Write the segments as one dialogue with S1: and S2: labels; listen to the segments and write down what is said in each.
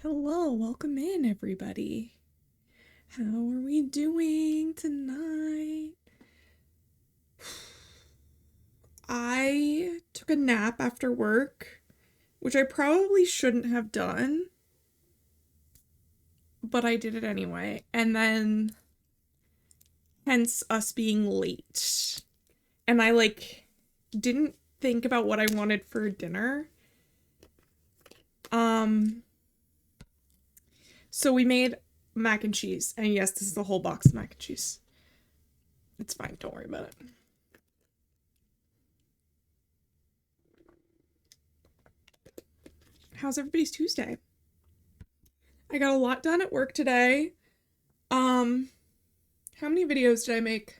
S1: Hello, welcome in, everybody. How are we doing tonight? I took a nap after work, which I probably shouldn't have done, but I did it anyway. And then, hence us being late. And I didn't think about what I wanted for dinner. So we made mac and cheese, and yes, this is the whole box of mac and cheese. It's fine, don't worry about it. How's everybody's Tuesday? I got a lot done at work today. Um, how many videos did I make?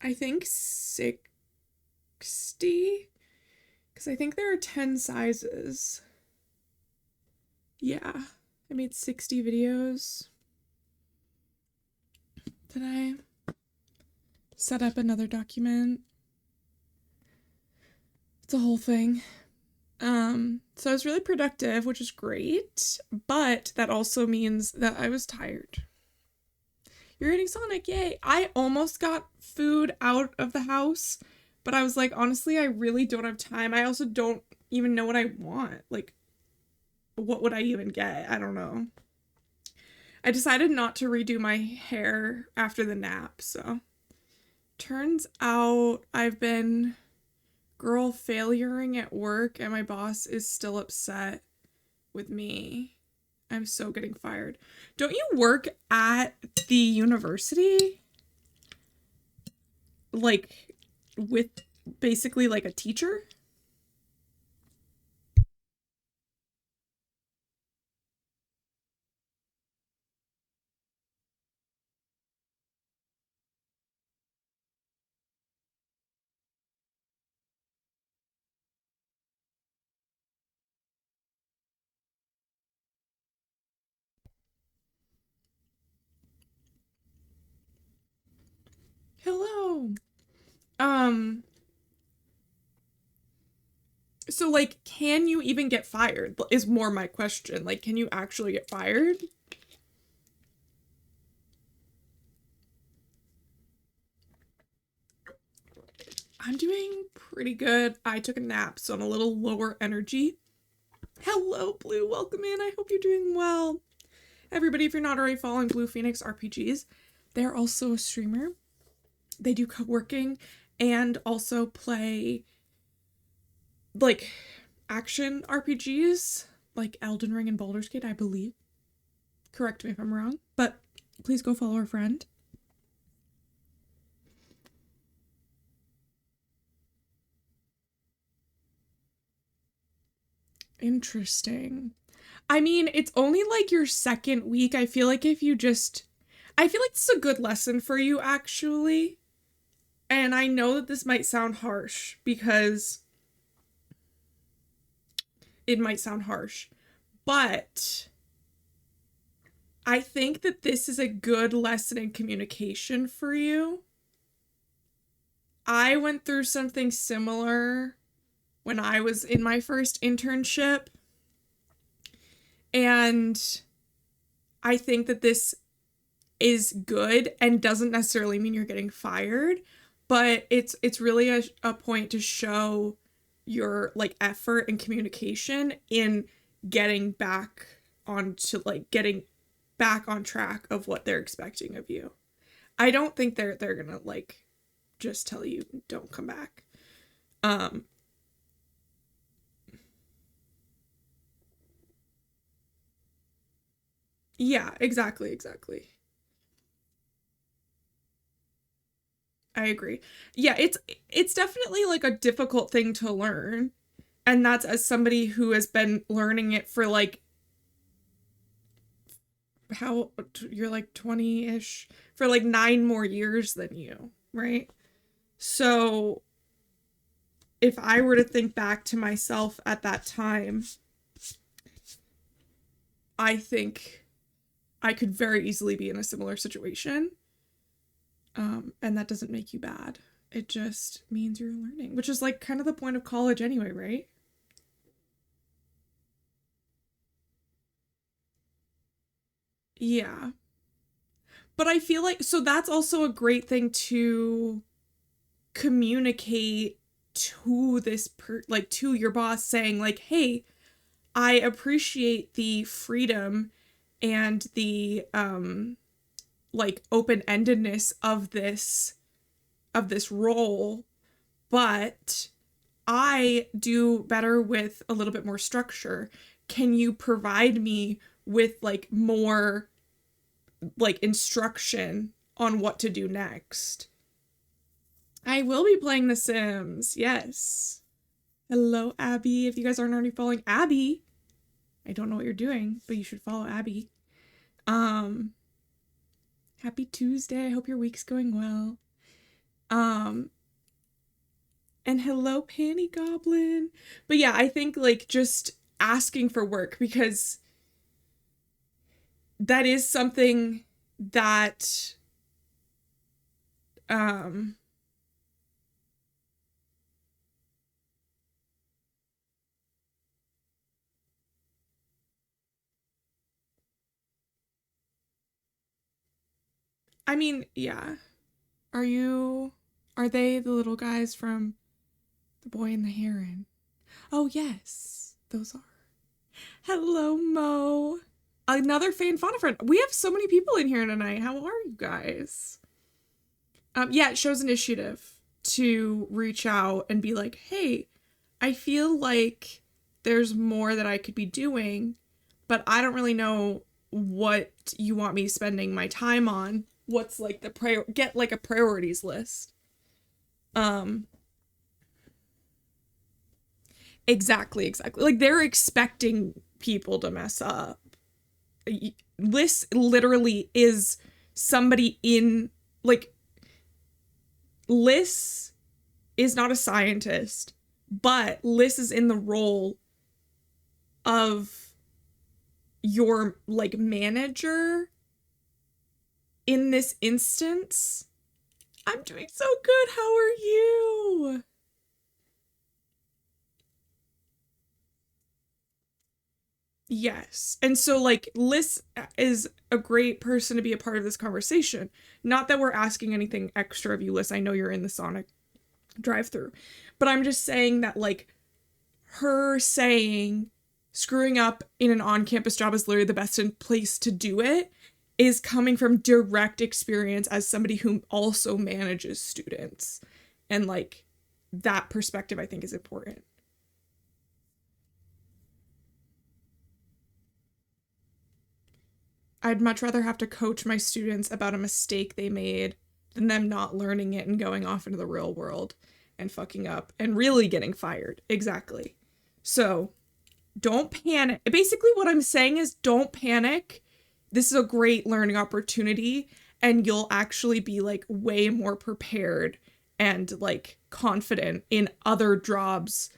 S1: I think 60? Because I think there are 10 sizes. Yeah, I made 60 videos today. Set up another document. It's a whole thing. So I was really productive, which is great, but that also means that I was tired. You're eating Sonic, yay! I almost got food out of the house, but I was like, honestly, I really don't have time. I also don't even know what I want. Like, what would I even get? I don't know. I decided not to redo my hair after the nap, so. Turns out I've been girl failuring at work and my boss is still upset with me. I'm so getting fired. Don't you work at the university? Like, with basically like a teacher? Hello. Um, so like, can you even get fired? Is more my question. Like, can you actually get fired? I'm doing pretty good. I took a nap, so I'm a little lower energy. Hello, Blue. Welcome in. I hope you're doing well. Everybody, if you're not already following Blue Phoenix RPGs, they're also a streamer. They do co-working and also play like action RPGs like Elden Ring and Baldur's Gate, I believe. Correct me if I'm wrong, but please go follow our friend. Interesting. I mean, it's only like your second week. I feel like if you just I feel like it's a good lesson for you actually. And I know that this might sound harsh because it might sound harsh, but I think that this is a good lesson in communication for you. I went through something similar when I was in my first internship, and I think that this is good and doesn't necessarily mean you're getting fired, but it's really a point to show your like effort and communication in getting back onto like getting back on track of what they're expecting of you. I don't think they're gonna like just tell you don't come back. Um yeah, exactly. I agree. Yeah, it's definitely like a difficult thing to learn. And that's as somebody who has been learning it for like how you're like 20ish for like 9 more years than you, right? So if I were to think back to myself at that time, I think I could very easily be in a similar situation. And that doesn't make you bad. It just means you're learning, which is like kind of the point of college anyway, right? Yeah. But I feel like, so that's also a great thing to communicate to like to your boss, saying like, hey, I appreciate the freedom and the like open-endedness of this role, but I do better with a little bit more structure. Can you provide me with like more like instruction on what to do next? I will be playing The Sims. Yes. Hello, Abby. If you guys aren't already following Abby, I don't know what you're doing, but you should follow Abby. Happy Tuesday. I hope your week's going well. And hello, Panty Goblin. But yeah, I think like just asking for work, because that is something that I mean, yeah. Are they the little guys from The Boy and the Heron? Oh, yes, those are. Hello, Mo. Another fan fauna friend. We have so many people in here tonight. How are you guys? Yeah, it shows initiative to reach out and be like, hey, I feel like there's more that I could be doing, but I don't really know what you want me spending my time on. What's like get like a priorities list. Exactly. Like they're expecting people to mess up. Liz literally is somebody in like Liz is not a scientist, but Liz is in the role of your like manager in this instance. I'm doing so good. How are you? Yes. And so like Liz is a great person to be a part of this conversation. Not that we're asking anything extra of you, Liz. I know you're in the Sonic drive-through. But I'm just saying that like her saying screwing up in an on-campus job is literally the best place to do it is coming from direct experience as somebody who also manages students. And like that perspective I think is important. I'd much rather have to coach my students about a mistake they made than them not learning it and going off into the real world and fucking up and really getting fired. Exactly. So don't panic. Basically, what I'm saying is don't panic. This is a great learning opportunity, and you'll actually be like way more prepared and like confident in other jobs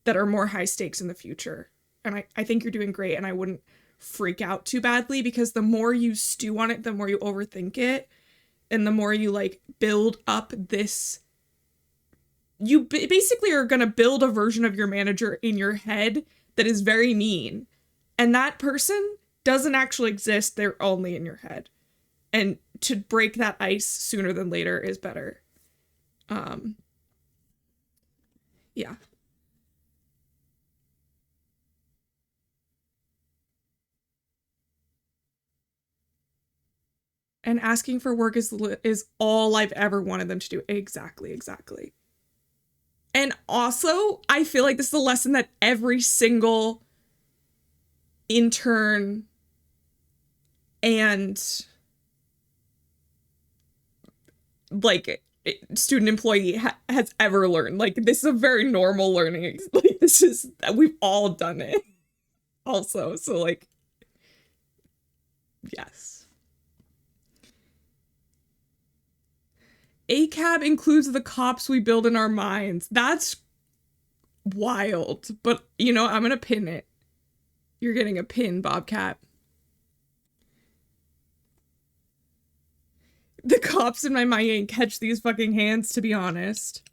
S1: that are more high stakes in the future. And I think you're doing great, and I wouldn't freak out too badly, because the more you stew on it, the more you overthink it, and the more you like build up this, you basically are going to build a version of your manager in your head that is very mean, and that person doesn't actually exist. They're only in your head, and to break that ice sooner than later is better. Yeah. And asking for work is all I've ever wanted them to do. Exactly. And also, I feel like this is a lesson that every single intern and like student employee has ever learned. Like this is a very normal learning. Like this is, we've all done it. Also, so like, yes. ACAB includes the cops we build in our minds. That's wild. But, you know, I'm going to pin it. You're getting a pin, Bobcat. The cops in my mind ain't catch these fucking hands, to be honest.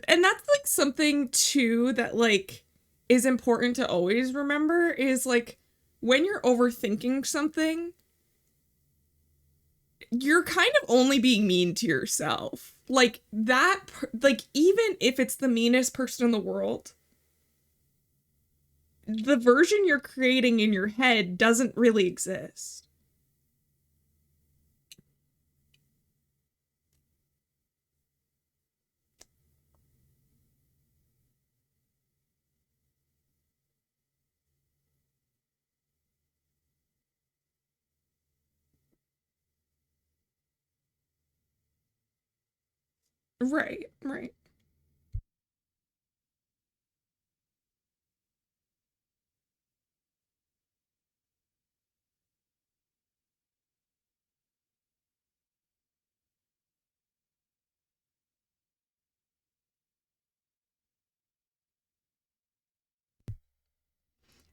S1: And that's, like, something, too, that, like, is important to always remember, is, like, when you're overthinking something, you're kind of only being mean to yourself. Like that, like even if it's the meanest person in the world, the version you're creating in your head doesn't really exist. Right, right.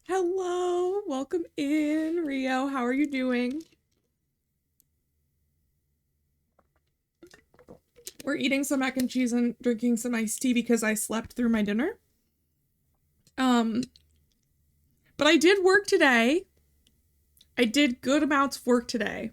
S1: Hello, welcome in, Rio. How are you doing? We're eating some mac and cheese and drinking some iced tea because I slept through my dinner. But I did work today. I did good amounts of work today.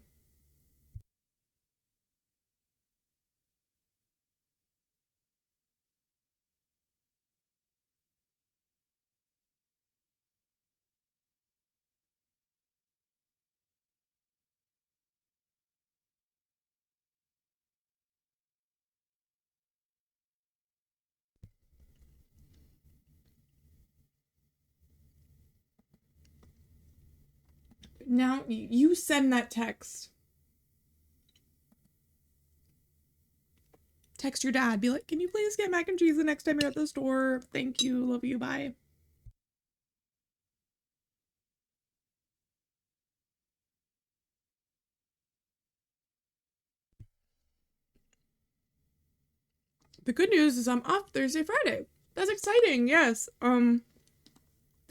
S1: Now, you send that text. Text your dad. Be like, can you please get mac and cheese the next time you're at the store? Thank you. Love you. Bye. The good news is I'm off Thursday, Friday. That's exciting. Yes. There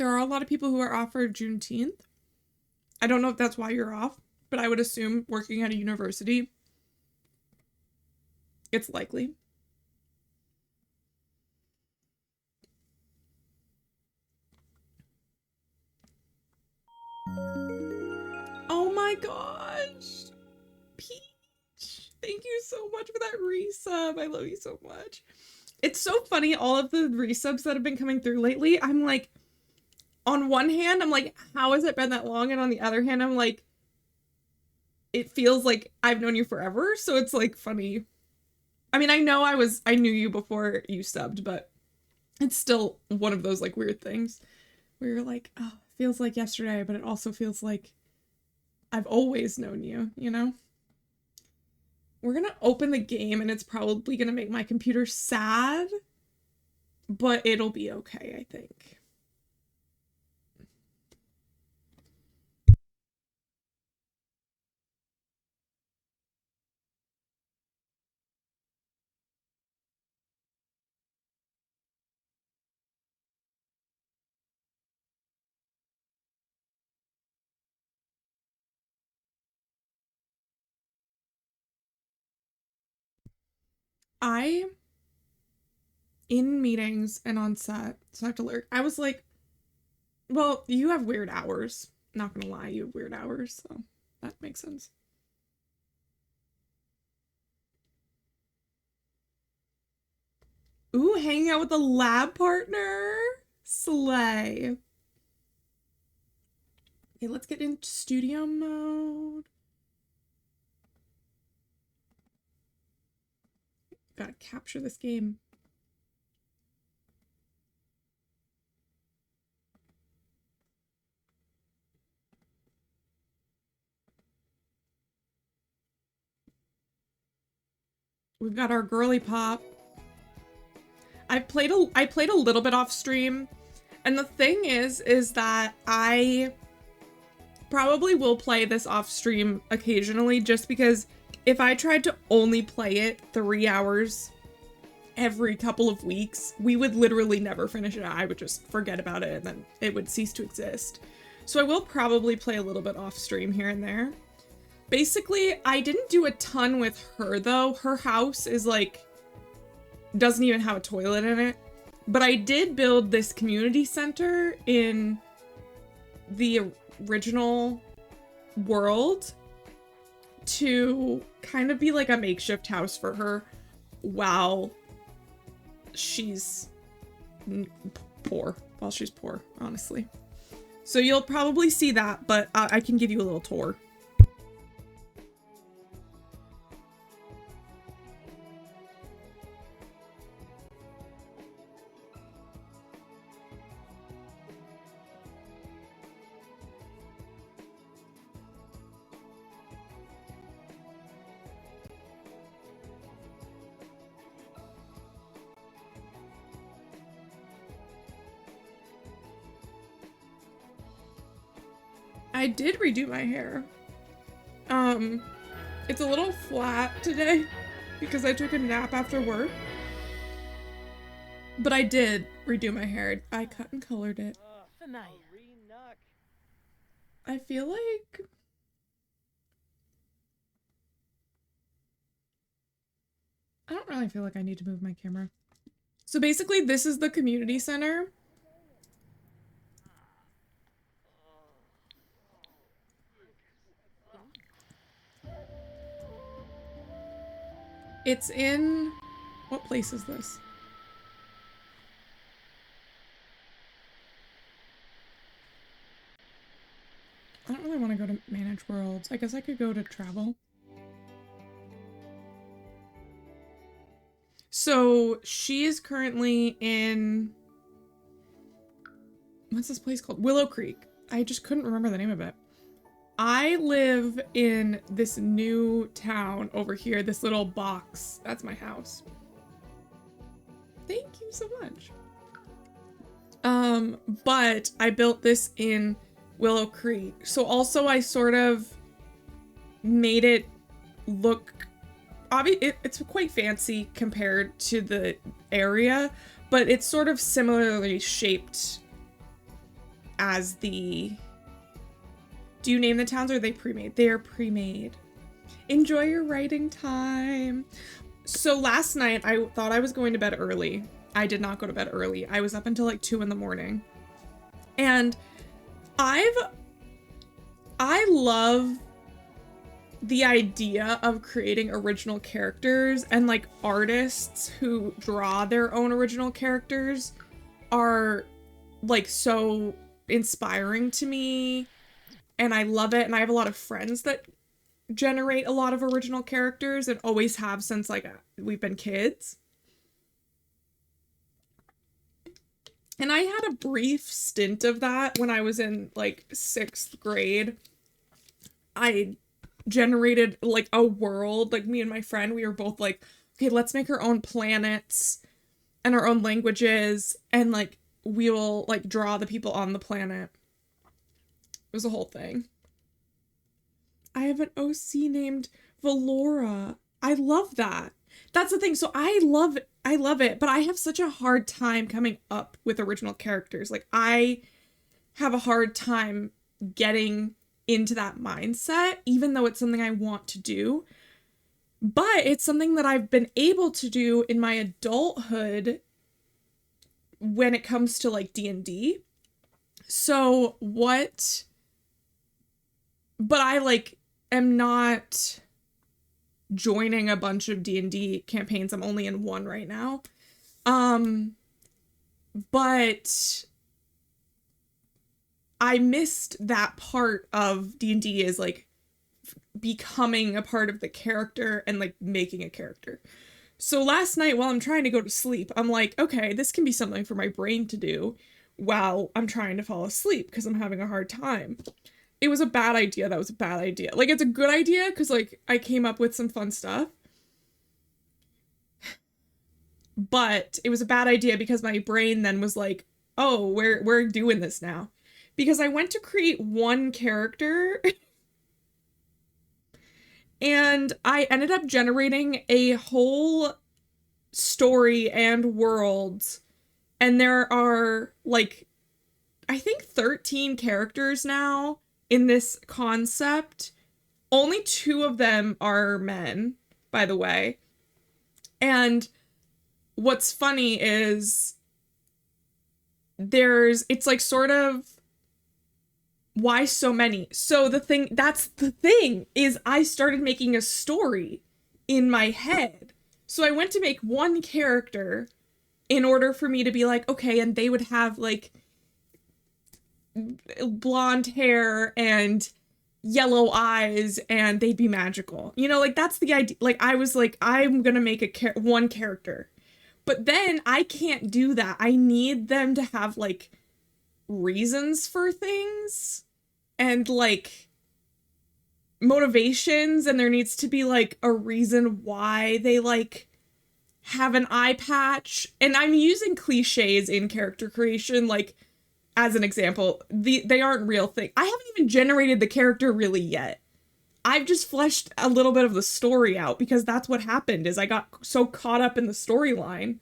S1: are a lot of people who are off for Juneteenth. I don't know if that's why you're off, but I would assume working at a university, it's likely. Oh my gosh. Peach. Thank you so much for that resub. I love you so much. It's so funny, all of the resubs that have been coming through lately. I'm like, on one hand, I'm like, how has it been that long? And on the other hand, I'm like, it feels like I've known you forever. So it's like funny. I mean, I knew you before you subbed, but it's still one of those like weird things where you're like, oh, it feels like yesterday, but it also feels like I've always known you, you know? We're gonna open the game and it's probably gonna make my computer sad, but it'll be okay, I think. I, in meetings and on set, so I have to lurk. I was like, well, you have weird hours. Not gonna lie, you have weird hours, so that makes sense. Ooh, hanging out with a lab partner? Slay. Okay, let's get into studio mode. Gotta capture this game. We've got our girly pop. I played a little bit off stream, and the thing is that I probably will play this off stream occasionally just because if I tried to only play it 3 hours every couple of weeks, we would literally never finish it. I would just forget about it and then it would cease to exist. So I will probably play a little bit off stream here and there. Basically, I didn't do a ton with her though. Her house is like, doesn't even have a toilet in it. But I did build this community center in the original world to kind of be like a makeshift house for her while she's poor. While she's poor, honestly. So you'll probably see that, but I can give you a little tour. I did redo my hair. It's a little flat today because I took a nap after work. But I did redo my hair. I cut and colored it. I feel like I don't really feel like I need to move my camera. So basically this is the community center. It's in, what place is this? I don't really want to go to Manage Worlds. I guess I could go to Travel. So she is currently in, what's this place called? Willow Creek. I just couldn't remember the name of it. I live in this new town over here, this little box. That's my house. Thank you so much. But I built this in Willow Creek. So also I sort of made it look, it's quite fancy compared to the area, but it's sort of similarly shaped as the, do you name the towns or are they pre-made? They are pre-made. Enjoy your writing time. So last night I thought I was going to bed early. I did not go to bed early. I was up until like 2 in the morning. And I love the idea of creating original characters, and like artists who draw their own original characters are like so inspiring to me. And I love it, and I have a lot of friends that generate a lot of original characters and always have since like we've been kids. And I had a brief stint of that when I was in like 6th grade. I generated like a world, like me and my friend, we were both like, okay, let's make our own planets and our own languages, and like we will like draw the people on the planet. It was a whole thing. I have an OC named Valora. I love that. That's the thing. So I love it, but I have such a hard time coming up with original characters. Like I have a hard time getting into that mindset, even though it's something I want to do. But it's something that I've been able to do in my adulthood when it comes to like D&D. So what... But I like am not joining a bunch of D&D campaigns. I'm only in one right now. But I missed that part of D&D is like becoming a part of the character and like making a character. So last night while I'm trying to go to sleep, I'm like, okay, this can be something for my brain to do while I'm trying to fall asleep because I'm having a hard time. It was a bad idea. That was a bad idea. Like, it's a good idea because, like, I came up with some fun stuff. But it was a bad idea because my brain then was like, oh, we're doing this now. Because I went to create one character and I ended up generating a whole story and world. And there are, like, I think 13 characters now in this concept. Only 2 of them are men, by the way. And what's funny is it's like sort of Why so many? So that's the thing, is I started making a story in my head. So I went to make one character in order for me to be like, okay, and they would have like blonde hair and yellow eyes and they'd be magical. You know, like that's the idea. Like I was like, I'm gonna make one character. But then I can't do that. I need them to have like reasons for things and like motivations, and there needs to be like a reason why they like have an eye patch. And I'm using cliches in character creation like as an example. They aren't real things. I haven't even generated the character really yet. I've just fleshed a little bit of the story out because that's what happened, is I got so caught up in the storyline.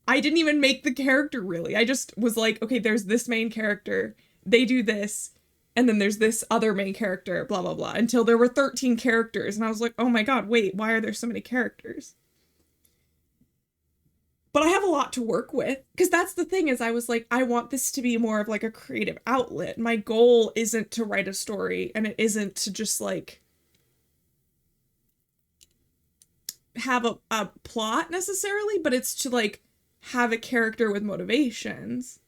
S1: I didn't even make the character really. I just was like, okay, there's this main character, they do this, and then there's this other main character, blah, blah, blah, until there were 13 characters. And I was like, oh my God, wait, why are there so many characters? But I have a lot to work with, because that's the thing, is I was like, I want this to be more of like a creative outlet. My goal isn't to write a story, and it isn't to just like have a plot necessarily, but it's to like have a character with motivations.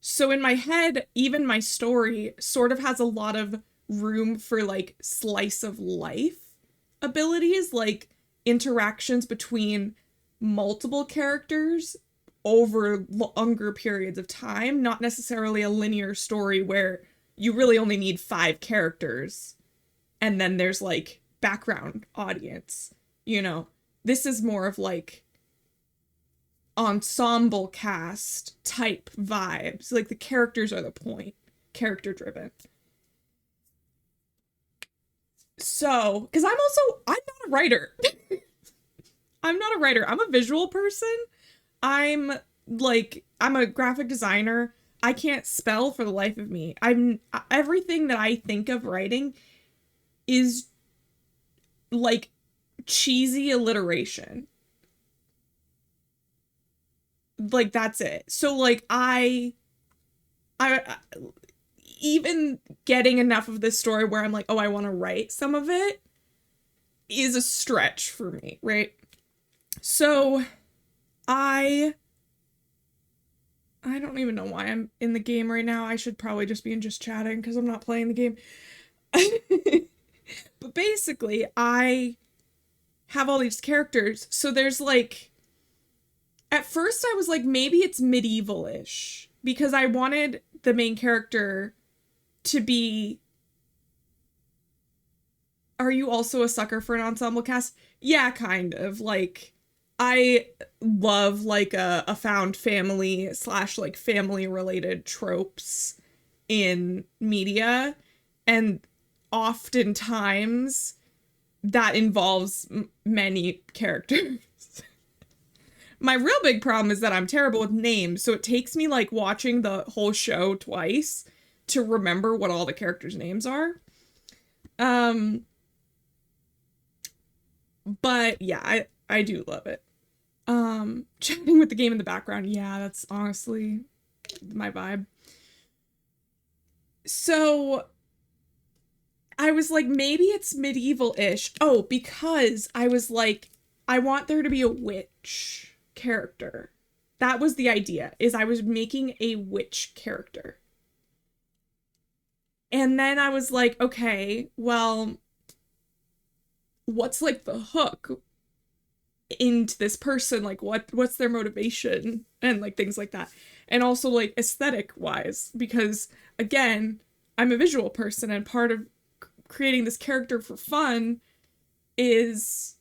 S1: So in my head, even my story sort of has a lot of room for like slice of life abilities, like interactions between multiple characters over longer periods of time, not necessarily a linear story where you really only need 5 characters and then there's like background audience, you know. This is more of like ensemble cast type vibes. Like the characters are the point, character driven. So, because I'm not a writer. I'm not a writer. I'm a visual person. I'm a graphic designer. I can't spell for the life of me. Everything that I think of writing is like cheesy alliteration. Like that's it. So like I even getting enough of this story where I'm like, oh, I want to write some of it is a stretch for me, right? So I don't even know why I'm in the game right now. I should probably just be in just chatting because I'm not playing the game. But basically, I have all these characters. So there's like, at first I was like, maybe it's medieval-ish, because I wanted the main character to be... Are you also a sucker for an ensemble cast? Yeah, kind of. Like, I love like a found family / like family related tropes in media, and oftentimes that involves many characters. My real big problem is that I'm terrible with names, so it takes me like watching the whole show twice to remember what all the characters' names are. But yeah, I do love it. Chatting with the game in the background, yeah, that's honestly my vibe. So I was like, maybe it's medieval-ish. Oh, because I was like, I want there to be a witch character. That was the idea, is I was making a witch character. And then I was like, okay, well, what's like the hook into this person? Like what's their motivation and like things like that. And also like aesthetic wise, because again, I'm a visual person, and part of creating this character for fun is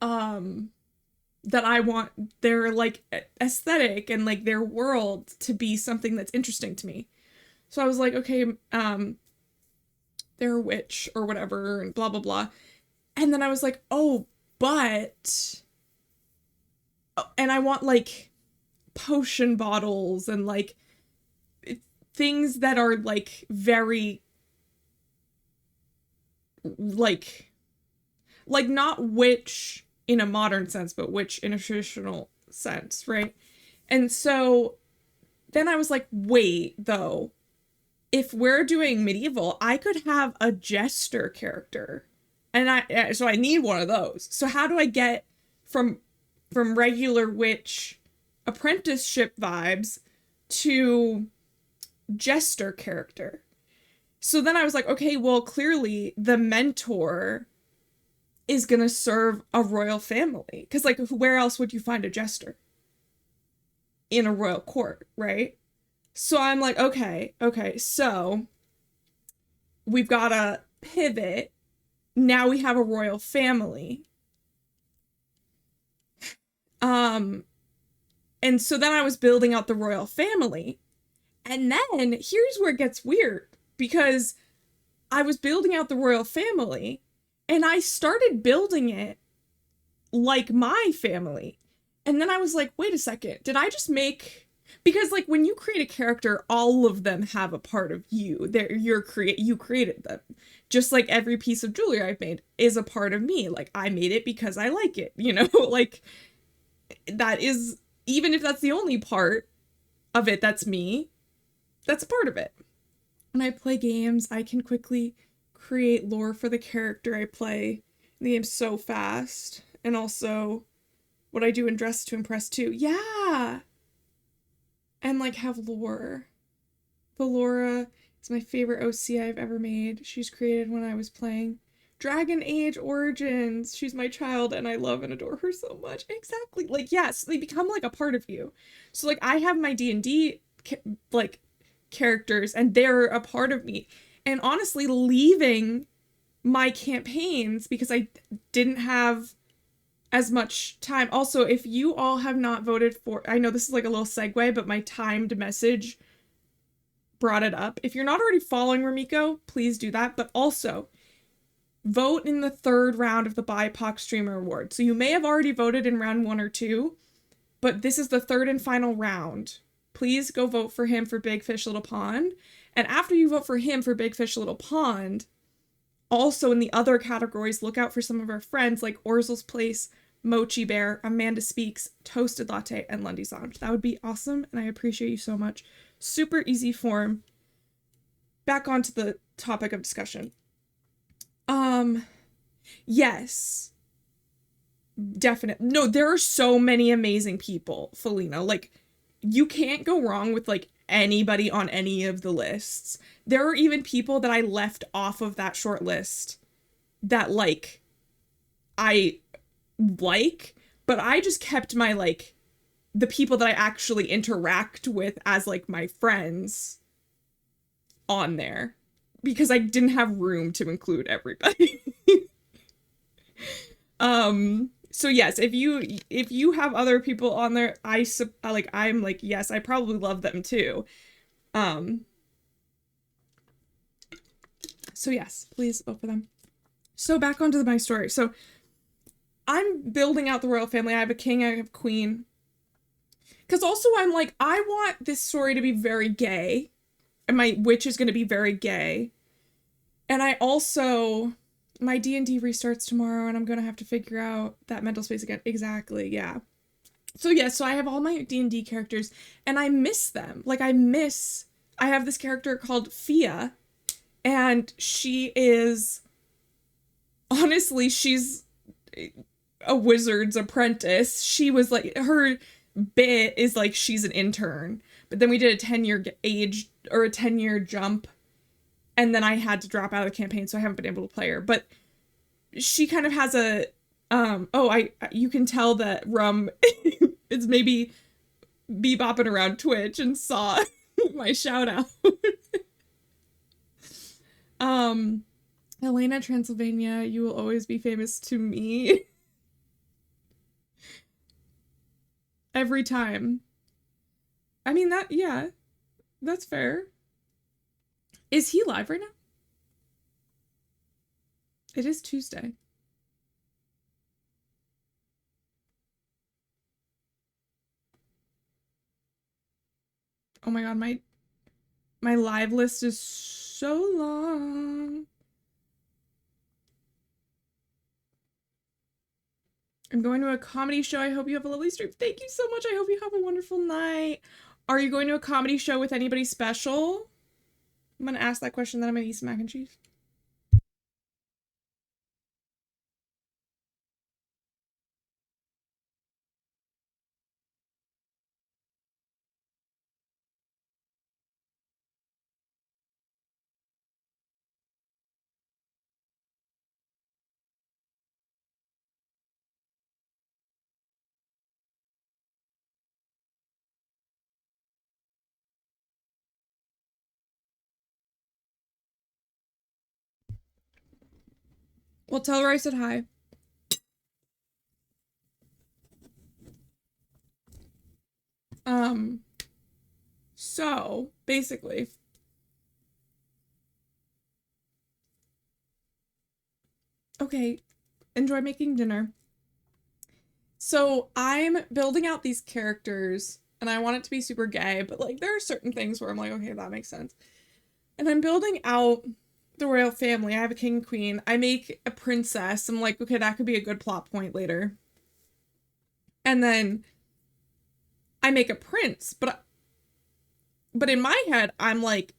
S1: that I want their like aesthetic and like their world to be something that's interesting to me. So I was like, okay, they're a witch or whatever and blah blah blah. And then I was like, oh, but and I want like potion bottles and like things that are like very like not witch in a modern sense, but witch in a traditional sense, right? And so then I was like, wait, though, if we're doing medieval, I could have a jester character. And so I need one of those. So how do I get from regular witch apprenticeship vibes to jester character? So then I was like, okay, well, clearly the mentor is going to serve a royal family. Because, like, where else would you find a jester? In a royal court, right? So I'm like, okay, so we've got to pivot. Now we have a royal family. And so then I was building out the royal family. And then here's where it gets weird, because I was building out the royal family and I started building it like my family. And then I was like, wait a second, did I just make... Because, like, when you create a character, all of them have a part of you. You created them. Just like every piece of jewelry I've made is a part of me. Like, I made it because I like it, you know? Like, that is... Even if that's the only part of it that's me, that's a part of it. When I play games, I can quickly create lore for the character I play in the game so fast. And also what I do in Dress to Impress too. Yeah! And, like, have lore. Valora is my favorite OC I've ever made. She's created when I was playing Dragon Age Origins. She's my child and I love and adore her so much. Exactly. Like, yes, they become, like, a part of you. So, like, I have my D&D, like, characters and they're a part of me. And honestly, leaving my campaigns because I didn't have as much time. Also, if you all have not voted for... I know this is like a little segue, but my timed message brought it up. If you're not already following Rumiko, please do that. But also, vote in the third round of the BIPOC Streamer Award. So you may have already voted in round 1 or 2, but this is the third and final round. Please go vote for him for Big Fish Little Pond. And after you vote for him for Big Fish Little Pond, also in the other categories, look out for some of our friends like Orzel's Place, Mochi Bear, Amanda Speaks, Toasted Latte, and Lundy Sound. That would be awesome, and I appreciate you so much. Super easy form. Back onto the topic of discussion. Yes. Definitely. No, there are so many amazing people, Felina. Like, you can't go wrong with, like, anybody on any of the lists. There are even people that I left off of that short list that, like, I like, but I just kept my, like, the people that I actually interact with as, like, my friends on there because I didn't have room to include everybody. So yes, if you have other people on there, I'm like, yes, I probably love them too. So yes, please vote for them. So back onto my story. So I'm building out the royal family. I have a king, I have a queen. Because also I'm like, I want this story to be very gay. And my witch is going to be very gay. And I also... My D&D restarts tomorrow, and I'm going to have to figure out that mental space again. Exactly, yeah. So, yeah, so I have all my D&D characters, and I miss them. Like, I have this character called Fia, and she is... Honestly, she's a wizard's apprentice. She was, like... Her bit is, like, she's an intern. But then we did a 10-year age, or a 10-year jump, and then I had to drop out of the campaign, so I haven't been able to play her. But she kind of has a, you can tell that Rum is maybe bebopping around Twitch and saw my shout out. Elena Transylvania, you will always be famous to me. Every time. I mean, yeah, that's fair. Is he live right now? It is Tuesday. Oh my god, my live list is so long. I'm going to a comedy show. I hope you have a lovely stream. Thank you so much. I hope you have a wonderful night. Are you going to a comedy show with anybody special? I'm gonna ask that question, then I'm gonna eat some mac and cheese. Well, tell her I said hi. So basically, okay, enjoy making dinner. So I'm building out these characters and I want it to be super gay, but like there are certain things where I'm like, okay, that makes sense. And I'm building out the royal family. I have a king and queen. I make a princess. I'm like, okay, that could be a good plot point later. And then I make a prince, but in my head, I'm like,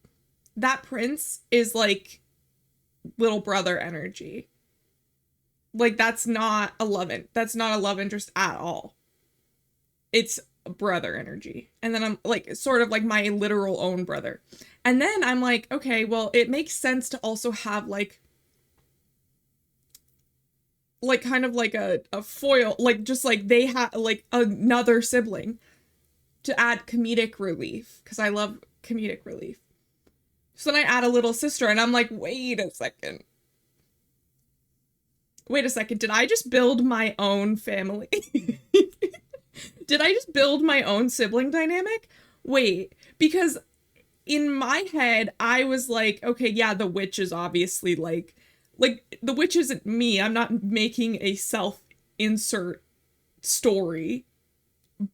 S1: that prince is like little brother energy. Like that's not a that's not a love interest at all. It's brother energy. And then I'm like sort of like my literal own brother. And then I'm like, okay, well, it makes sense to also have like kind of like a foil, like just like they have like another sibling to add comedic relief because I love comedic relief. So then I add a little sister and I'm like, wait a second. Wait a second. Did I just build my own family? Did I just build my own sibling dynamic? Wait, because in my head, I was like, okay, yeah, the witch is obviously like the witch isn't me. I'm not making a self-insert story.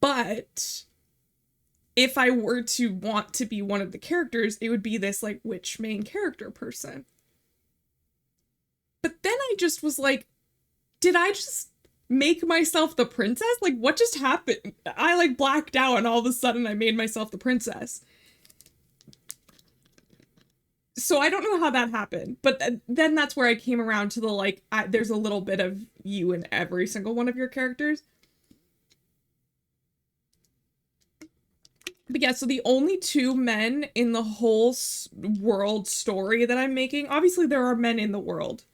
S1: But if I were to want to be one of the characters, it would be this like witch main character person. But then I just was like, did I just make myself the princess? Like, what just happened? I like blacked out and all of a sudden I made myself the princess. So I don't know how that happened, but then that's where I came around to the like, there's a little bit of you in every single one of your characters. But yeah, so the only two men in the whole world story that I'm making, obviously there are men in the world.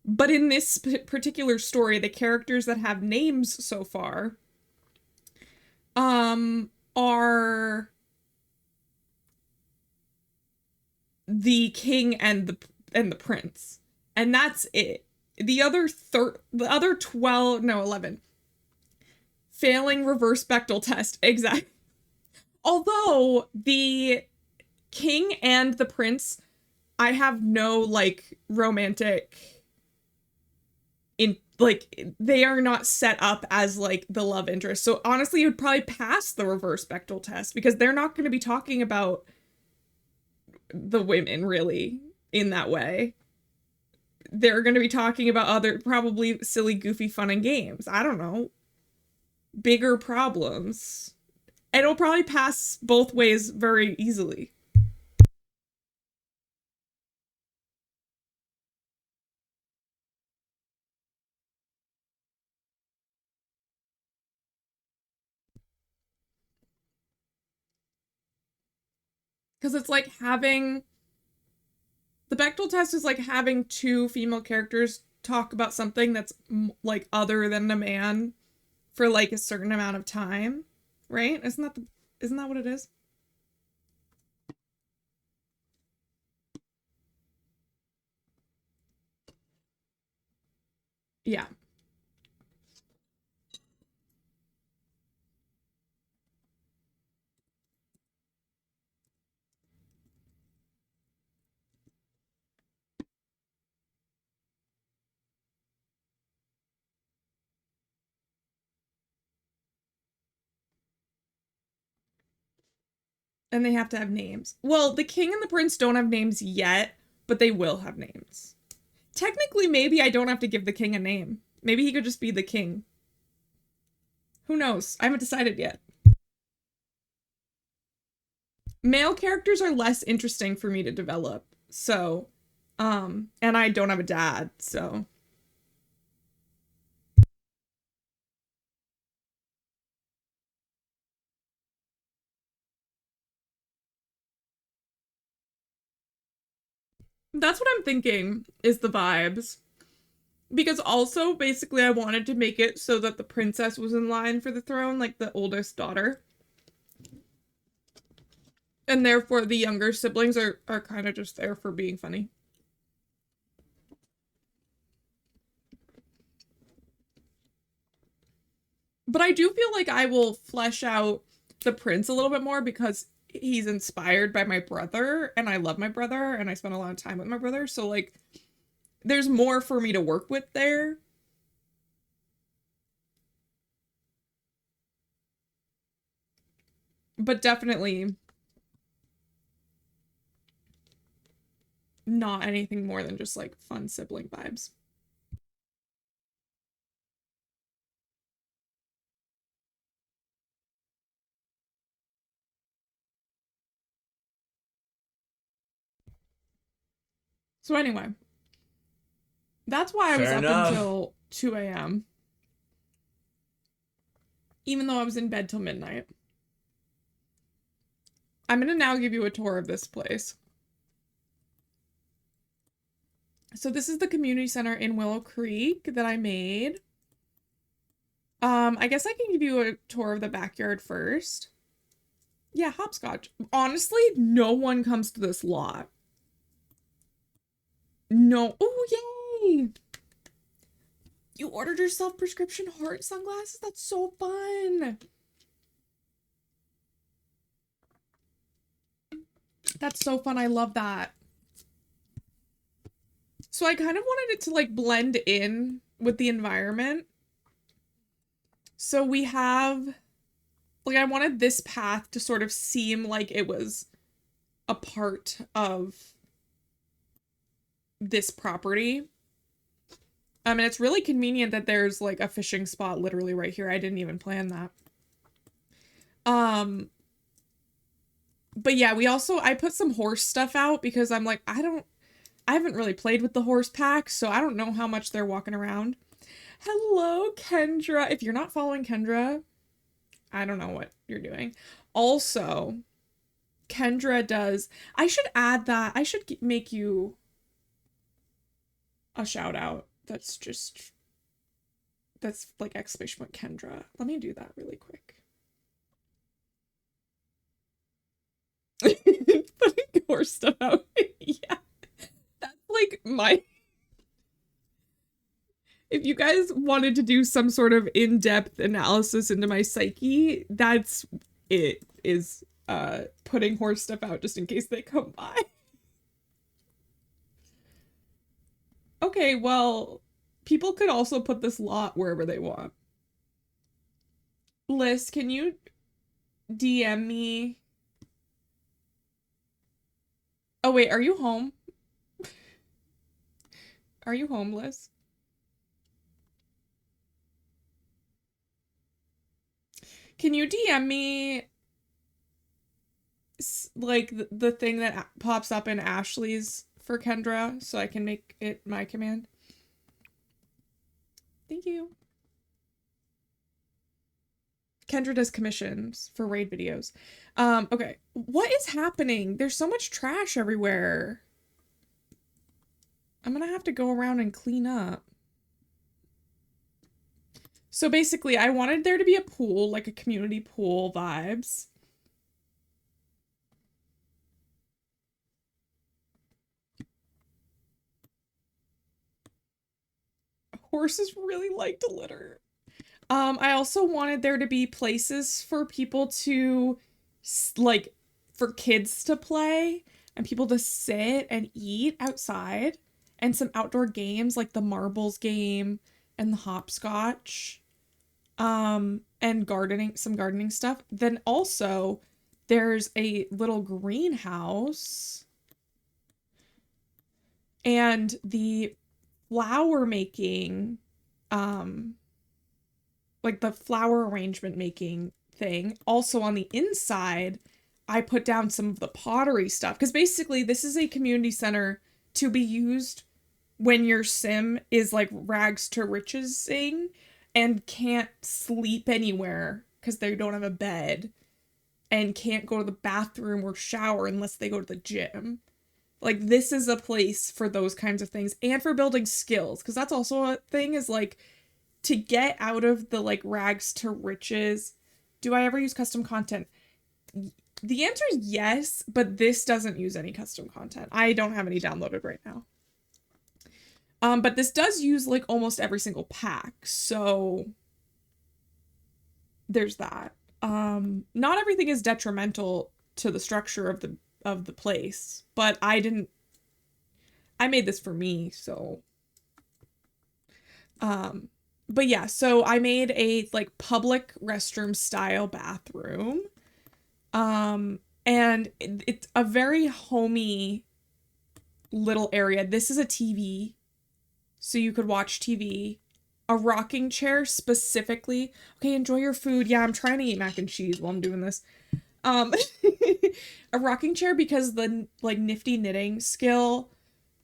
S1: But in this particular story, the characters that have names so far are the king and the prince. And that's it. The other 12, no, 11. Failing reverse Bechdel test. Exactly. Although the king and the prince, I have no like romantic in like they are not set up as like the love interest. So honestly, it would probably pass the reverse Bechdel test because they're not going to be talking about the women really in that way. They're going to be talking about other probably silly, goofy fun and games. I don't know. Bigger problems. It'll probably pass both ways very easily. Because it's like having the Bechdel test is like having two female characters talk about something that's like other than a man for like a certain amount of time, right? Isn't that what it is? Yeah. And they have to have names. Well, the king and the prince don't have names yet, but they will have names. Technically, maybe I don't have to give the king a name. Maybe he could just be the king. Who knows? I haven't decided yet. Male characters are less interesting for me to develop. So, and I don't have a dad, so. That's what I'm thinking is the vibes. Because also, basically, I wanted to make it so that the princess was in line for the throne, like the oldest daughter. And therefore, the younger siblings are kind of just there for being funny. But I do feel like I will flesh out the prince a little bit more because he's inspired by my brother, and I love my brother, and I spent a lot of time with my brother. So, like, there's more for me to work with there. But definitely not anything more than just like fun sibling vibes. So anyway, that's why I was
S2: Fair
S1: up
S2: enough.
S1: until 2 a.m. even though I was in bed till midnight. I'm gonna now give you a tour of this place. So this is the community center in Willow Creek that I made. I guess I can give you a tour of the backyard first. Yeah, hopscotch. Honestly, no one comes to this lot. No. Oh, yay! You ordered yourself prescription heart sunglasses? That's so fun. That's so fun. I love that. So I kind of wanted it to like blend in with the environment. So we have, like, I wanted this path to sort of seem like it was a part of this property. And it's really convenient that there's like a fishing spot literally right here. I didn't even plan that. But yeah, I put some horse stuff out because I'm like, I haven't really played with the horse pack, so I don't know how much they're walking around. Hello, Kendra. If you're not following Kendra, I don't know what you're doing. Also, Kendra does. I should add that. I should make you a shout out. That's like exclamation point Kendra. Let me do that really quick. Putting horse stuff out. Yeah. That's like my if you guys wanted to do some sort of in-depth analysis into my psyche, that's it is putting horse stuff out just in case they come by. Okay, well, people could also put this lot wherever they want. Liz, can you DM me? Oh wait, are you home? Are you home, Liz? Can you DM me like the thing that pops up in Ashley's for Kendra so I can make it my command? Thank you. Kendra does commissions for raid videos. Okay. What is happening? There's so much trash everywhere. I'm gonna have to go around and clean up. So basically, I wanted there to be a pool, like a community pool vibes. Horses really like to litter. I also wanted there to be places for people to, like, for kids to play and people to sit and eat outside and some outdoor games like the marbles game and the hopscotch. And some gardening stuff. Then also there's a little greenhouse and the flower making, um, like the flower arrangement making thing. Also on the inside, I put down some of the pottery stuff because basically this is a community center to be used when your sim is like rags to richesing and can't sleep anywhere because they don't have a bed and can't go to the bathroom or shower unless they go to the gym. Like, this is a place for those kinds of things and for building skills, because that's also a thing, is like to get out of the like rags to riches. Do I ever use custom content? The answer is yes, but this doesn't use any custom content. I don't have any downloaded right now. But this does use like almost every single pack, so there's that. Not everything is detrimental to the structure of the place, but I made this for me, so but yeah, so I made a like public restroom style bathroom. And it's a very homey little area. This is a TV, so you could watch TV. A rocking chair specifically. Okay, enjoy your food. Yeah, I'm trying to eat mac and cheese while I'm doing this. A rocking chair because the like nifty knitting skill,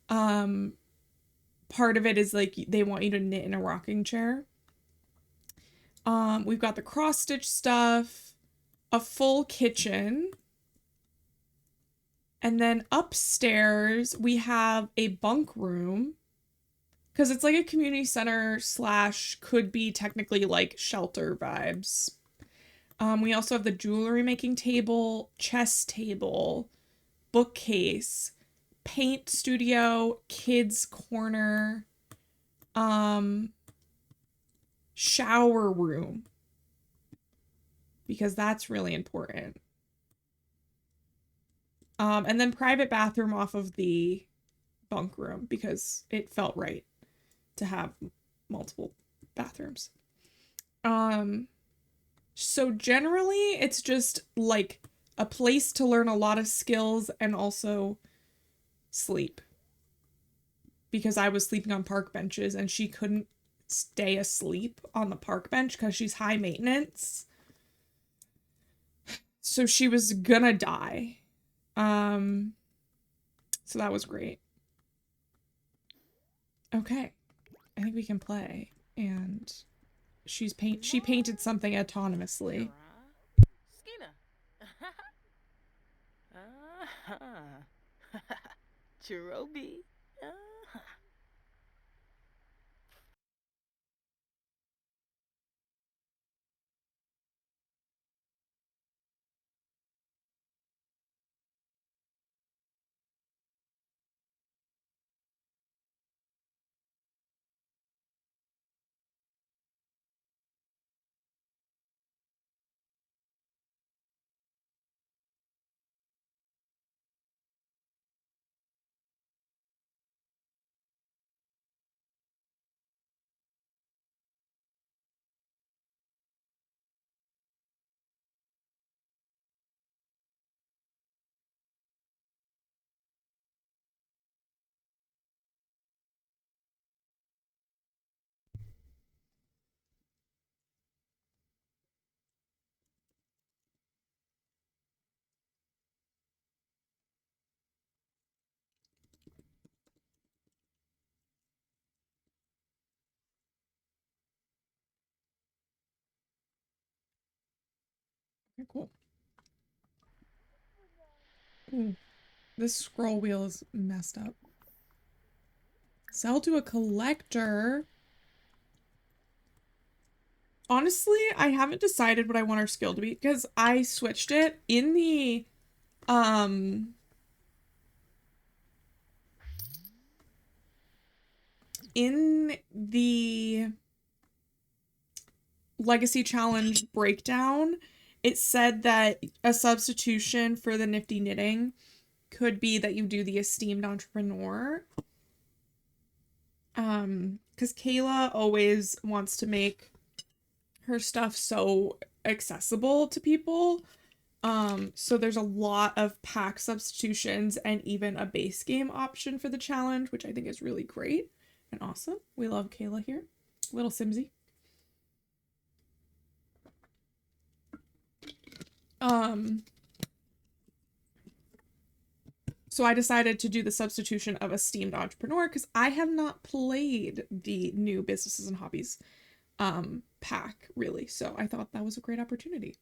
S1: part of it is like they want you to knit in a rocking chair. We've got the cross stitch stuff, a full kitchen. And then upstairs, we have a bunk room, because it's like a community center / could be technically like shelter vibes. We also have the jewelry making table, chess table, bookcase, paint studio, kids corner, shower room, because that's really important. And then private bathroom off of the bunk room because it felt right to have multiple bathrooms. So generally it's just like a place to learn a lot of skills and also sleep. Because I was sleeping on park benches and she couldn't stay asleep on the park bench because she's high maintenance. So she was gonna die. So that was great. Okay. I think we can play. And she painted something autonomously.
S2: Skinner. Cherobi.
S1: Okay, cool. Ooh, this scroll wheel is messed up. Sell to a collector. Honestly, I haven't decided what I want our skill to be because I switched it in the in the Legacy Challenge breakdown. It said that a substitution for the nifty knitting could be that you do the esteemed entrepreneur. Because Kayla always wants to make her stuff so accessible to people. So there's a lot of pack substitutions and even a base game option for the challenge, which I think is really great and awesome. We love Kayla here. Little Simsy. So I decided to do the substitution of esteemed entrepreneur because I have not played the new businesses and hobbies pack really. So I thought that was a great opportunity.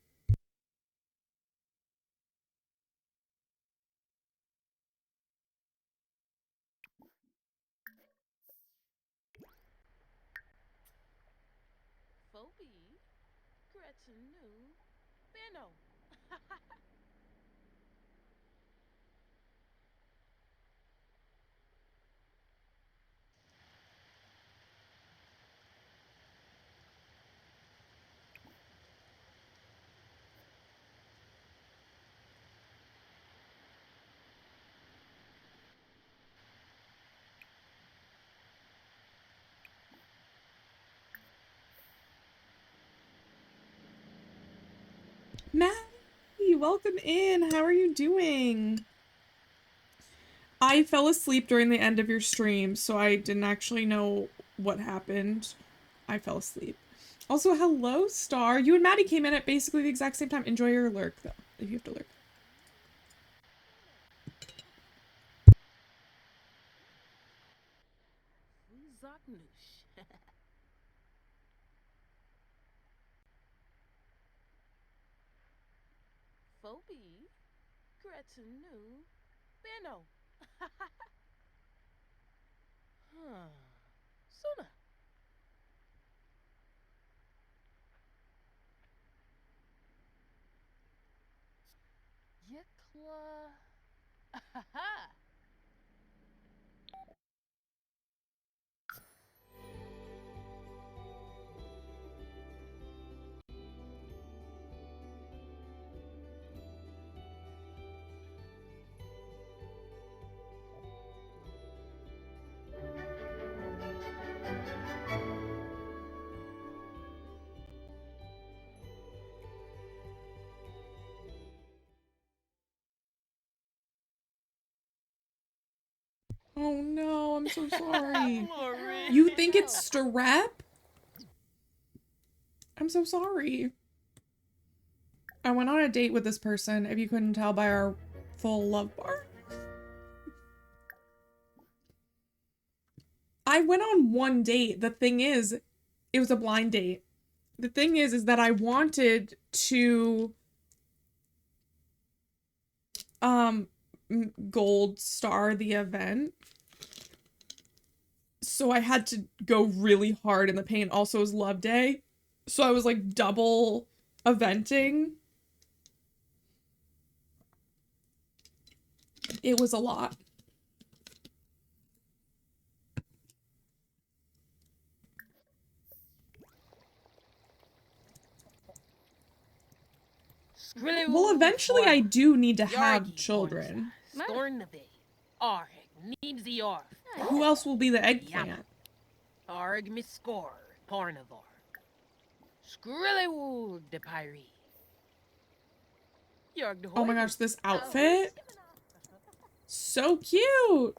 S2: Phoebe, Gretchen, Benno.
S1: Maddie, welcome in. How are you doing? I fell asleep during the end of your stream, so I didn't actually know what happened. I fell asleep. Also, hello, Star. You and Maddie came in at basically the exact same time. Enjoy your lurk, though, if you have to lurk.
S2: Zaknush. Phoebe, Gretchen, Benno. Suna. Yekla.
S1: Oh no, I'm so sorry.
S2: Maureen.
S1: You think it's strep? I'm so sorry. I went on a date with this person, if you couldn't tell by our full love bar. I went on one date. The thing is, it was a blind date. The thing is that I wanted to gold star the event. So I had to go really hard in the paint. Also, it was love day. So I was like double eventing. It was a lot. Well, eventually I do need to have children.
S2: Stornabe. Arg, Neebsy
S1: Who else will be the eggplant?
S2: Arg, Miskor, Parnavar. Skrillywood, the Pyre.
S1: Oh my gosh, this outfit. So cute.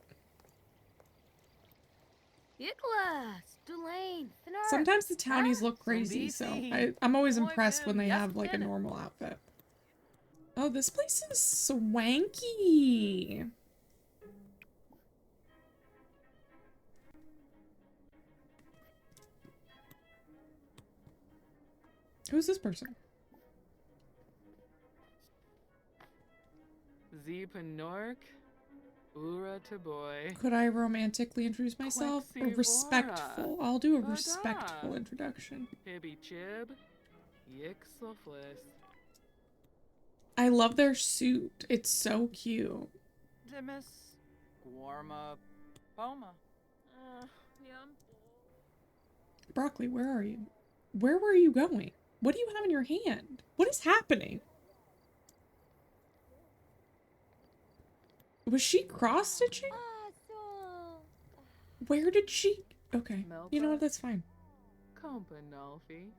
S1: Sometimes the townies look crazy, so I'm always impressed when they have like a normal outfit. Oh, this place is swanky. Who's this person?
S3: Zeepanork, Ura Taboy.
S1: Could I romantically introduce myself? Or respectful? I'll do a respectful introduction.
S3: Hibby Chib, Yixlaflis.
S1: I love their suit. It's so cute.
S3: Dimis, Guarma, Poma.
S1: Broccoli, where are you? Where were you going? What do you have in your hand? What is happening? Was she cross-stitching? Where did she... Okay. You know what? That's fine.
S3: Companolfi.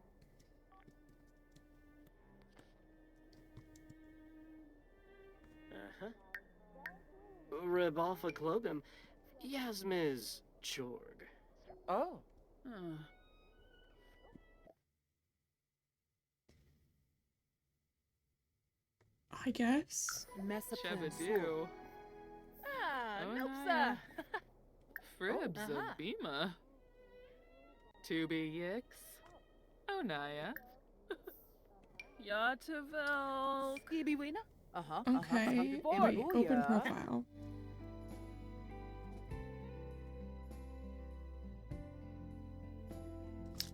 S4: Rebalfa Klogum, Yasmiz Chorg.
S3: Oh.
S1: I guess.
S3: Shabadoo. Oh,
S2: nope,
S3: Naya.
S2: sir.
S3: Fribs
S2: uh-huh.
S3: of Bima. Tubi Yix. Onaya. Yatavel.
S5: Skibi Weena? Uh-huh.
S1: Okay,
S5: Boy,
S1: wait,
S5: oh,
S1: open
S5: yeah.
S1: profile.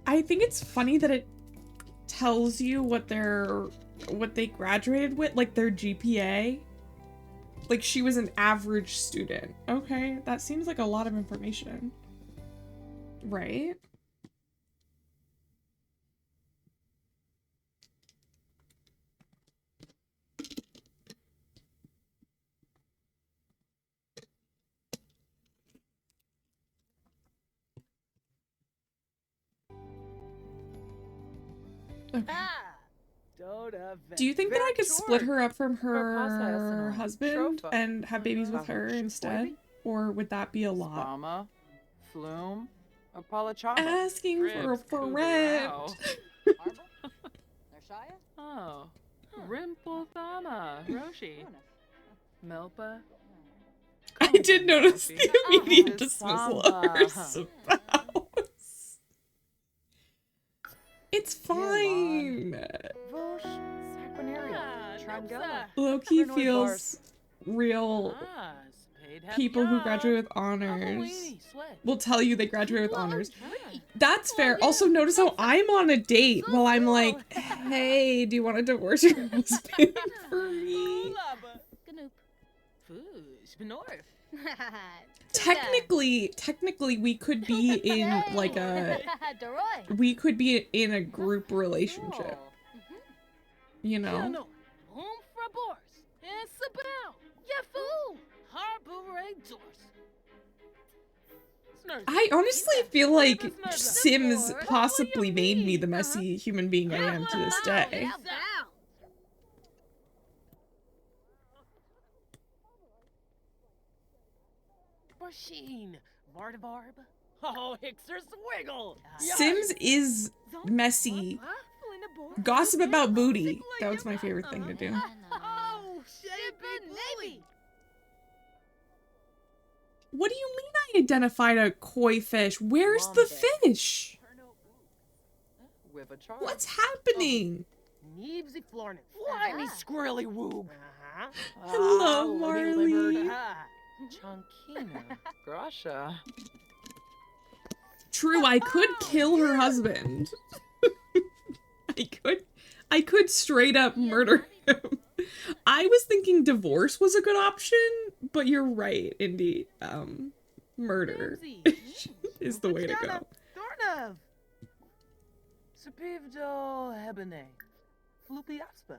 S1: I think it's funny that it tells you what they graduated with, like their GPA. Like she was an average student. Okay, that seems like a lot of information. Right? Okay.
S2: Ah,
S1: Do you think that I could split her up from
S3: Propasa
S1: her
S3: SNL.
S1: husband
S3: Trofa.
S1: and have babies with
S5: Uh-huh.
S1: her instead? Or would that be a lot?
S3: Spama. Flume. Apalachaba.
S1: Asking for a
S3: Fribs Kubarao.
S1: friend.
S5: Nershaya?
S3: Oh. Rimple Thama. Roshi. Melpa.
S1: I did notice the
S3: Coffee.
S1: immediate dismissal of her
S3: Samba.
S1: spouse. It's fine.
S5: Vosh. Saquinaria. Trangella.
S1: Loki
S5: Paranoid
S1: feels real
S2: Ah, spade have
S1: people who
S2: job.
S1: graduate with honors
S2: Halloween, sweat.
S1: will tell you they graduate with honors.
S2: Hey.
S1: That's fair.
S2: yeah.
S1: Also, notice how I'm on a date
S2: So
S1: while I'm
S2: cool.
S1: like, hey, do you want to divorce your husband for me?
S2: Ganoop. Foosh, Benorf.
S1: Technically, we could be in like we could be in a group relationship, you know?
S2: No. Home fra Bors. And Sabao. Yafu. Harbor Doors.
S1: I honestly feel like Sims possibly made me the messy human being I am to this day.
S2: Machine. Vardavarb. Oh, Hixer Swiggle.
S1: Sims is messy. Gossip about booty. That was my favorite thing to do.
S2: Oh, Shippin' Navy.
S1: What do you mean I identified a koi fish? Where's the fish?
S3: With a charm.
S1: What's happening?
S2: Neebsy Flornin. Fly me squirrely woog.
S1: Hello, Marley.
S3: Chunkina. Grasha.
S1: True, I could kill her husband. I could straight up murder him. I was thinking divorce was a good option, but you're right, Indy. Murder is the way to go.
S2: Dornov. Sapivdo Hebene. Floopy Aspa.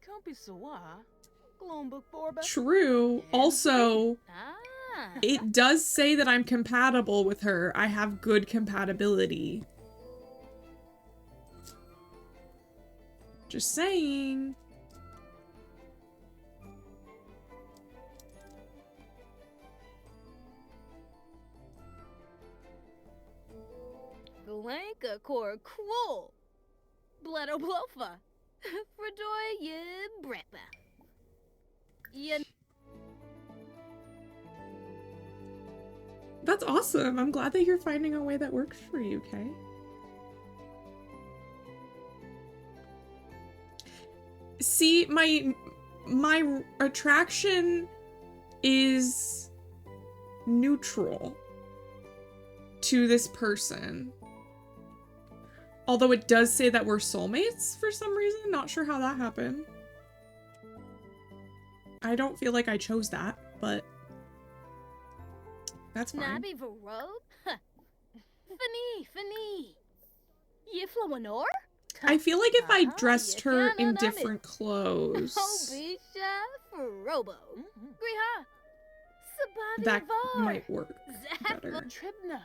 S2: Compi Sawa. Gloombook Borba.
S1: True. Also, it does say that I'm compatible with her. I have good compatibility. Just saying.
S6: Blanca Cor Quol. Bledo Blofa. Fredoy Ye Brepa. Yen.
S1: That's awesome. I'm glad that you're finding a way that works for you, Kay. See, my attraction is neutral to this person. Although it does say that we're soulmates for some reason. Not sure how that happened. I don't feel like I chose that, but that's fine.
S6: Nabby Verobe? Fani. Ye Flamanor?
S1: I feel like if I dressed
S6: you
S1: her
S6: can't
S1: in
S6: unami.
S1: different clothes,
S6: Oh, Bisha Ferobo. Griha. Sababi
S1: that
S6: Var.
S1: might work
S6: Zach
S1: better.
S6: Tribna.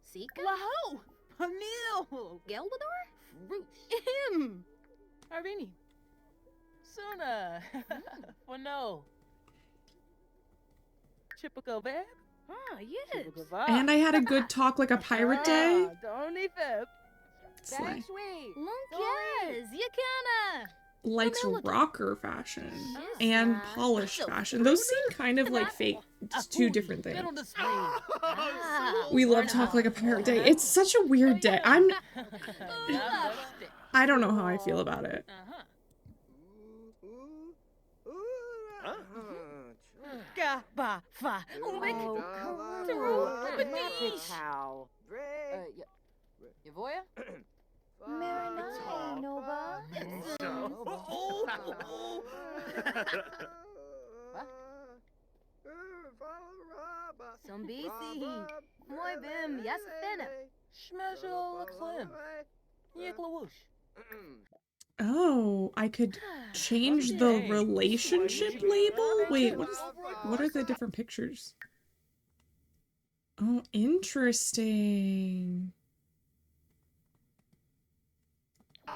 S6: Sika?
S2: Laho. Panil.
S6: Gelbador?
S2: Roosh.
S6: Him.
S2: Arvini. Suna. Wano. Chipico Veb.
S6: Ah, yes.
S1: And I had a good talk like a pirate day.
S2: Donny Feb.
S1: Slay.
S6: Lunkes, Yakana.
S1: likes
S6: Melody.
S1: rocker fashion
S6: Yes,
S1: and
S6: ma.
S1: polished
S6: So
S1: fashion. Those seem kind of like fake, just two different things.
S6: Ah,
S1: We love Talk Like a Pirate Day. It's such a weird day. I don't know how I feel about it.
S5: How?
S3: Yavoya?
S6: Marinade, Nova. Zombisi. Muy bem, yes, fena.
S3: Shmezho Slim. Yiklawoosh.
S1: Oh, I could change the relationship label? Wait, what are the different pictures? Oh, interesting.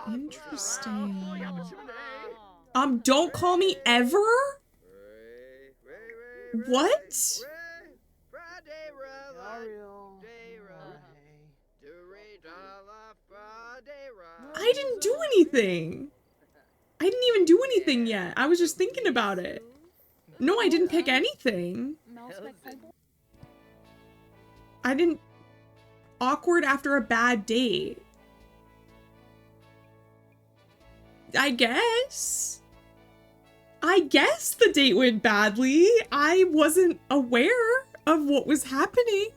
S1: Interesting. Don't call me ever? What? I didn't do anything. I didn't even do anything yet. I was just thinking about it. No, I didn't pick anything. I didn't... Awkward after a bad date. I guess the date went badly. I wasn't aware of what was happening.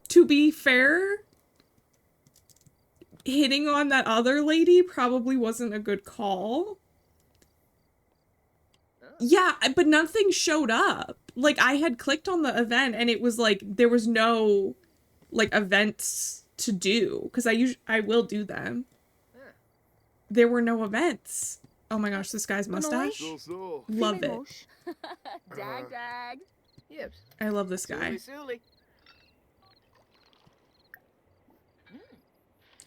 S1: To be fair, hitting on that other lady probably wasn't a good call. Yeah, but nothing showed up. Like, I had clicked on the event and it was like, there was no, like, events to do. Because I will do them. There were no events. Oh my gosh, this guy's mustache. Love it.
S5: Dag, dag.
S1: I love this guy.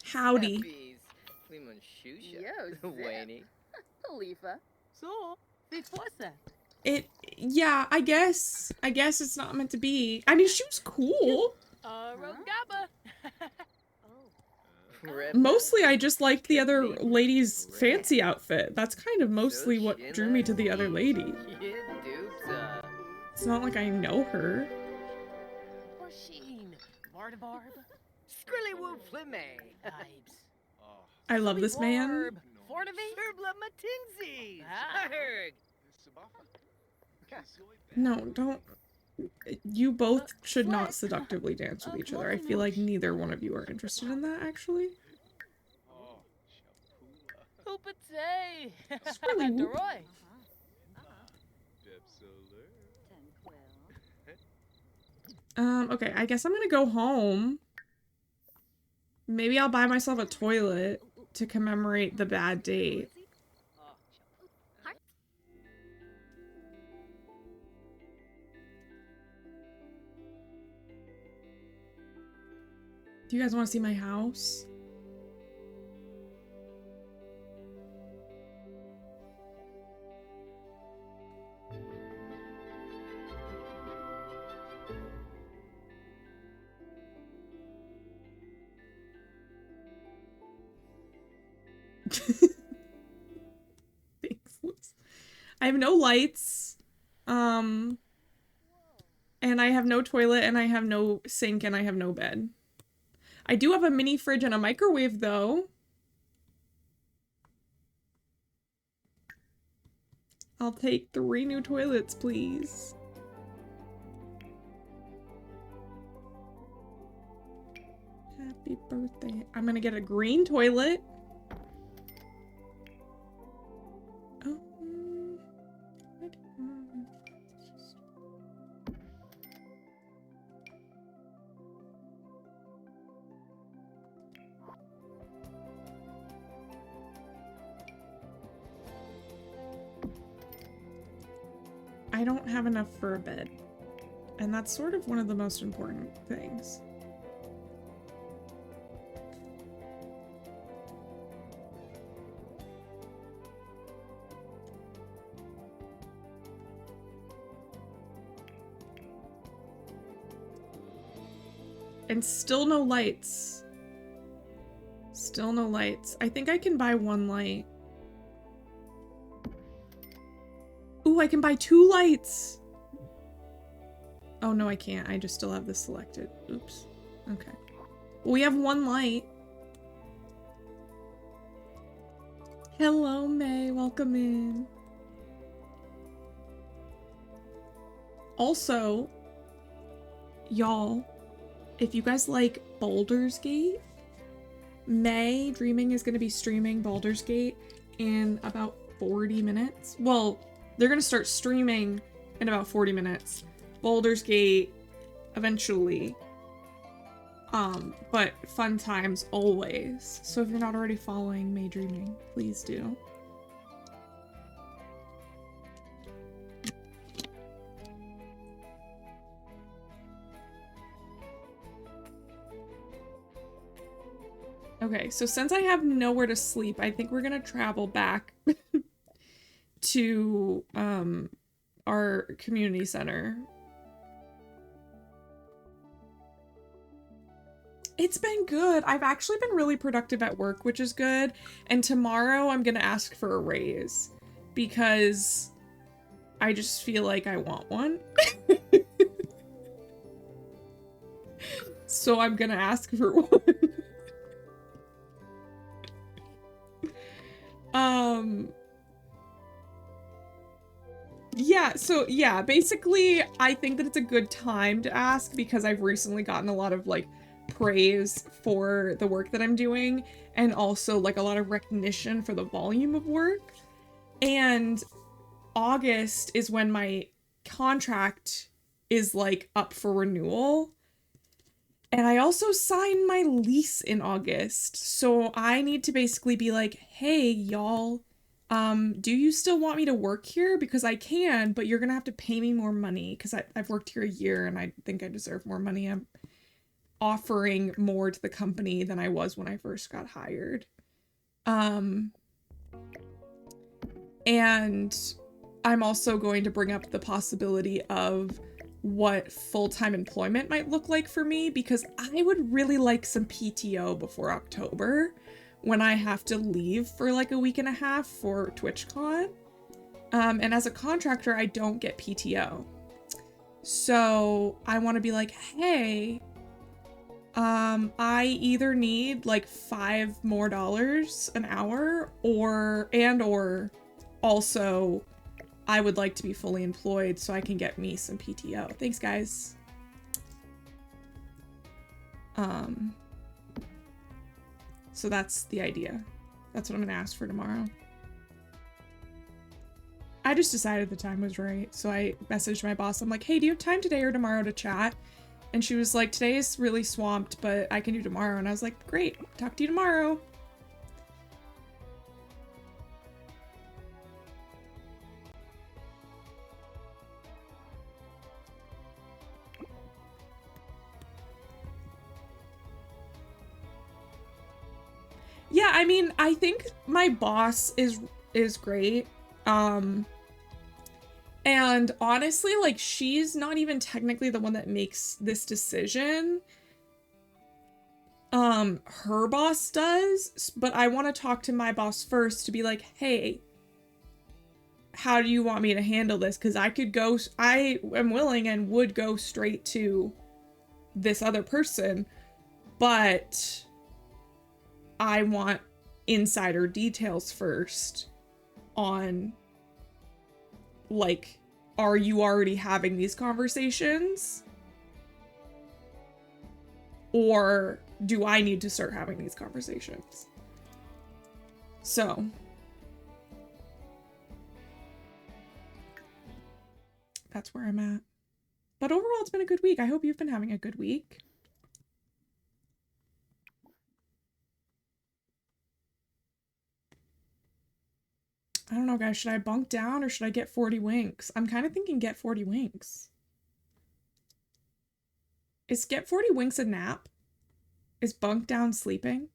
S1: Howdy.
S5: Khalifa.
S3: So, Bitwasa.
S1: Yeah, I guess it's not meant to be. I mean, she was cool.
S3: Rogaba.
S1: Mostly I just liked the other lady's fancy outfit. That's kind of mostly what drew me to the other lady. It's not like I know her. I love this man. No, don't. You both should not seductively dance with each other. I feel like neither one of you are interested in that, actually. Swirly whoop. Okay, I guess I'm gonna go home. Maybe I'll buy myself a toilet to commemorate the bad date. Do you guys want to see my house? Thanks, Liz. I have no lights. And I have no toilet, and I have no sink, and I have no bed. I do have a mini fridge and a microwave, though. I'll take 3 new toilets, please. Happy birthday. I'm gonna get a green toilet. Oh. I don't have enough for a bed. And that's sort of one of the most important things. And still no lights. Still no lights. I think I can buy 1 light. Ooh, I can buy 2 lights! Oh, no, I can't. I just still have this selected. Oops. Okay. Well, we have 1 light. Hello, May. Welcome in. Also, y'all, if you guys like Baldur's Gate, May Dreaming is going to be streaming Baldur's Gate in about 40 minutes. Well, they're going to start streaming in about 40 minutes. Baldur's Gate eventually. But fun times always. So if you're not already following May Dreaming, please do. Okay, so since I have nowhere to sleep, I think we're gonna travel back to our community center. It's been good. I've actually been really productive at work, which is good. And tomorrow I'm gonna ask for a raise because I just feel like I want one. So I'm gonna ask for one. Yeah, so yeah, basically I think that it's a good time to ask because I've recently gotten a lot of like praise for the work that I'm doing and also like a lot of recognition for the volume of work. And August is when my contract is like up for renewal. And I also signed my lease in August. So I need to basically be like, hey, y'all, do you still want me to work here? Because I can, but you're gonna have to pay me more money because I've worked here a year and I think I deserve more money. I'm offering more to the company than I was when I first got hired. And I'm also going to bring up the possibility of what full-time employment might look like for me because I would really like some PTO before October when I have to leave for like a week and a half for TwitchCon. And as a contractor, I don't get PTO. So I want to be like, hey, I either need like $5 more an hour or also I would like to be fully employed so I can get me some PTO. Thanks, guys. So that's the idea. That's what I'm gonna ask for tomorrow. I just decided the time was right. So I messaged my boss. I'm like, hey, do you have time today or tomorrow to chat? And she was like, today is really swamped, but I can do tomorrow. And I was like, great, talk to you tomorrow. Yeah, I mean, I think my boss is great. And honestly, like, she's not even technically the one that makes this decision. Her boss does, but I want to talk to my boss first to be like, hey, how do you want me to handle this? Because I am willing and would go straight to this other person, but I want insider details first on, like, are you already having these conversations? Or do I need to start having these conversations? So that's where I'm at. But overall, it's been a good week. I hope you've been having a good week. I don't know, guys. Should I bunk down or should I get 40 winks? I'm kind of thinking get 40 winks. Is get 40 winks a nap? Is bunk down sleeping?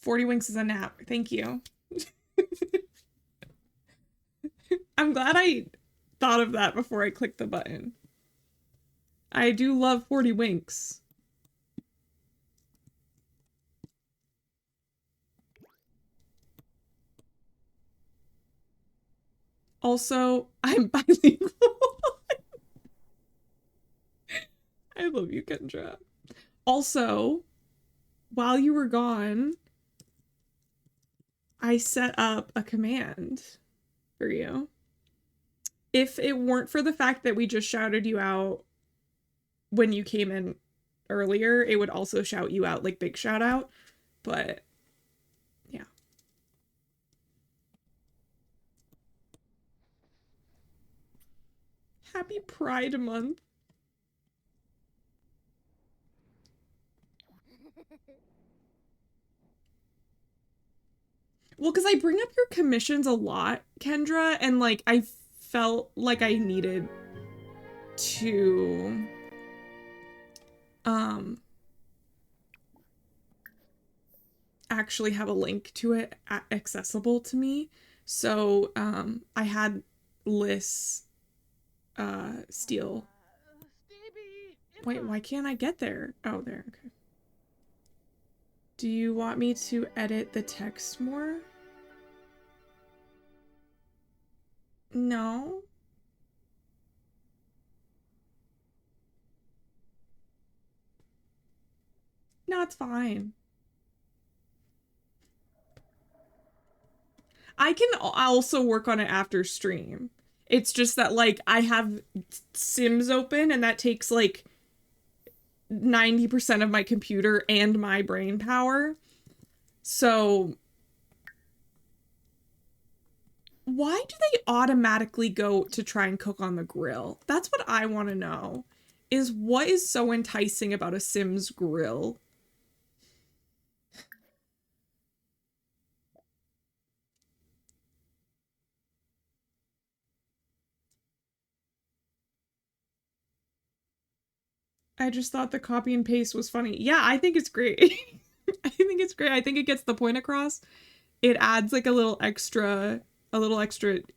S1: $40 winks is a nap. Thank you. I'm glad I thought of that before I clicked the button. I do love 40 winks. Also, I'm bilingual. I love you, Kendra. Also, while you were gone, I set up a command for you. If it weren't for the fact that we just shouted you out when you came in earlier, it would also shout you out, like big shout out. But yeah. Happy Pride Month. Well, because I bring up your commissions a lot, Kendra, and like I felt like I needed to actually have a link to it accessible to me. So I had Liz steal. Wait, why can't I get there? Oh, there, okay. Do you want me to edit the text more? No. No, it's fine. I can also work on it after stream. It's just that, like, I have Sims open and that takes, like, 90% of my computer and my brain power. So why do they automatically go to try and cook on the grill? That's what I want to know. Is what is so enticing about a Sims grill? I just thought the copy and paste was funny. Yeah, I think it's great. I think it's great. I think it gets the point across. It adds like a little extra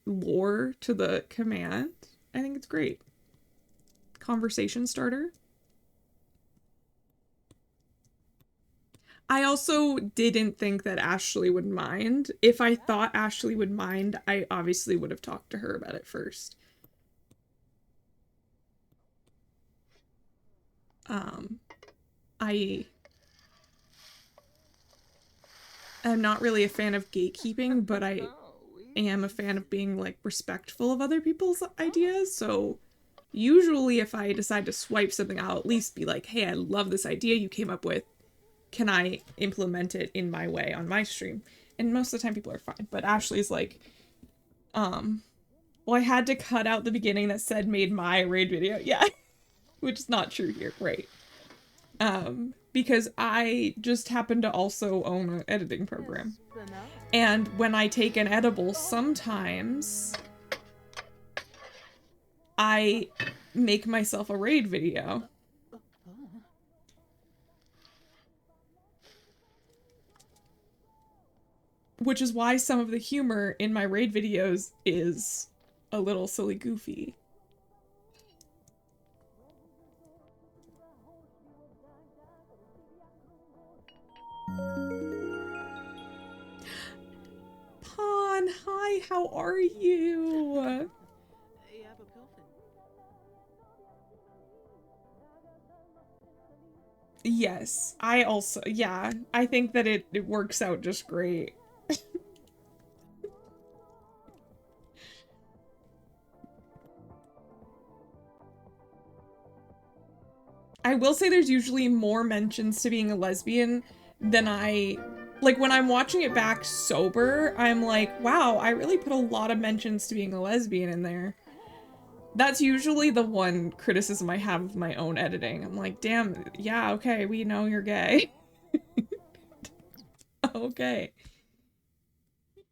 S1: lore to the command. I think it's great. Conversation starter. I also didn't think that Ashley would mind. If I thought Ashley would mind, I obviously would have talked to her about it first. I am not really a fan of gatekeeping, but I am a fan of being, like, respectful of other people's ideas, so usually if I decide to swipe something, I'll at least be like, hey, I love this idea you came up with. Can I implement it in my way on my stream? And most of the time people are fine, but Ashley's like, well, I had to cut out the beginning that said made my raid video. Yeah, which is not true here, right? Because I just happen to also own an editing program. And when I take an edible, sometimes I make myself a raid video. Which is why some of the humor in my raid videos is a little silly goofy. Pawn, hi, how are you? Yes, I also, yeah, I think that it works out just great. I will say there's usually more mentions to being a lesbian than like when I'm watching it back sober, I'm like, wow, I really put a lot of mentions to being a lesbian in there. That's usually the one criticism I have of my own editing. I'm like, damn, yeah, okay, we know you're gay. Okay.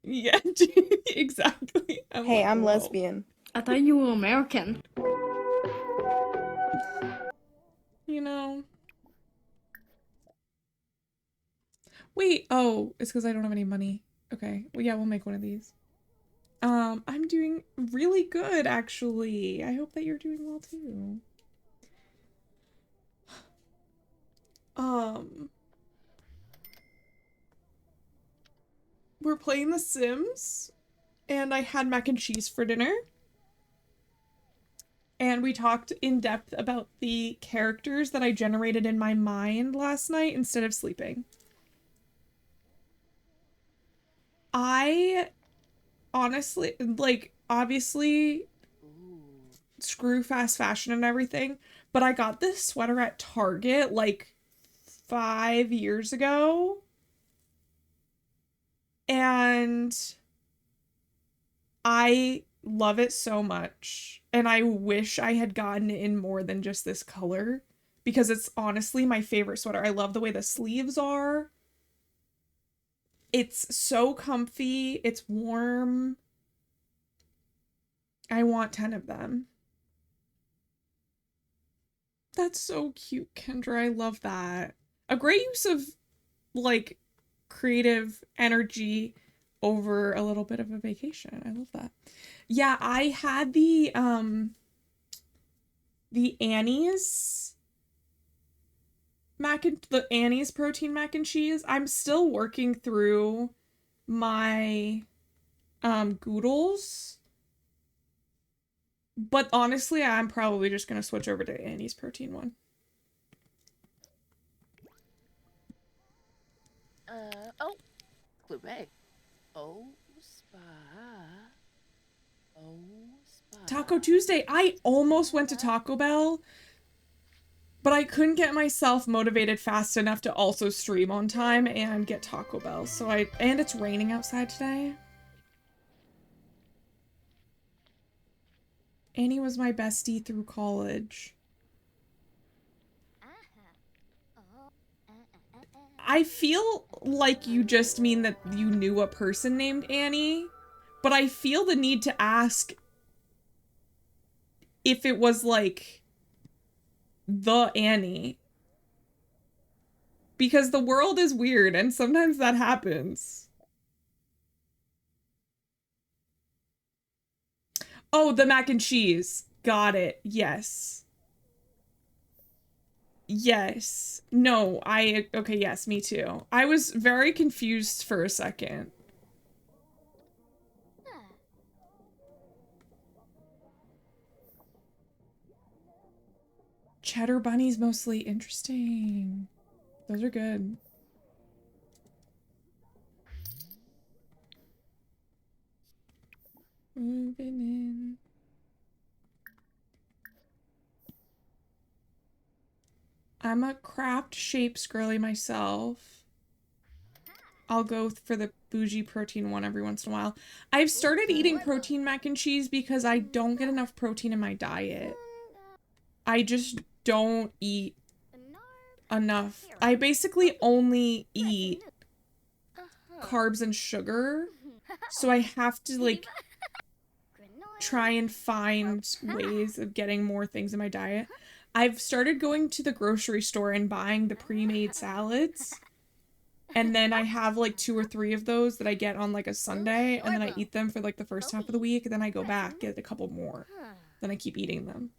S1: Yeah, exactly.
S7: Hey, I'm lesbian.
S8: I thought you were American.
S1: You know. Wait, oh, it's because I don't have any money. Okay, well, yeah, we'll make one of these. I'm doing really good, actually. I hope that you're doing well, too. We're playing The Sims, and I had mac and cheese for dinner. And we talked in depth about the characters that I generated in my mind last night instead of sleeping. I honestly, like, obviously, screw fast fashion and everything, but I got this sweater at Target like 5 years ago. And I love it so much. And I wish I had gotten it in more than just this color, because it's honestly my favorite sweater. I love the way the sleeves are. It's so comfy. It's warm. I want 10 of them. That's so cute, Kendra. I love that. A great use of, like, creative energy over a little bit of a vacation. I love that. Yeah, I had the Annie's the Annie's protein mac and cheese. I'm still working through my Goodles. But honestly, I'm probably just gonna switch over to Annie's protein one.
S3: Oh, Clube. Oh, spa. Oh, spa.
S1: Taco Tuesday. I almost went to Taco Bell, but I couldn't get myself motivated fast enough to also stream on time and get Taco Bell. So and it's raining outside today. Annie was my bestie through college. I feel like you just mean that you knew a person named Annie, but I feel the need to ask if it was like the Annie. Because the world is weird and sometimes that happens. Oh, the mac and cheese. Got it. Yes. Yes. No, okay, yes, me too. I was very confused for a second. Cheddar bunny's mostly interesting. Those are good. Moving in. I'm a craft shapes girly myself. I'll go for the bougie protein one every once in a while. I've started eating protein mac and cheese because I don't get enough protein in my diet. I just don't eat enough. I basically only eat carbs and sugar. So I have to, like, try and find ways of getting more things in my diet. I've started going to the grocery store and buying the pre-made salads. And then I have like 2 or 3 of those that I get on like a Sunday, and then I eat them for like the first half of the week, and then I go back, get a couple more. Then I keep eating them.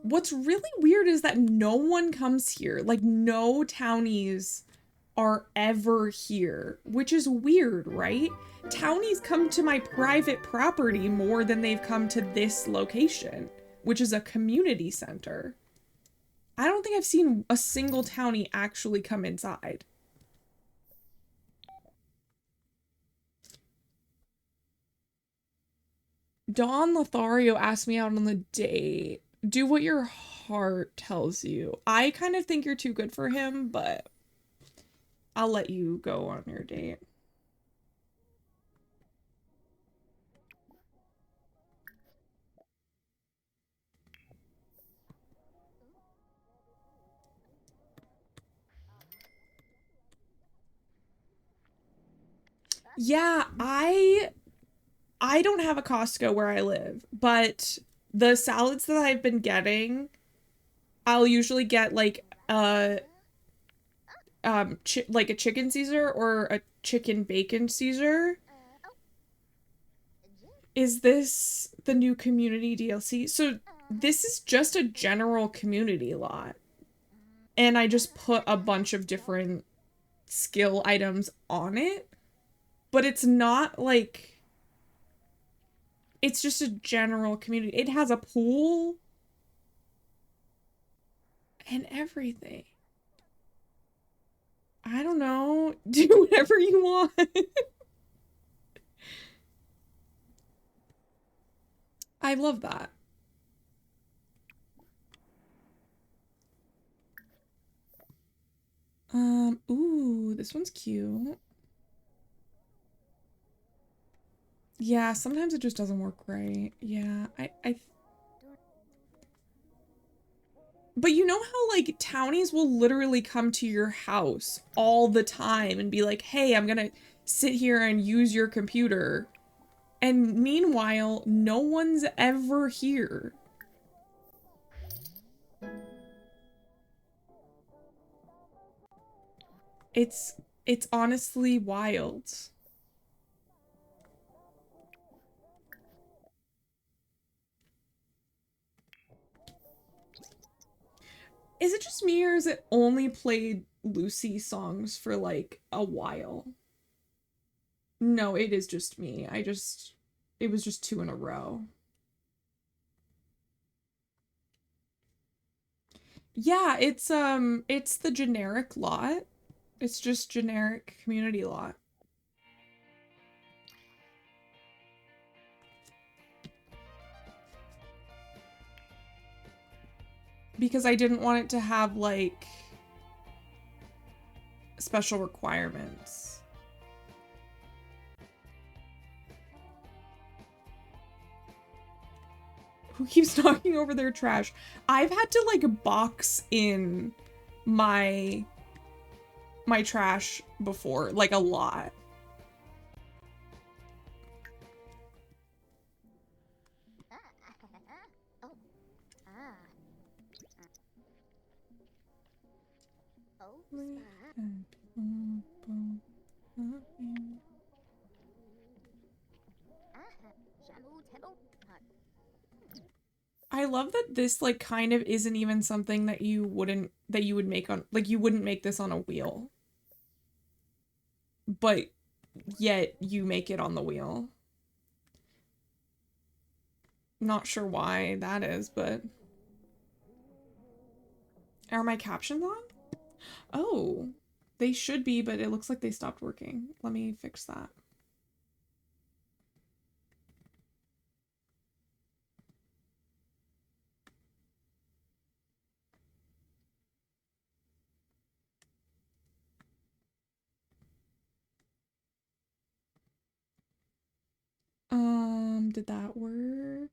S1: What's really weird is that no one comes here. Like, no townies are ever here, which is weird, right? Townies come to my private property more than they've come to this location, which is a community center. I don't think I've seen a single townie actually come inside. Dawn Lothario asked me out on the date. Do what your heart tells you. I kind of think you're too good for him, but I'll let you go on your date. Yeah, I don't have a Costco where I live, but the salads that I've been getting I'll usually get like like a chicken Caesar or a chicken bacon Caesar. Is this the new community DLC? So this is just a general community lot. And I just put a bunch of different skill items on it. But it's not like... It's just a general community. It has a pool. And everything. I don't know. Do whatever you want. I love that. Ooh, this one's cute. Yeah, sometimes it just doesn't work right. Yeah, but you know how, like, townies will literally come to your house all the time and be like, hey, I'm gonna sit here and use your computer. And meanwhile, no one's ever here. It's honestly wild. Is it just me or is it only played Lucy songs for like a while? No, it is just me. It was just 2 in a row. Yeah, it's the generic lot. It's just generic community lot. Because I didn't want it to have, like, special requirements. Who keeps knocking over their trash? I've had to, like, box in my trash before, like, a lot. I love that this, like, kind of isn't even something that you would make on, like, you wouldn't make this on a wheel. But yet you make it on the wheel. Not sure why that is, but... Are my captions on? Oh, they should be, but it looks like they stopped working. Let me fix that. Did that work?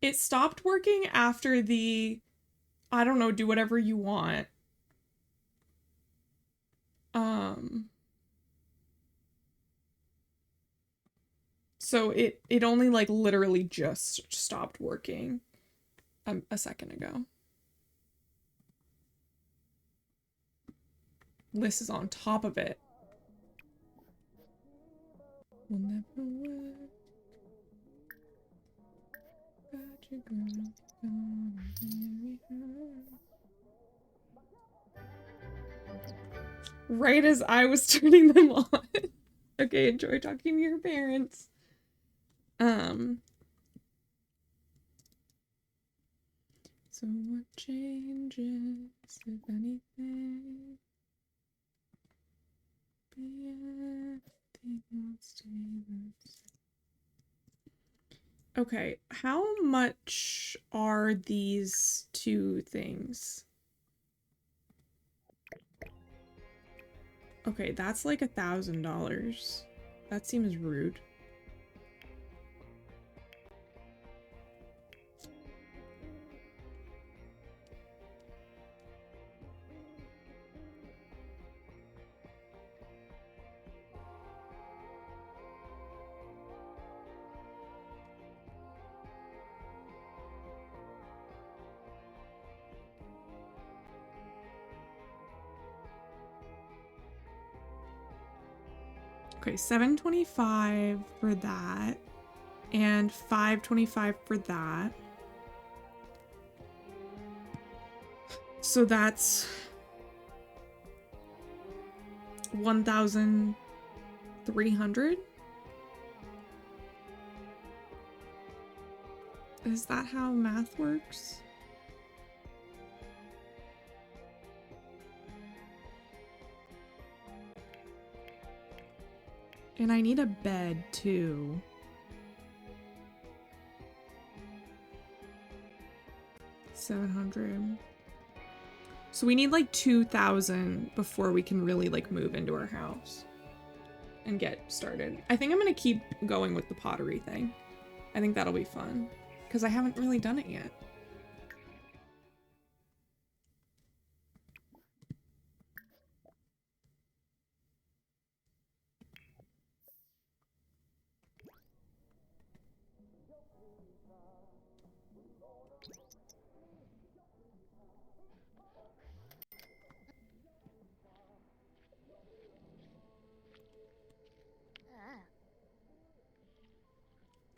S1: It stopped working after the, I don't know, do whatever you want. So it only, like, literally just stopped working a second ago. This is on top of it. Will never work. Got your girl, gonna marry her. Right as I was turning them on. Okay, enjoy talking to your parents. So what changes, if anything? Okay, how much are these 2 things? Okay, that's like $1,000. That seems rude. Okay, 725 for that. And 525 for that. So that's 1,300. Is that how math works? And I need a bed too. $700. So we need like 2,000 before we can really like move into our house and get started. I think I'm gonna keep going with the pottery thing. I think that'll be fun because I haven't really done it yet.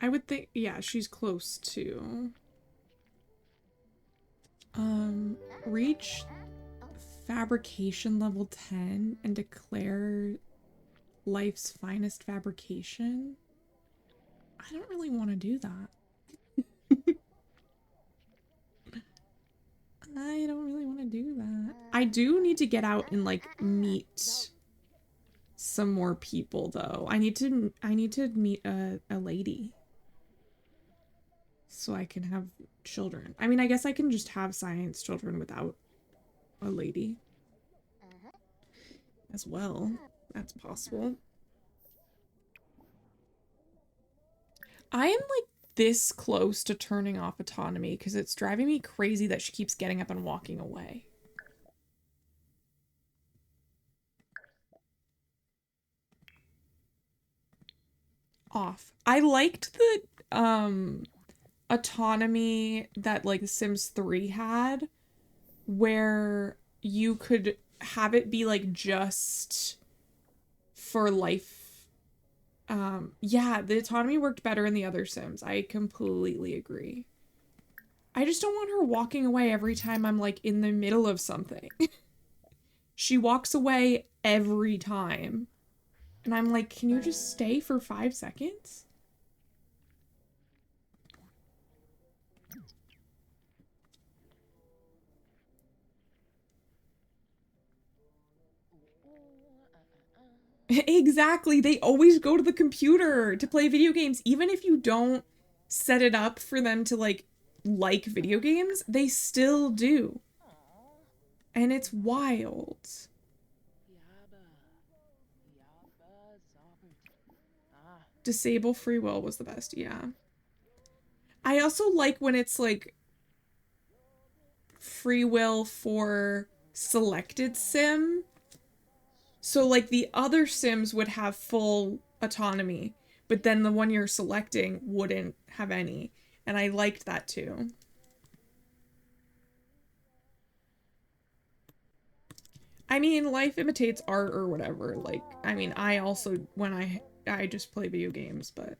S1: I would think, yeah, she's close to. Reach fabrication level 10 and declare life's finest fabrication. I don't really want to do that. I don't really want to do that. I do need to get out and like meet some more people though. I need to meet a lady so I can have children. I mean, I guess I can just have science children without a lady as well. That's possible. I am like this close to turning off autonomy because it's driving me crazy that she keeps getting up and walking away. Off. I liked the autonomy that like Sims 3 had, where you could have it be like just for life. Yeah, the autonomy worked better in the other Sims. I completely agree. I just don't want her walking away every time I'm like in the middle of something. She walks away every time. And I'm like, can you just stay for 5 seconds? Exactly. They always go to the computer to play video games. Even if you don't set it up for them to like video games, they still do. And it's wild. Disable free will was the best, yeah. I also like when it's like free will for selected sim. So like the other Sims would have full autonomy, but then the one you're selecting wouldn't have any. And I liked that too. I mean, life imitates art or whatever. Like, I mean, I also, when I just play video games, but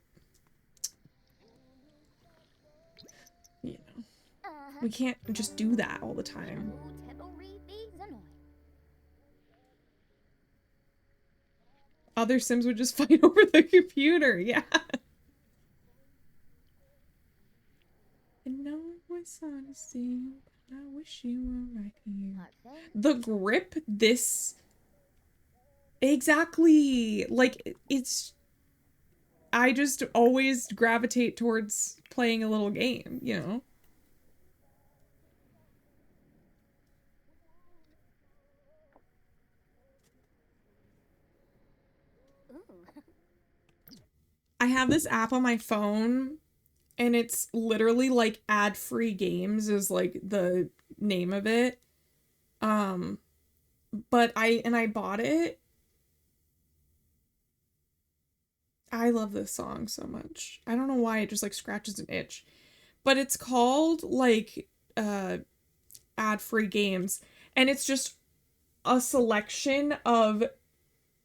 S1: you know, we can't just do that all the time. Other Sims would just fight over the computer, yeah. And no one saw to see, but I wish you were right here. The grip, this... Exactly! Like, it's... I just always gravitate towards playing a little game, you know? I have this app on my phone, and it's literally like ad-free games is like the name of it. But I bought it. I love this song so much. I don't know why it just like scratches an itch. But it's called like ad-free games, and it's just a selection of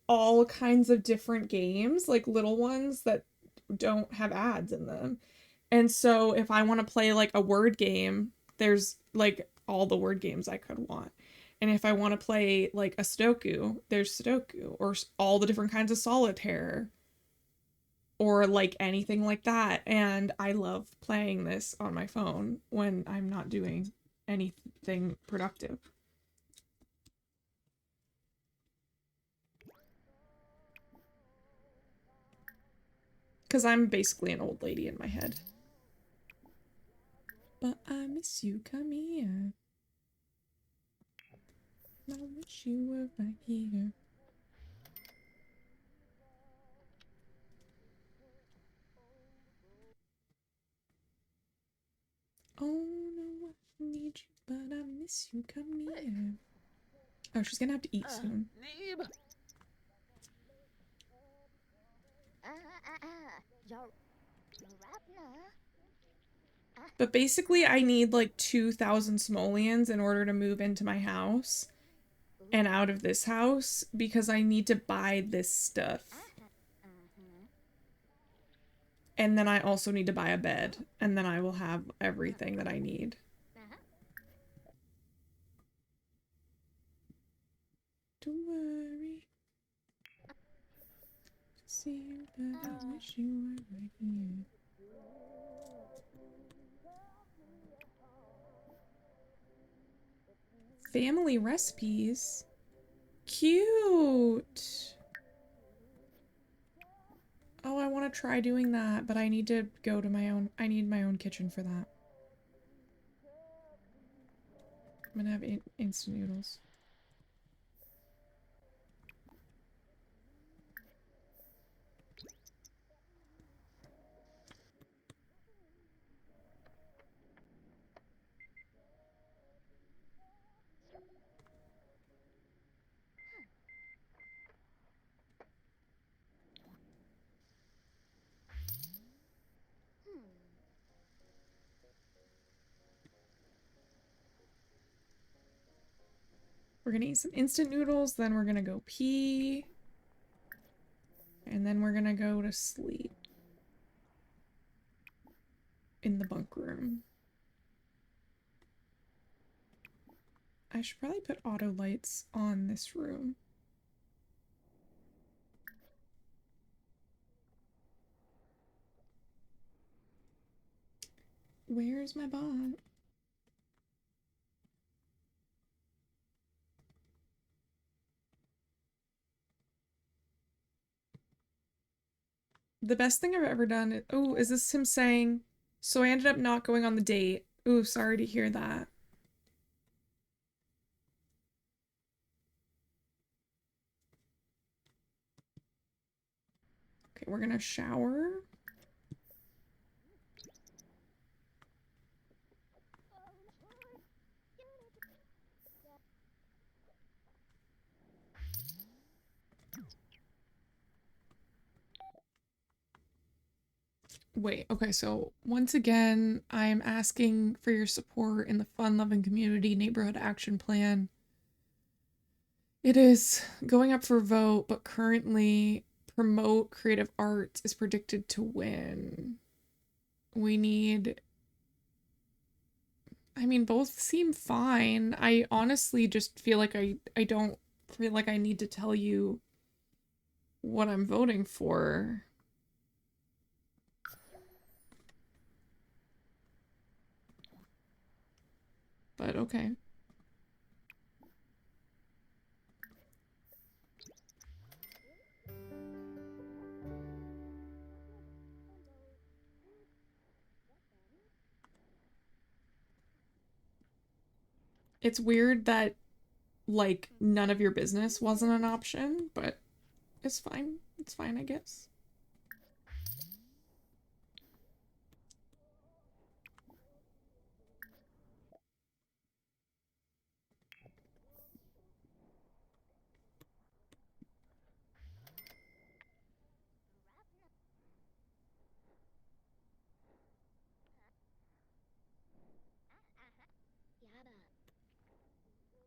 S1: all kinds of different games, like little ones that don't have ads in them. And so if I want to play like a word game, there's like all the word games I could want. And if I want to play like a Sudoku, there's Sudoku, or all the different kinds of solitaire, or like anything like that. And I love playing this on my phone when I'm not doing anything productive. Because I'm basically an old lady in my head. But I miss you, come here. I wish you were right here. Oh no, I need you, but I miss you, come here. Oh, she's gonna have to eat soon.
S3: Neeb.
S1: But basically, I need like 2,000 simoleons in order to move into my house and out of this house because I need to buy this stuff. And then I also need to buy a bed, and then I will have everything that I need. Don't worry. See you, but I wish you were right here. Family recipes? Cute! Oh, I want to try doing that, but I need to go to my own... I need my own kitchen for that. I'm gonna have instant noodles. We're gonna eat some instant noodles, then we're gonna go pee. And then we're gonna go to sleep. In the bunk room. I should probably put auto lights on this room. Where's my bot? The best thing I've ever done is... Oh, is this him saying... So I ended up not going on the date. Ooh, sorry to hear that. Okay, we're gonna shower. Wait, okay, so once again, I'm asking for your support in the Fun Loving Community Neighborhood Action Plan. It is going up for vote, but currently Promote Creative Arts is predicted to win. We need... I mean, both seem fine. I honestly just feel like I don't feel like I need to tell you what I'm voting for. But okay. It's weird that, like, none of your business wasn't an option, but it's fine. It's fine, I guess.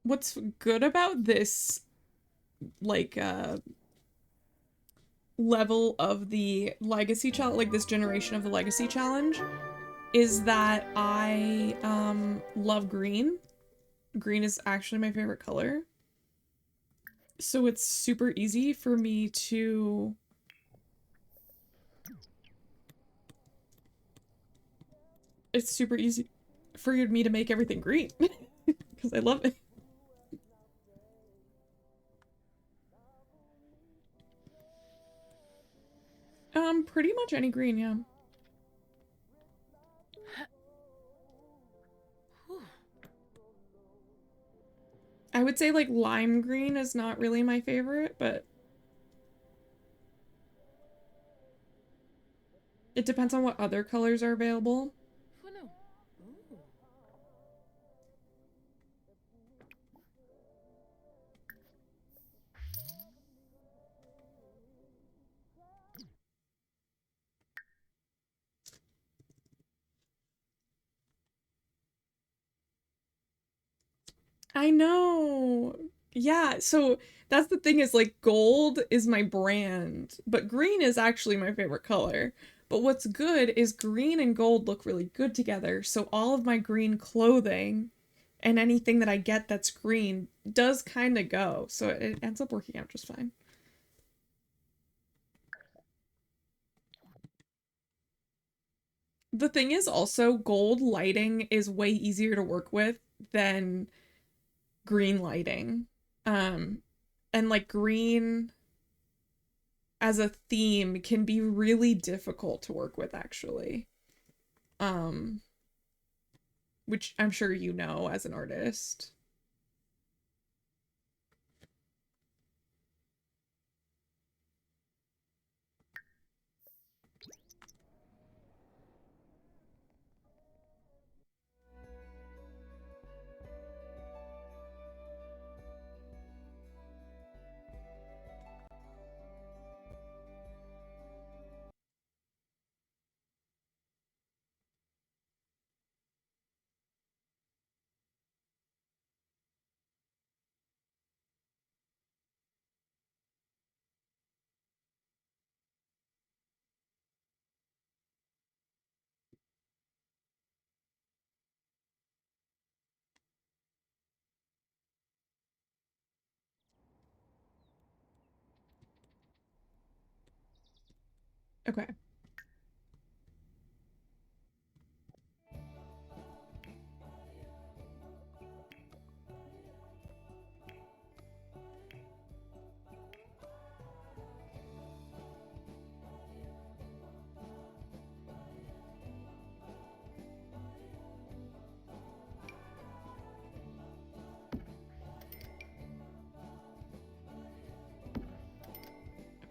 S1: What's good about this, like, level of the legacy challenge, like this generation of the legacy challenge, is that I love green. Green is actually my favorite color. So it's super easy for me to for me to make everything green because I love it. Pretty much any green, yeah. I would say like lime green is not really my favorite, but it depends on what other colors are available. I know. Yeah, so that's the thing is like gold is my brand, but green is actually my favorite color. But what's good is green and gold look really good together. So all of my green clothing and anything that I get that's green does kind of go. So it ends up working out just fine. The thing is also gold lighting is way easier to work with than green lighting. And like green as a theme can be really difficult to work with actually. Which I'm sure you know as an artist. Okay.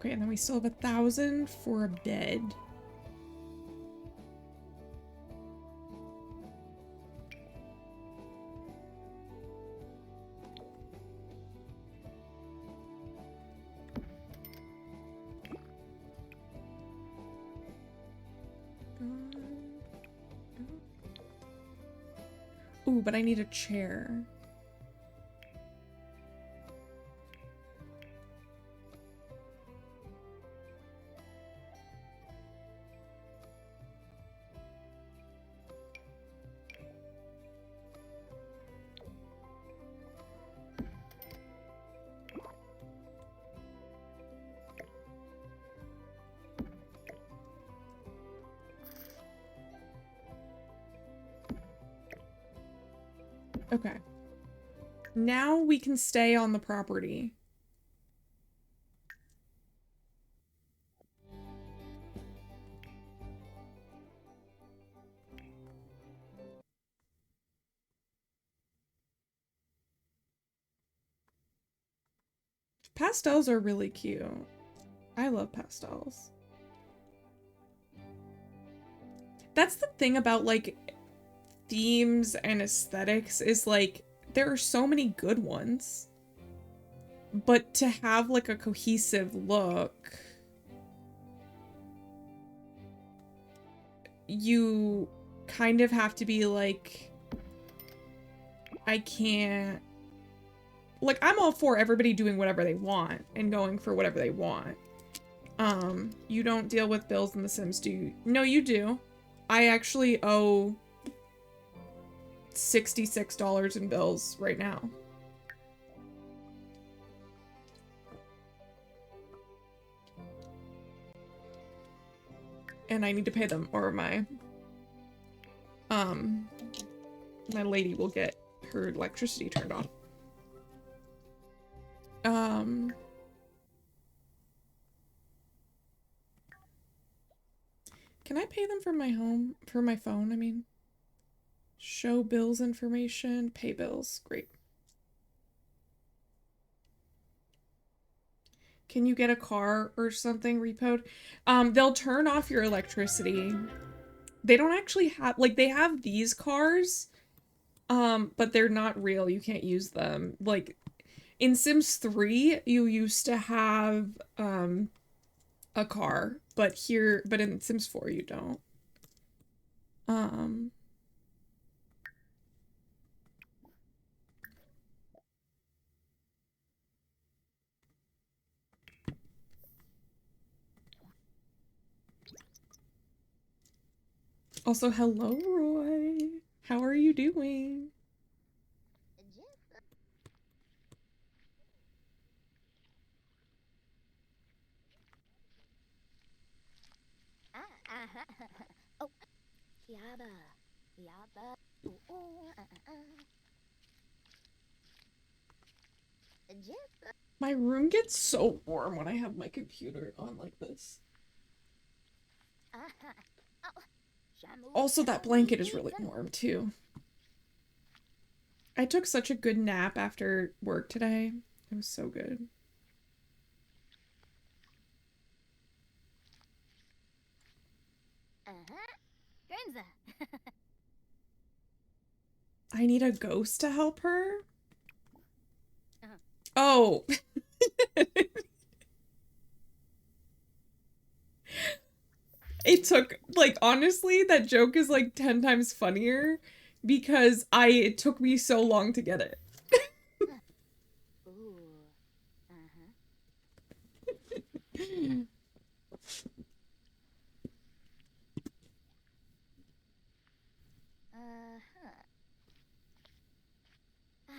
S1: Okay, and then we still have 1,000 for a bed. Ooh, but I need a chair. Okay. Now we can stay on the property. Pastels are really cute. I love pastels. That's the thing about like themes and aesthetics is like there are so many good ones, but to have like a cohesive look, you kind of have to be like, I can't, like, I'm all for everybody doing whatever they want and going for whatever they want. You don't deal with bills in The Sims, do you? No, you do. I actually owe $66 in bills right now. And I need to pay them or my lady will get her electricity turned off. Can I pay them from my home, for my phone, I mean? Show bills information, pay bills, great. Can you get a car or something repoed? They'll turn off your electricity. They don't actually have, like, they have these cars, but they're not real. You can't use them. Like, in Sims 3, you used to have, a car, but in Sims 4, you don't. Also, hello, Roy. How are you doing?
S6: Oh, yabba, yabba. Ooh,
S1: My room gets so warm when I have my computer on like this. Also, that blanket is really warm too. I took such a good nap after work today. It was so good. I need a ghost to help her? Oh. It took, like, honestly, that joke is like 10 times funnier because it took me so long to get it.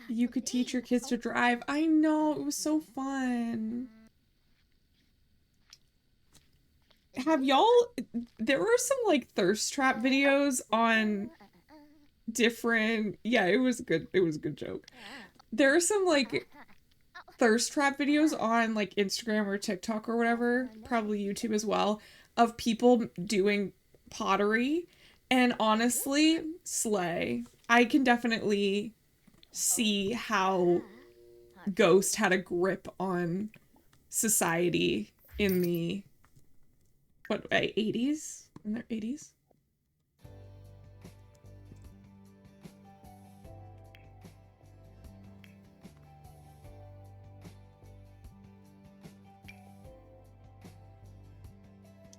S1: You could teach your kids to drive. I know, it was so fun. Have y'all, there were some like thirst trap videos on different, yeah, it was good. It was a good joke. There are some like thirst trap videos on like Instagram or TikTok or whatever, probably YouTube as well, of people doing pottery. And honestly, slay. I can definitely see how Ghost had a grip on society in the, what, 80s? In their 80s?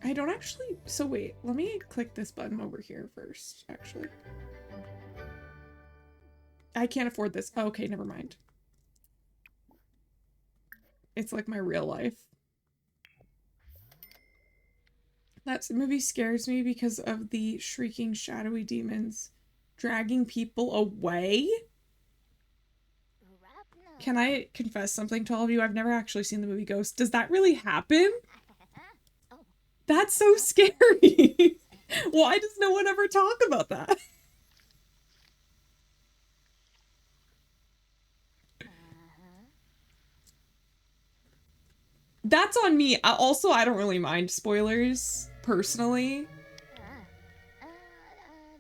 S1: I don't actually, so wait, let me click this button over here first, actually. I can't afford this. Oh, okay, never mind. It's like my real life. That movie scares me because of the shrieking shadowy demons dragging people away. Can I confess something to all of you? I've never actually seen the movie Ghost. Does that really happen? That's so scary. Why does no one ever talk about that? That's on me. Also, I don't really mind spoilers, personally.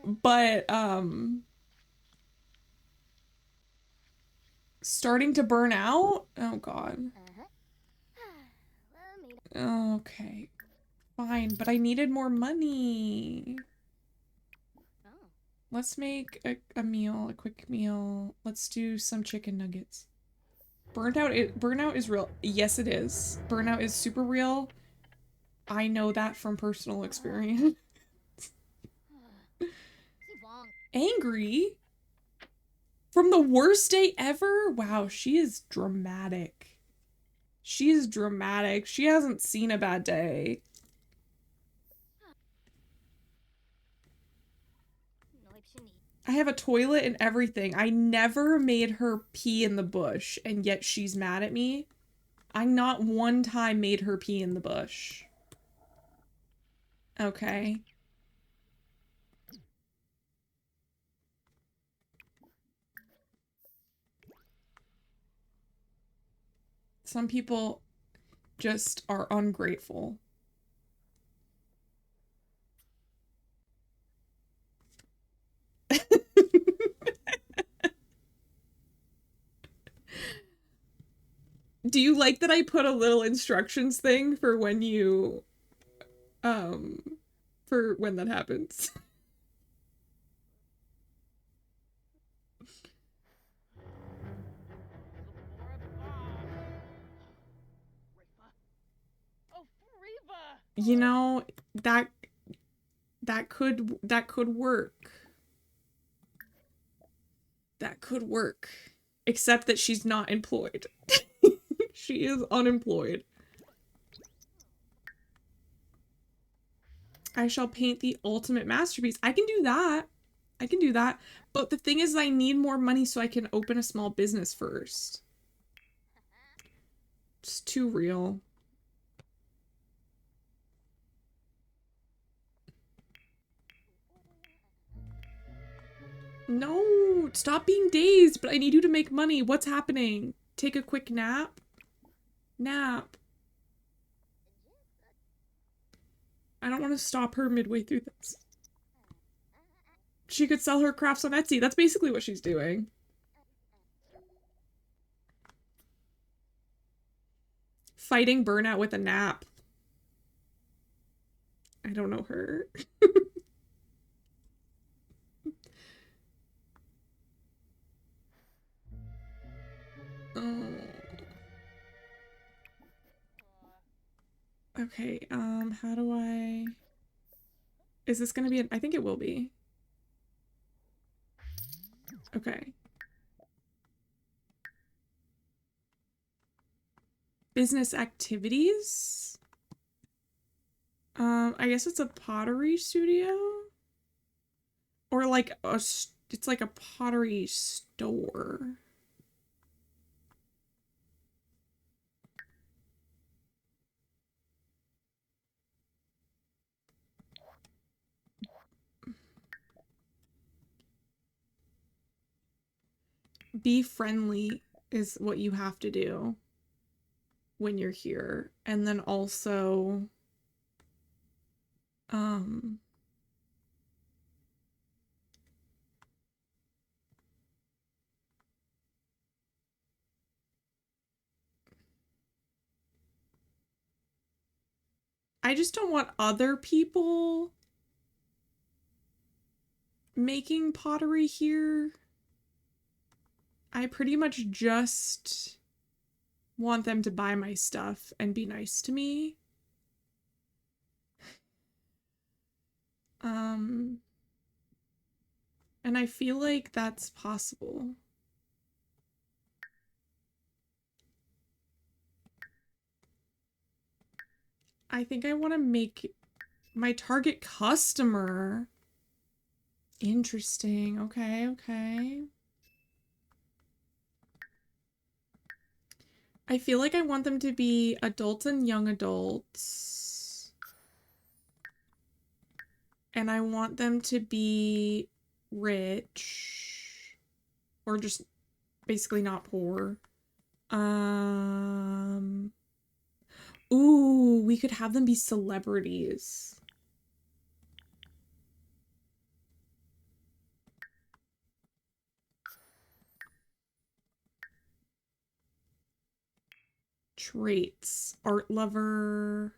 S1: But, starting to burn out? Oh, God. Okay. Fine, but I needed more money. Let's make a meal, a quick meal. Let's do some chicken nuggets. Burnout is real. Yes, it is. Burnout is super real. I know that from personal experience. Angry? From the worst day ever? Wow, she is dramatic. She is dramatic. She hasn't seen a bad day. I have a toilet and everything. I never made her pee in the bush, and yet she's mad at me. I not one time made her pee in the bush. Okay. Some people just are ungrateful. Do you like that I put a little instructions thing for when you, for when that happens?
S2: Oh, Reva!
S1: You know, that could work. That could work. Except that she's not employed. She is unemployed. I shall paint the ultimate masterpiece. I can do that. I can do that. But the thing is, I need more money so I can open a small business first. It's too real. No, stop being dazed, but I need you to make money. What's happening? Take a quick nap? Nap. I don't want to stop her midway through this. She could sell her crafts on Etsy. That's basically what she's doing. Fighting burnout with a nap. I don't know her. Oh. Okay, how do I... Is this gonna be I think it will be. Okay. Business activities? I guess it's a pottery studio? Or like it's like a pottery store. Be friendly is what you have to do when you're here. And then also, I just don't want other people making pottery here. I pretty much just want them to buy my stuff and be nice to me. And I feel like that's possible. I think I want to make my target customer. Interesting. Okay, okay. I feel like I want them to be adults and young adults. And I want them to be rich. Or just basically not poor. Ooh, we could have them be celebrities. Traits. Art lover.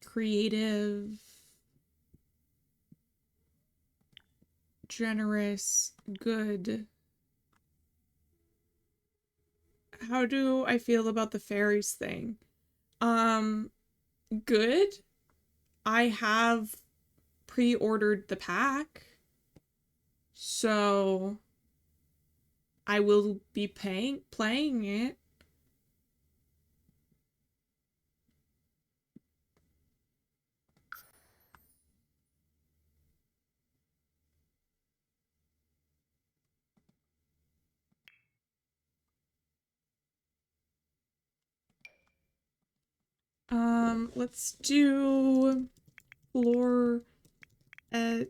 S1: Creative. Generous. Good. How do I feel about the fairies thing? Good. I have pre-ordered the pack. So I will be playing it. Let's do floor at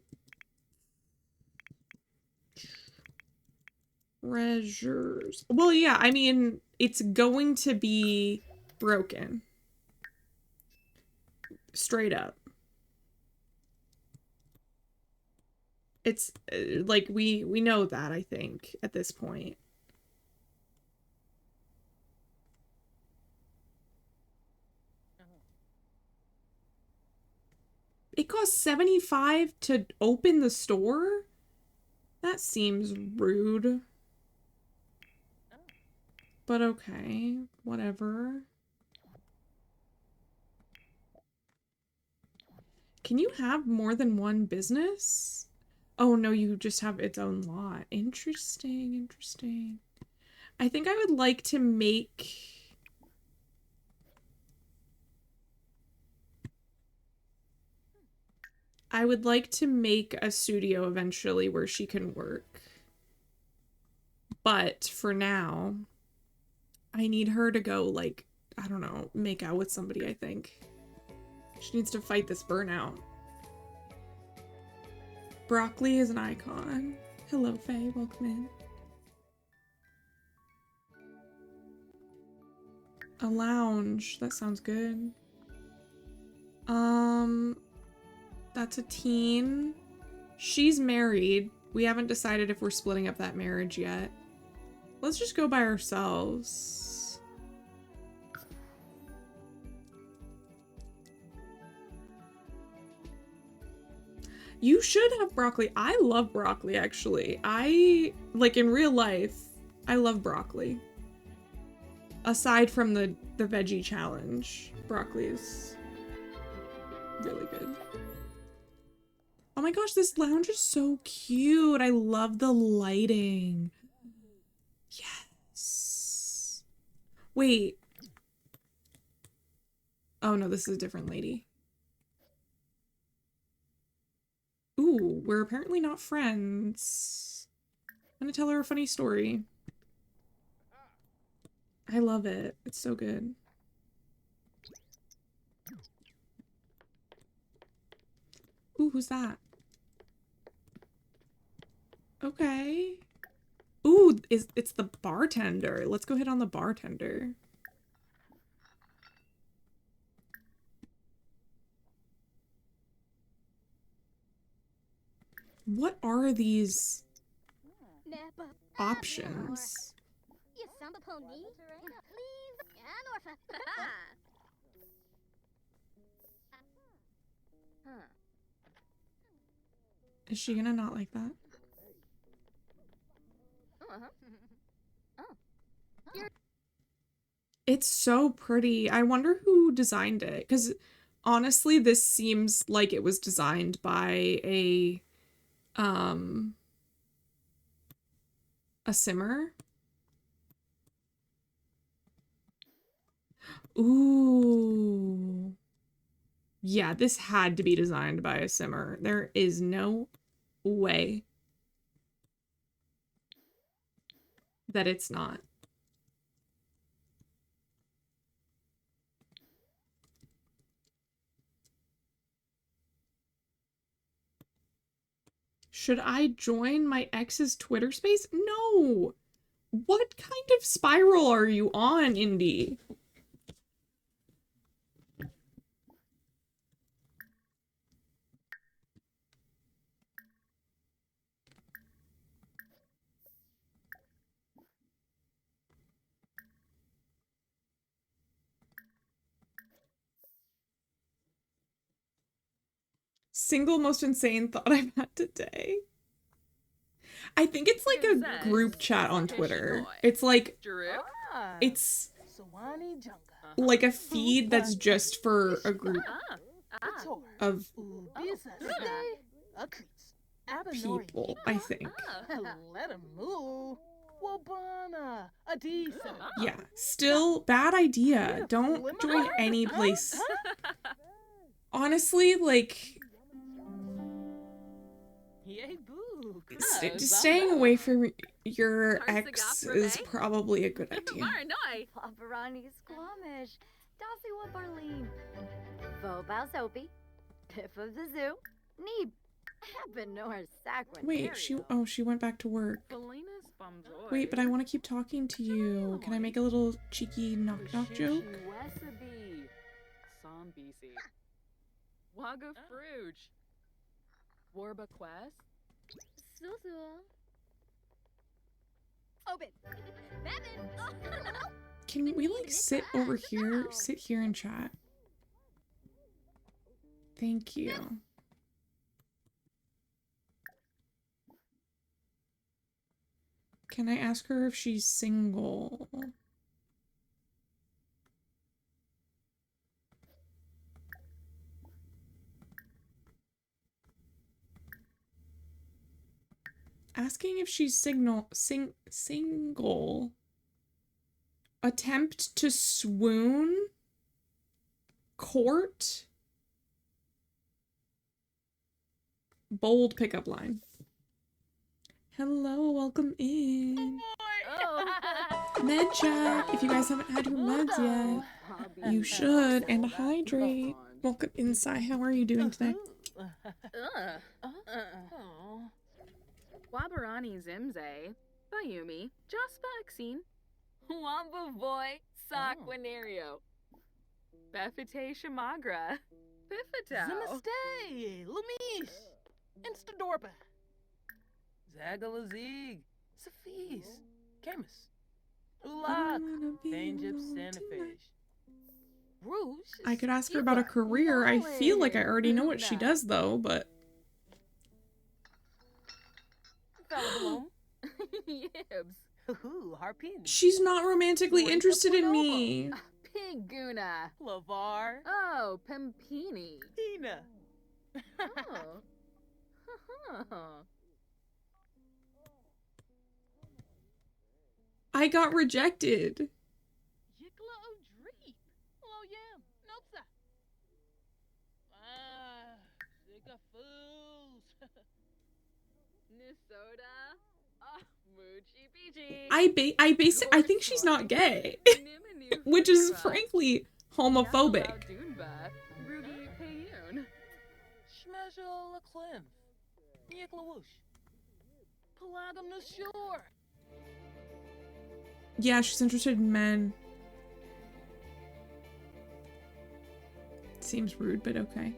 S1: treasures. Well, yeah, I mean, it's going to be broken. Straight up. It's like we know that, I think, at this point. It costs $75 to open the store? That seems rude. But okay, whatever. Can you have more than one business? Oh no, you just have its own lot. Interesting, interesting. I think I would like to make... I would like to make a studio eventually where she can work. But for now, I need her to go, like, I don't know, make out with somebody, I think. She needs to fight this burnout. Broccoli is an icon. Hello, Faye. Welcome in. A lounge. That sounds good. That's a teen. She's married. We haven't decided if we're splitting up that marriage yet. Let's just go by ourselves. You should have broccoli. I love broccoli, actually. Like, in real life, I love broccoli. Aside from the veggie challenge, broccoli is really good. Oh my gosh, this lounge is so cute. I love the lighting. Yes. Wait. Oh no, this is a different lady. Ooh, we're apparently not friends. I'm gonna tell her a funny story. I love it. It's so good. Ooh, who's that? Okay. Ooh, it's the bartender. Let's go hit on the bartender. What are these options? Is she gonna not like that? It's so pretty. I wonder who designed it, because honestly, this seems like it was designed by a simmer. Ooh. Yeah, this had to be designed by a simmer. There is no way that it's not. Should I join my ex's Twitter space? No! What kind of spiral are you on, Indy? Single most insane thought I've had today. I think it's like a group chat on Twitter. It's like, it's like a feed that's just for a group of people, I think.
S2: Wabana. Adisa.
S1: Yeah, still bad idea. Don't join any place. Honestly, like,
S2: Yay, boo.
S1: staying away from your ex is probably a good idea.
S5: Maranoi.
S6: Paparani Squamish. Dossie wa Berlin. Vobal Soapy. Piff of the Zoo. Neeb. Habanor Sacquin.
S1: Wait, she went back to work.
S5: Belina's Bumzoy.
S1: Wait, but I want to keep talking to you. Can I make a little cheeky knock knock joke?
S5: Wesabi. Sam BC. Waga Fruge. Warba Quest.
S6: Susu. Open. Bevan.
S1: Can we like sit over here? Sit here and chat. Thank you. Can I ask her if she's single? Asking if she's single. Attempt to swoon? Court? Bold pickup line. Hello, welcome in. Med check. If you guys haven't had your meds yet, you should. And hydrate. Welcome inside. How are you doing today?
S5: Wabarani Zimze. Bayumi. Jaspa Exine. Wamba Boy. Saquinario. Befite Shamagra. Bifito.
S2: Zimastay. Lumis. Instadorpa.
S3: Zagalazig. Safis. Camus. Ulat. Danjip Sanafage.
S2: Rouge.
S1: I could ask her about a career. I feel like I already know what she does though, but
S5: Yibs.
S3: Harpin.
S1: she's not romantically interested in me.
S5: Piguna.
S3: Lavar.
S5: Oh, Pimpini.
S3: Tina.
S5: Oh.
S1: I got rejected.
S2: Yikla O'Dreep. Hello, Yam. Nopsa. Sick fools.
S5: Nisoda. Oh, Moochie Peachy.
S1: I think she's not gay, which is frankly homophobic.
S5: Rudy Payun.
S3: Shmeshel Leclim. Yikla Whoosh.
S2: Pelagam the Shore.
S1: Yeah, she's interested in men. Seems rude, but okay.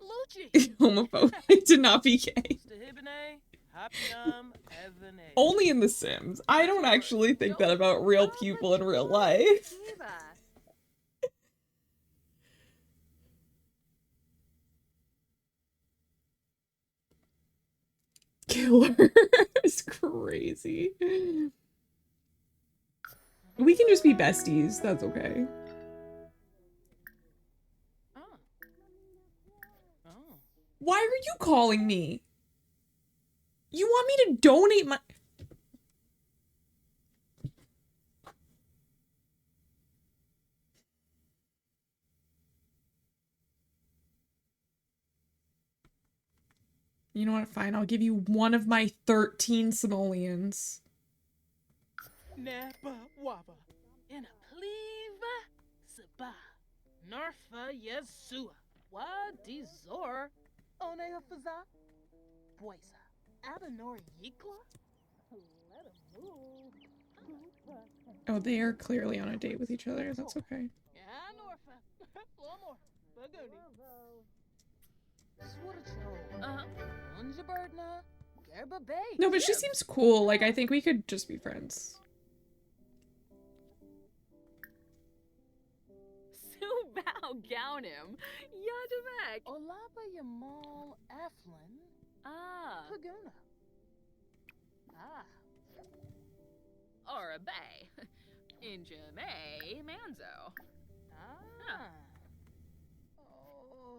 S2: Lucci.
S1: Homophobic to not be gay.
S3: Stahibine. Hapium. Evane.
S1: Only in The Sims. I don't actually think that about real people in real life. Killer is crazy. We can just be besties. That's okay. Why are you calling me? You want me to donate my... You know what? Fine. I'll give you one of my 13 simoleons.
S2: Napa Waba. In a Pleva Saba. Narfa Yesua. Wadi Zor. Onea Faza. Boisa. Abenor Yikla. Let him move.
S1: Oh, they are clearly on a date with each other. That's okay.
S2: Yeah, Norfa. Lomor. Bagoni. Swordcho. Unjabirdna. Gerba Bay.
S1: No, but she seems cool. Like, I think we could just be friends.
S5: Subao Gaunim. Yadamek.
S2: Olapa Yamal Aflin.
S5: Ah.
S2: Paguna.
S5: Or a bay. Injame Manzo.
S2: Ah. Oh.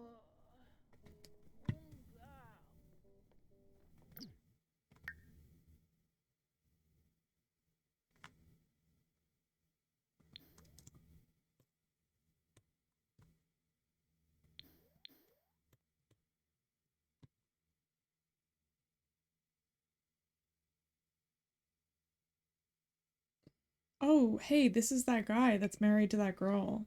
S1: Oh, hey, this is that guy that's married to that girl.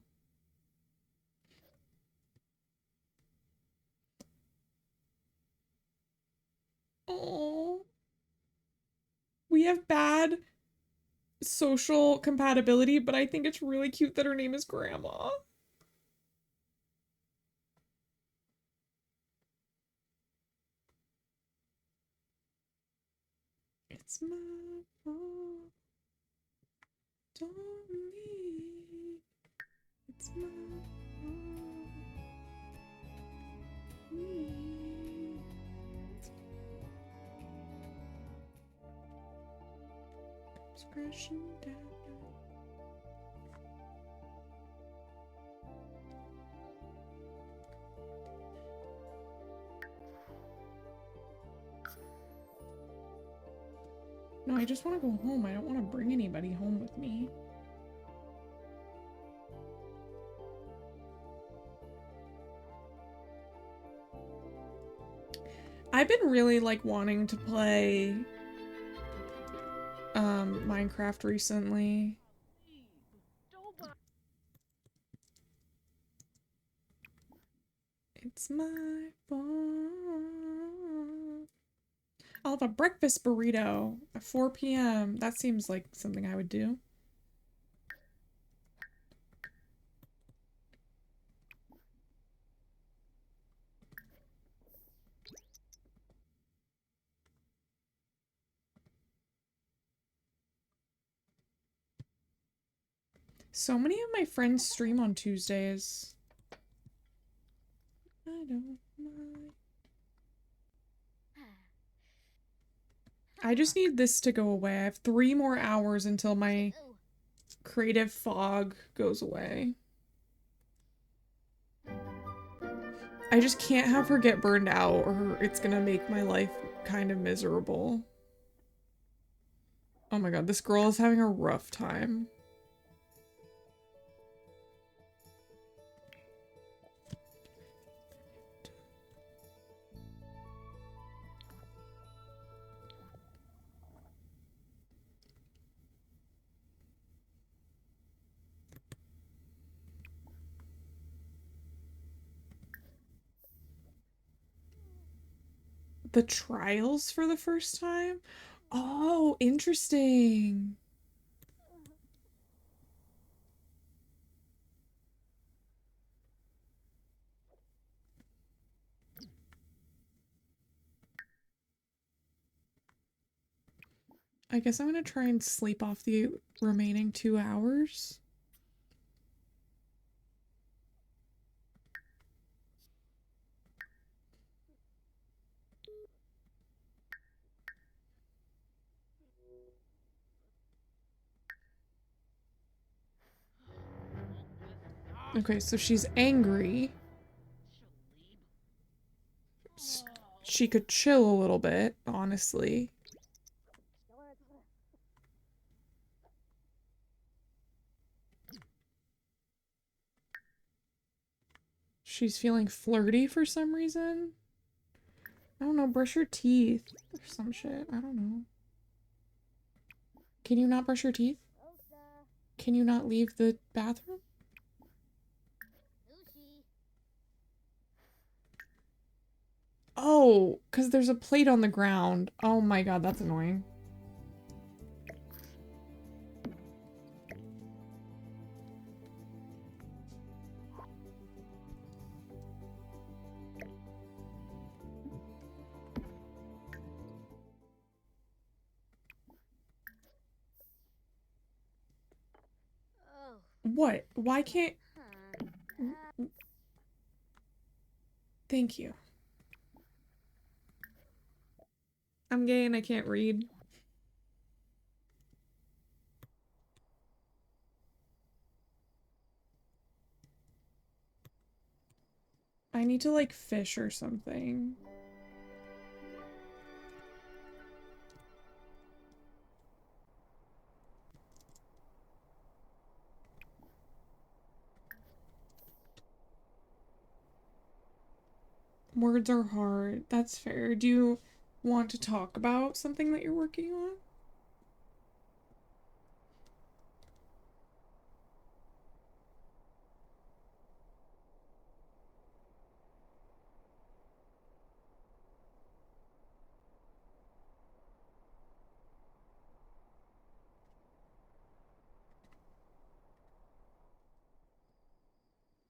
S1: Oh, we have bad social compatibility, but I think it's really cute that her name is Grandma. It's my fault. Don't leave. It's my fault. Please. It's crashing down. No, I just want to go home. I don't want to bring anybody home with me. I've been really like wanting to play Minecraft recently. It's my fault. I'll have a breakfast burrito at 4 p.m. That seems like something I would do. So many of my friends stream on Tuesdays. I don't mind. I just need this to go away. I have 3 more hours until my creative fog goes away. I just can't have her get burned out or it's gonna make my life kind of miserable. Oh my god, this girl is having a rough time. The trials for the first time? Oh, interesting. I guess I'm gonna try and sleep off the remaining 2 hours. Okay, so she's angry. She could chill a little bit, honestly. She's feeling flirty for some reason. I don't know, brush your teeth or some shit. I don't know. Can you not brush your teeth? Can you not leave the bathroom? Oh, because there's a plate on the ground. Oh my god, that's annoying. What? Why can't... Thank you. I'm gay and I can't read. I need to like fish or something. Words are hard. That's fair. Do you want to talk about something that you're working on?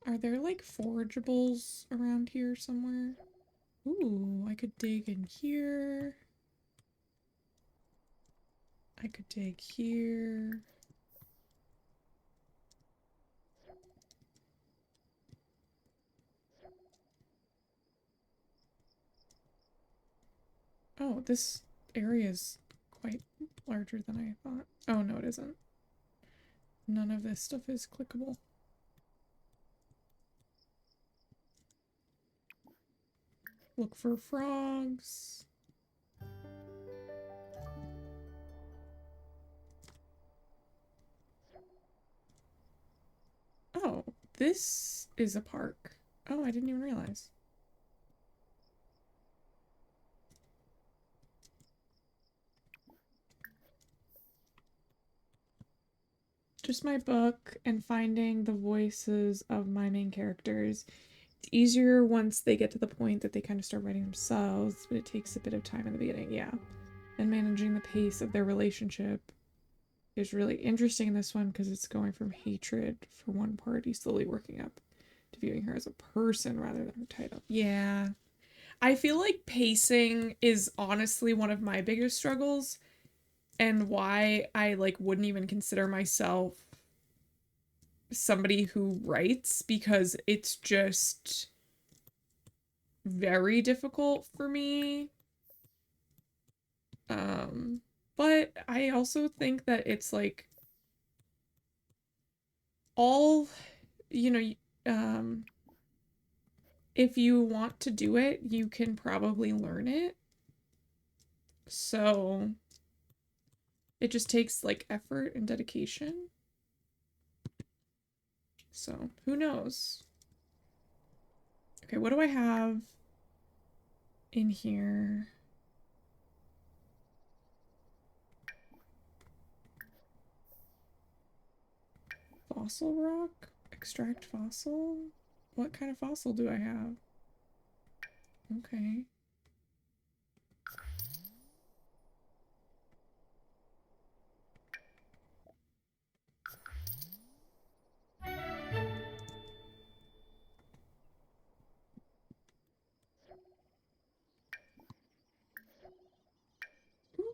S1: Are there like forageables around here somewhere? Ooh, I could dig in here. I could dig here. Oh, this area is quite larger than I thought. Oh, no, it isn't. None of this stuff is clickable. Look for frogs. Oh, this is a park. Oh, I didn't even realize. Just my book and finding the voices of my main characters. It's easier once they get to the point that they kind of start writing themselves, but it takes a bit of time in the beginning, yeah. And managing the pace of their relationship is really interesting in this one because it's going from hatred for one party slowly working up to viewing her as a person rather than her title. Yeah. I feel like pacing is honestly one of my biggest struggles and why I like wouldn't even consider myself somebody who writes, because it's just very difficult for me. But I also think that it's like all, you know, if you want to do it, you can probably learn it. So it just takes like effort and dedication. So who knows? Okay, what do I have in here? Fossil rock? Extract fossil? What kind of fossil do I have? Okay.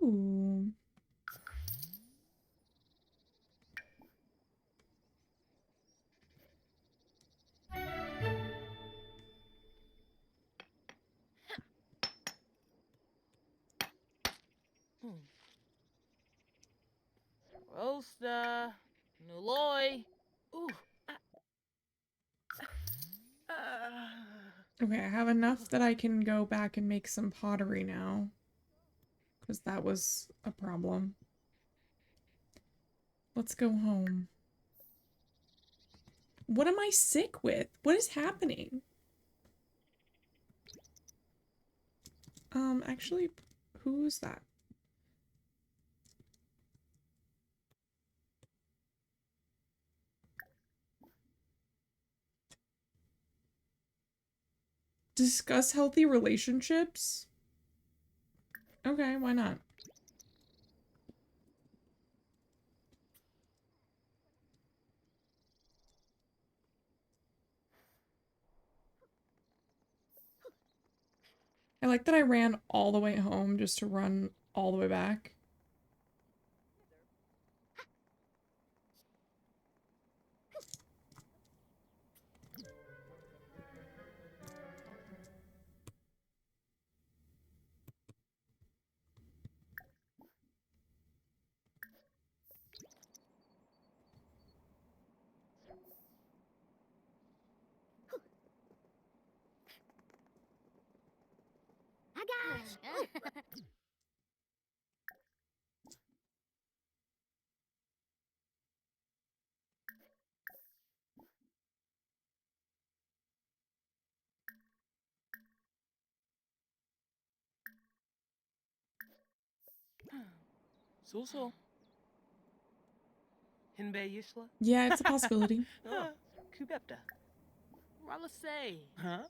S1: Ooh.
S3: Rosta, Nuloy. Ooh.
S1: Okay, I have enough that I can go back and make some pottery now. Because that was a problem. Let's go home. What am I sick with? What is happening? Actually, who's that? Discuss healthy relationships? Okay, why not? I like that I ran all the way home just to run all the way back.
S6: I got
S3: So. Hinbe Yishla?
S1: Yeah, it's a possibility.
S3: Oh, Kubepta.
S5: Ralasay.
S3: Huh?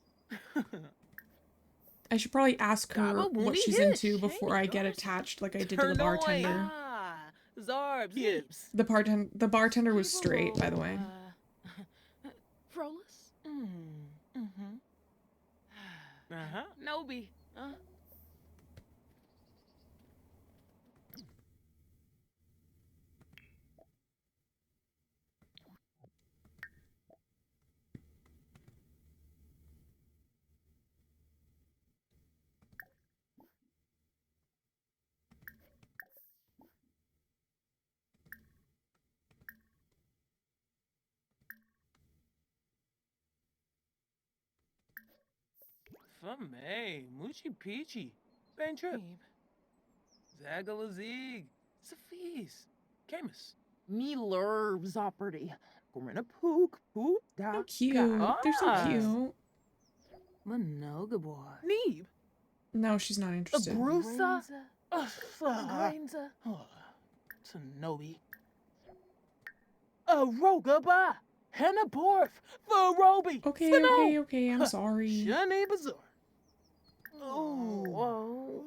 S1: I should probably ask her
S3: Gaba
S1: what
S3: Wooly
S1: she's
S3: Hish.
S1: into before
S3: Hey,
S1: I get
S3: yours.
S1: attached like I did to the
S3: Turnoy.
S1: bartender.
S3: Ah, Zarbs. Gibbs.
S1: The bartender was straight, by the way.
S5: Frolus?
S3: Uh-huh. Nobi. Fame, Moochie Peachy, Ben Trip, Zagalazig, Sophie's, Camus.
S7: Me lurves opperty. Grinna pook poop da.
S1: So cute. They're so
S3: Ah.
S1: cute.
S7: Manoga boy.
S3: Neeb,
S1: No, she's not
S3: a
S1: interested.
S3: Brusa,
S7: Grainza.
S3: Grainza, Tanobi, a Rogaba, Henna Borf, Varobi,
S1: Okay, I'm sorry.
S3: Shani Bazaar.
S7: Whoa.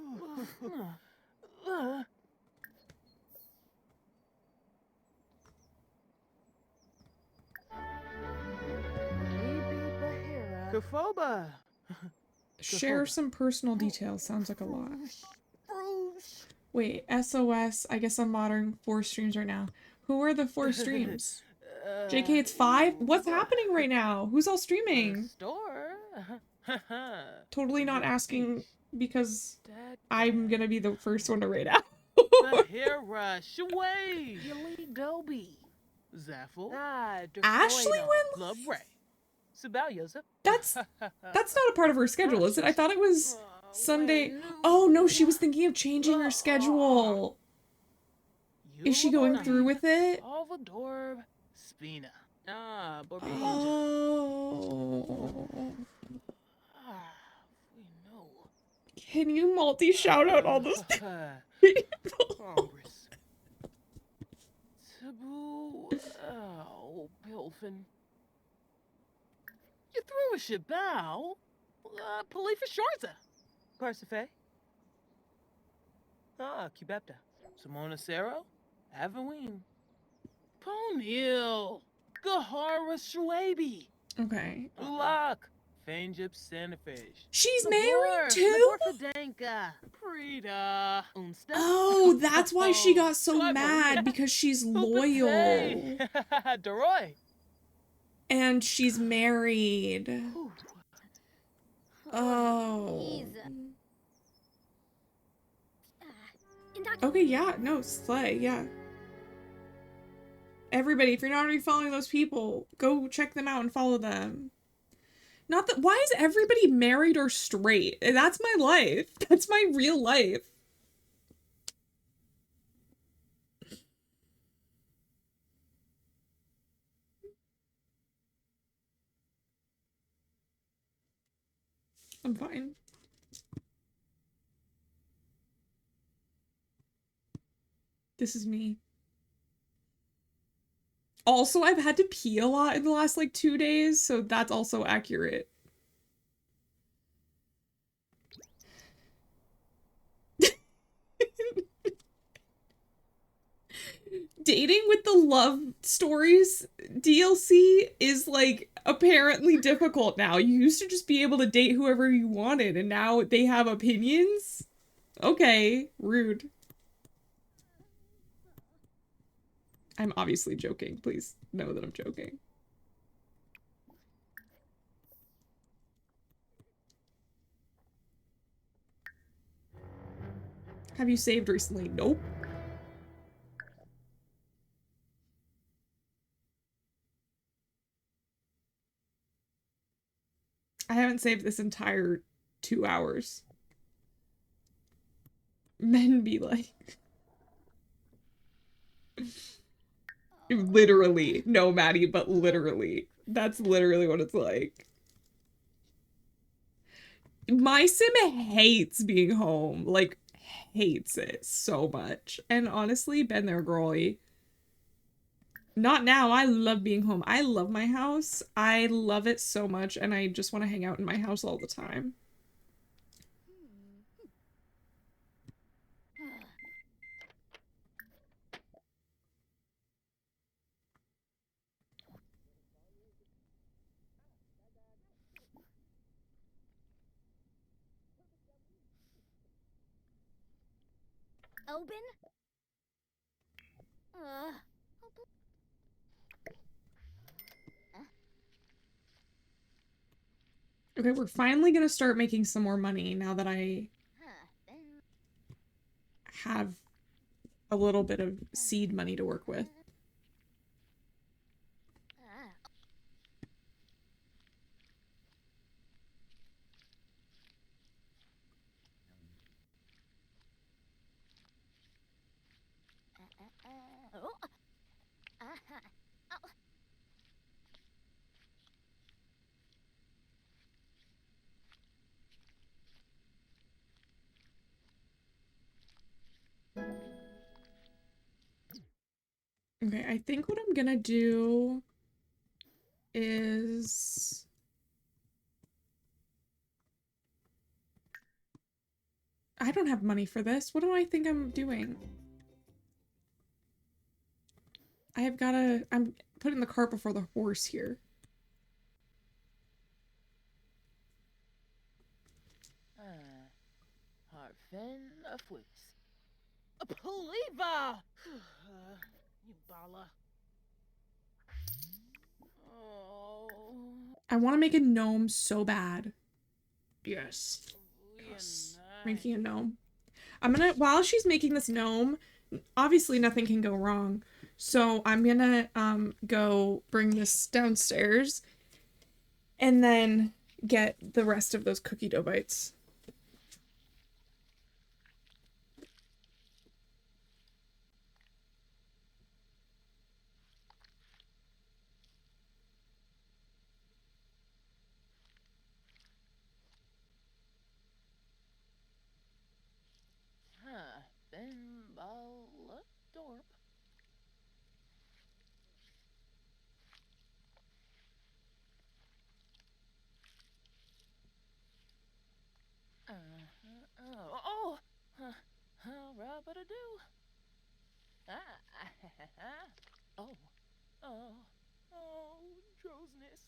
S3: Kafoba.
S1: Share some personal details. Sounds like a lot. Wait, SOS. I guess I'm monitoring 4 streams right now. Who are the 4 streams? JK, it's 5? What's happening right now? Who's all streaming?
S3: Store.
S1: Totally not asking because I'm gonna be the first one to rate out.
S3: Bahira, Shaway,
S7: Yali Gobi.
S3: Zaffle,
S1: Ashley went
S3: Love Ray, Sabal Yosef.
S1: That's not a part of her schedule, is it? I thought it was Sunday. Oh no, she was thinking of changing her schedule. Is she going through with it?
S3: Alvadorb, Spina. Borbinja.
S1: Oh.
S3: We know.
S1: Can you multi-shout out all those people?
S3: Congress. Taboo. Oh, Pilfin. You threw a Shabao. Palifa Sharza. Parsife. Cubepta. Simona Sero. Avaween. Ponil. Gahara Shwabi.
S1: Okay.
S3: Ulak. Fanjip Sanafish.
S1: She's married too?
S3: Danka. Prita. Unsta.
S1: Oh, that's why she got so mad, because she's loyal.
S3: Deroy.
S1: And she's married. Oh. Okay, yeah, no, slay, yeah. Everybody, if you're not already following those people, go check them out and follow them. Not that, why is everybody married or straight? That's my life. That's my real life. I'm fine. This is me. Also, I've had to pee a lot in the last, like, 2 days, so that's also accurate. Dating with the Love Stories DLC is, like, apparently difficult now. You used to just be able to date whoever you wanted, and now they have opinions? Okay, rude. I'm obviously joking. Please know that I'm joking. Have you saved recently? Nope. I haven't saved this entire 2 hours. Men be like... Literally. No, Maddie, but literally. That's literally what it's like. My sim hates being home. Like, hates it so much. And honestly, been there, girly. Not now. I love being home. I love my house. I love it so much, and I just want to hang out in my house all the time.
S6: Open?
S1: Okay, we're finally gonna start making some more money now that I have a little bit of seed money to work with. Okay, I think what I'm gonna do is I don't have money for this. What do I think I'm doing? I'm putting the cart before the horse here.
S3: Harfin Afwix. Poliva! You bala. Oh.
S1: I want to make a gnome so bad. Yes. Yes. Making a gnome. I'm gonna, while she's making this gnome, obviously nothing can go wrong. So I'm gonna go bring this downstairs and then get the rest of those cookie dough bites.
S3: Ben Bala Dorp. Rub-a-da-doo. Droseness.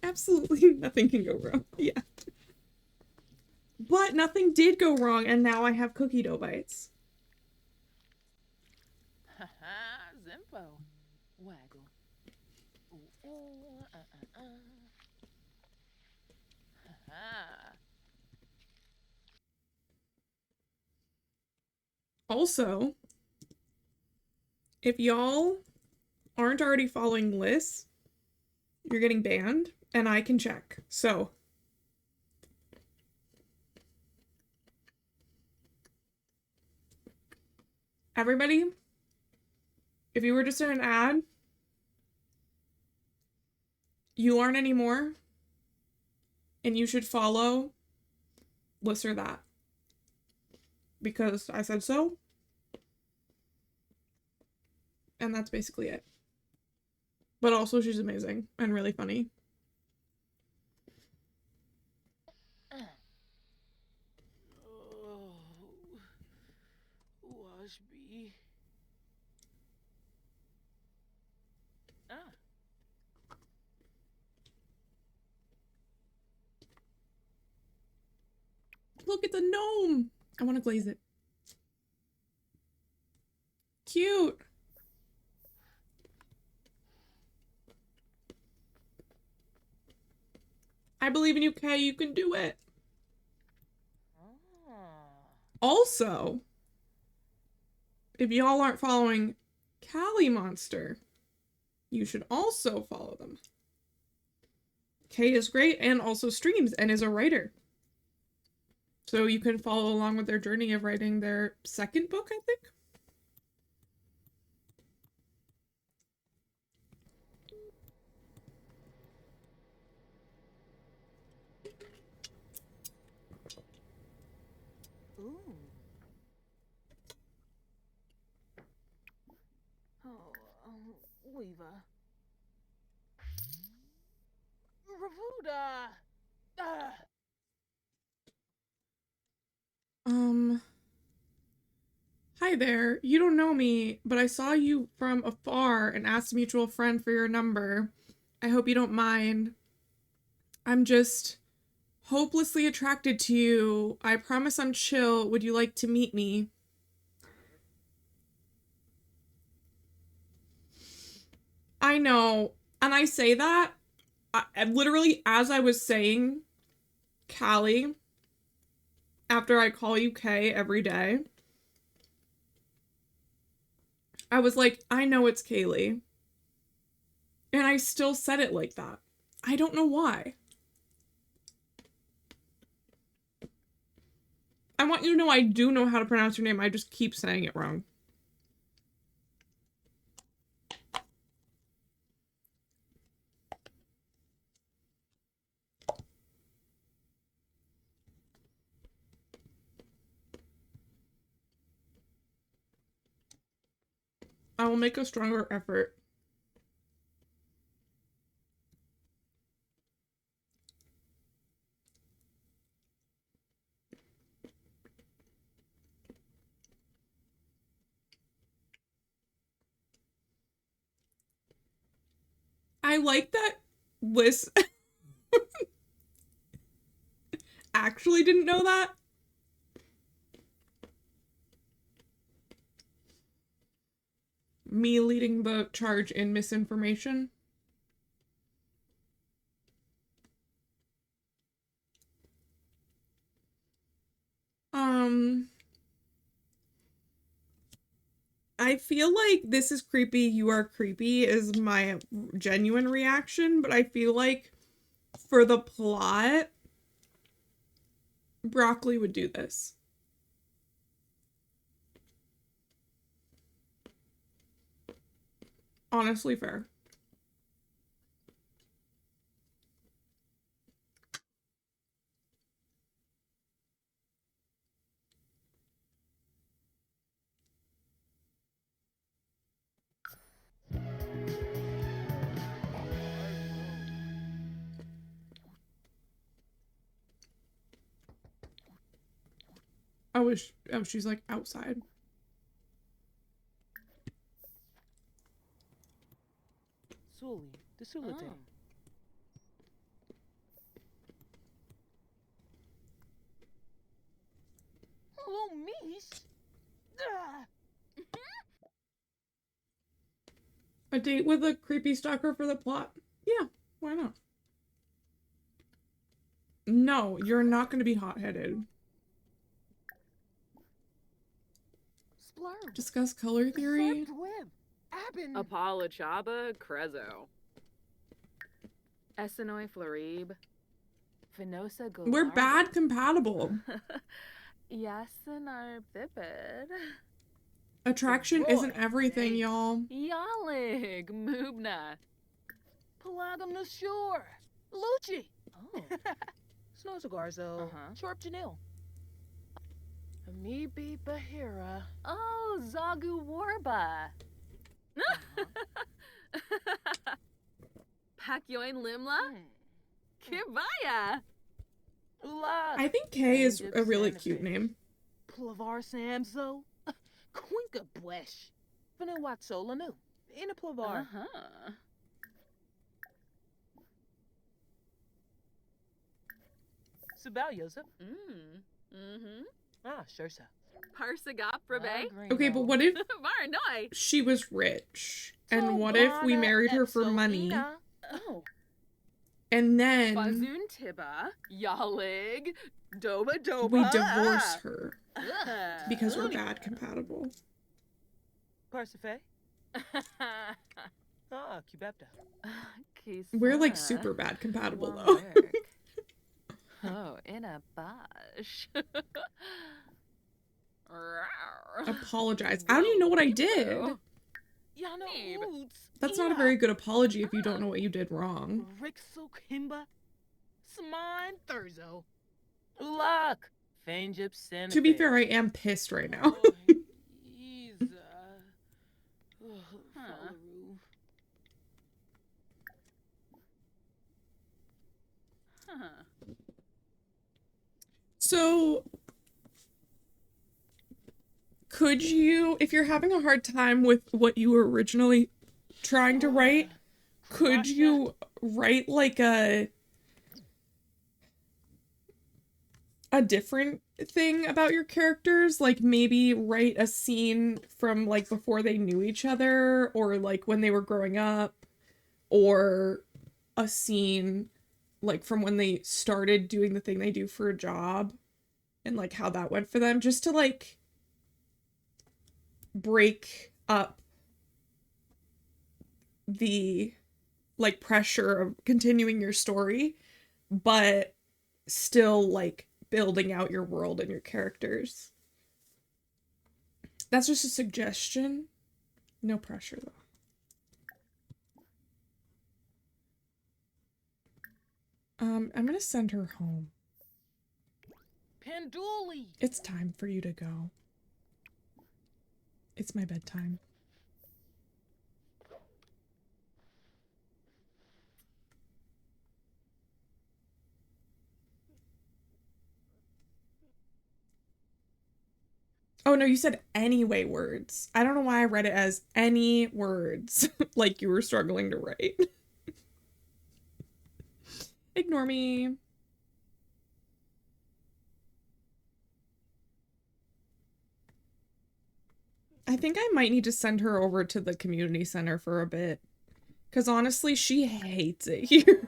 S1: Absolutely nothing can go wrong. Yeah. But nothing did go wrong, and now I have cookie dough bites.
S3: Zimpo. Waggle.
S1: Also, if y'all aren't already following Liz, you're getting banned, and I can check. So, everybody, if you were just in an ad, you aren't anymore, and you should follow this or that. Because I said so. And that's basically it. But also, she's amazing and really funny.
S3: Washby.
S1: Look at the gnome! I want to glaze it. Cute! I believe in you, Kay. You can do it. Also, if y'all aren't following Callie Monster, you should also follow them. Kay is great and also streams and is a writer. So you can follow along with their journey of writing their second book, I think.
S3: Weaver. Ravuda.
S1: Hi, there. You don't know me, but I saw you from afar and asked a mutual friend for your number. I hope you don't mind. I'm just hopelessly attracted to you. I promise I'm chill. Would you like to meet me? I know. And I say that, literally as I was saying, Callie, after I call you Kay every day, I was like, I know it's Kaylee. And I still said it like that. I don't know why. I want you to know I do know how to pronounce your name. I just keep saying it wrong. I will make a stronger effort. I like that Liz actually didn't know that. Me leading the charge in misinformation. I feel like this is creepy, you are creepy is my genuine reaction, but I feel like for the plot, Broccoli would do this. Honestly fair. Oh, she's like outside.
S3: Sully, the Sulite. Hello, Mish.
S1: A date with a creepy stalker for the plot. Yeah, why not? No, you're not going to be hot-headed.
S3: Splurge.
S1: Discuss color theory.
S5: Apollo Chaba, Crezo. Essenoi Florib. Venosa Golardo.
S1: We're bad compatible.
S5: Yasenar Biped.
S1: Attraction isn't everything, y'all.
S5: Yalig Mubna.
S3: Paladum Nashur. Lucci.
S5: Oh.
S3: Snow Cigarzo. Sharp Janelle. Amibi Bahira.
S5: Oh, Zagu Warba. Pakyoin Limla. Kibaya.
S3: Ula.
S1: I think Kay is a really cute name.
S3: Plavar Samzo. Quinka Bwesh. Vanuatso Lanu. In a Plavar. Subal Yosef. Ah, sure, sir.
S5: Parsagap Rabe.
S1: Okay, but what if
S5: Varanoi.
S1: she was rich? And what if we married her for money?
S5: Oh.
S1: And then
S5: Bazun Tiba. Yalig. Doba Doba.
S1: we divorce her because we're bad compatible.
S3: Parsife. Ah, Cubepta.
S1: We're like super bad compatible though.
S5: Oh, in a bush.
S1: Apologize. I don't even know what I did. That's not a very good apology if you don't know what you did wrong.
S3: Rixo Kimba. Smine Thurzo. Ulak. Fanjip Santa.
S1: To be fair, I am pissed right now. So Could you, if you're having a hard time with what you were originally trying to write, could
S3: Crush
S1: you write like a different thing about your characters? Like maybe write a scene from like before they knew each other, or like when they were growing up, or a scene like from when they started doing the thing they do for a job and like how that went for them, just to like break up the like pressure of continuing your story, but still like building out your world and your characters. That's just a suggestion. No pressure though. I'm gonna send her home.
S3: Penduli.
S1: It's time for you to go. It's my bedtime. Oh no, you said anyway words. I don't know why I read it as any words, like you were struggling to write. Ignore me. I think I might need to send her over to the community center for a bit. Because honestly, she hates it here.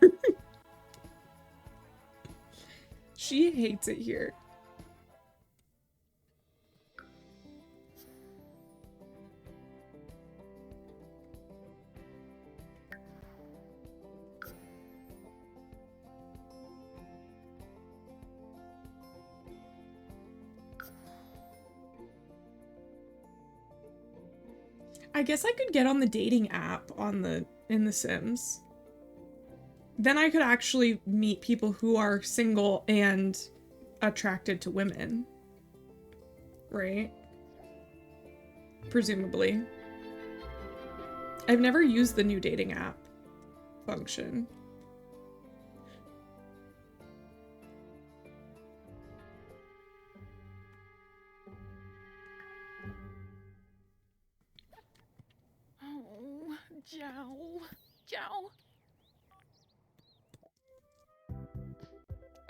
S1: She hates it here. I guess I could get on the dating app in The Sims. Then I could actually meet people who are single and attracted to women. Right? Presumably. I've never used the new dating app function.
S3: Oh, Joe. Joe.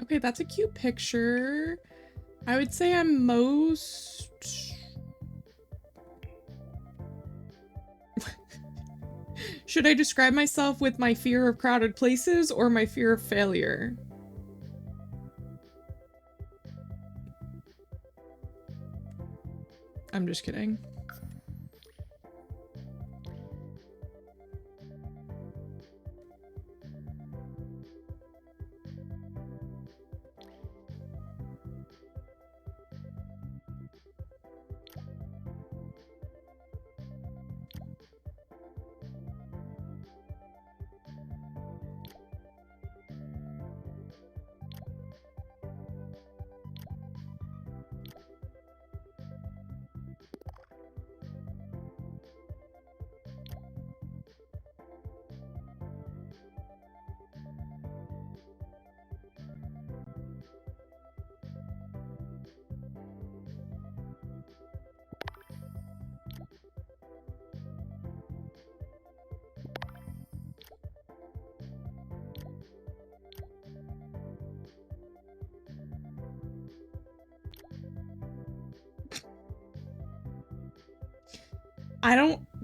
S1: Okay, that's a cute picture. I would say I'm most... Should I describe myself with my fear of crowded places or my fear of failure? I'm just kidding.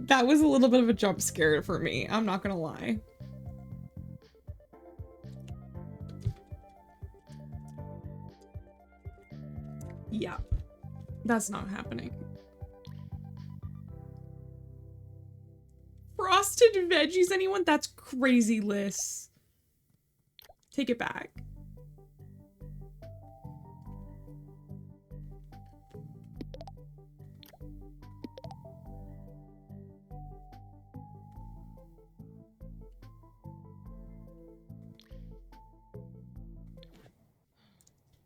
S1: That was a little bit of a jump scare for me. I'm not gonna lie. Yeah. That's not happening. Frosted veggies, anyone? That's crazy, Liz. Take it back.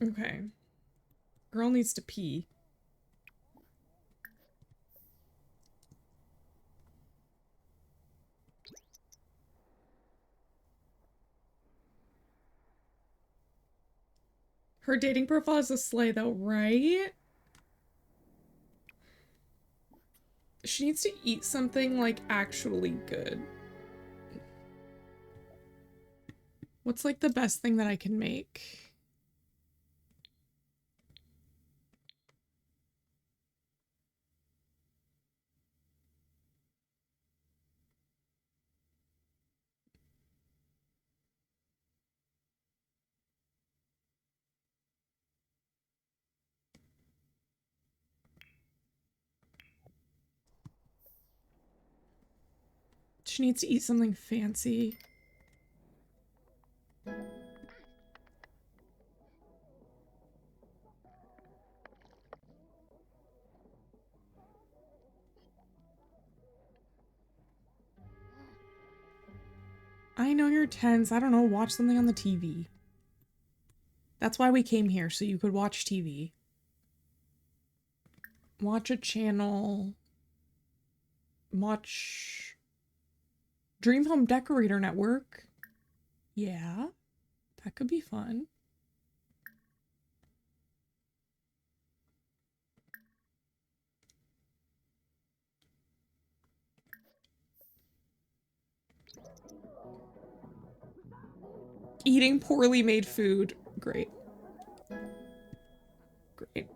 S1: Okay. Girl needs to pee. Her dating profile is a sleigh though, right? She needs to eat something, like, actually good. What's, like, the best thing that I can make? She needs to eat something fancy. I know you're tense. I don't know. Watch something on the TV. That's why we came here, so you could watch TV. Watch a channel. Watch Dream Home Decorator Network. Yeah, that could be fun. Eating poorly made food. Great. Great.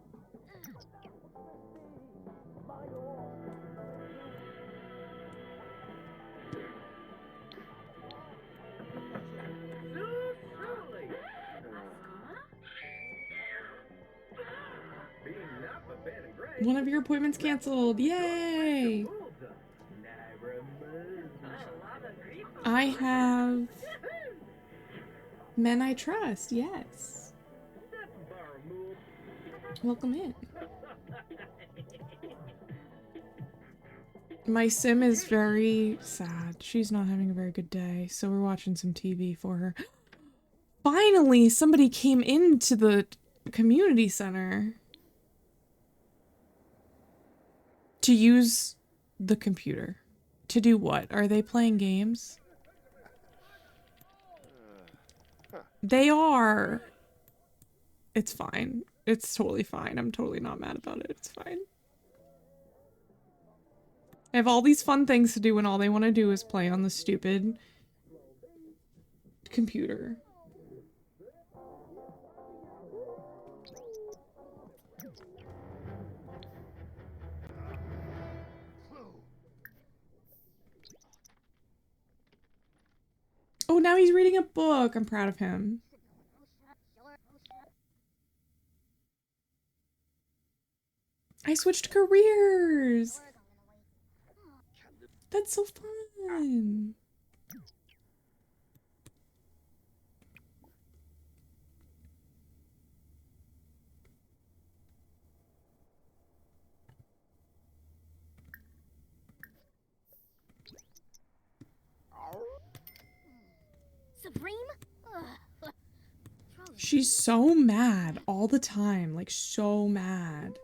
S1: One of your appointments canceled. Yay! I have Men I Trust. Yes. Welcome in. My sim is very sad. She's not having a very good day, so we're watching some TV for her. Finally, somebody came into the community center to use the computer. To do what? Are they playing games? They are. It's fine. It's totally fine. I'm totally not mad about it. It's fine. I have all these fun things to do and all they want to do is play on the stupid computer. Oh, now he's reading a book. I'm proud of him. I switched careers. That's so fun.
S6: Supreme?
S1: She's so mad all the time. Like, so mad.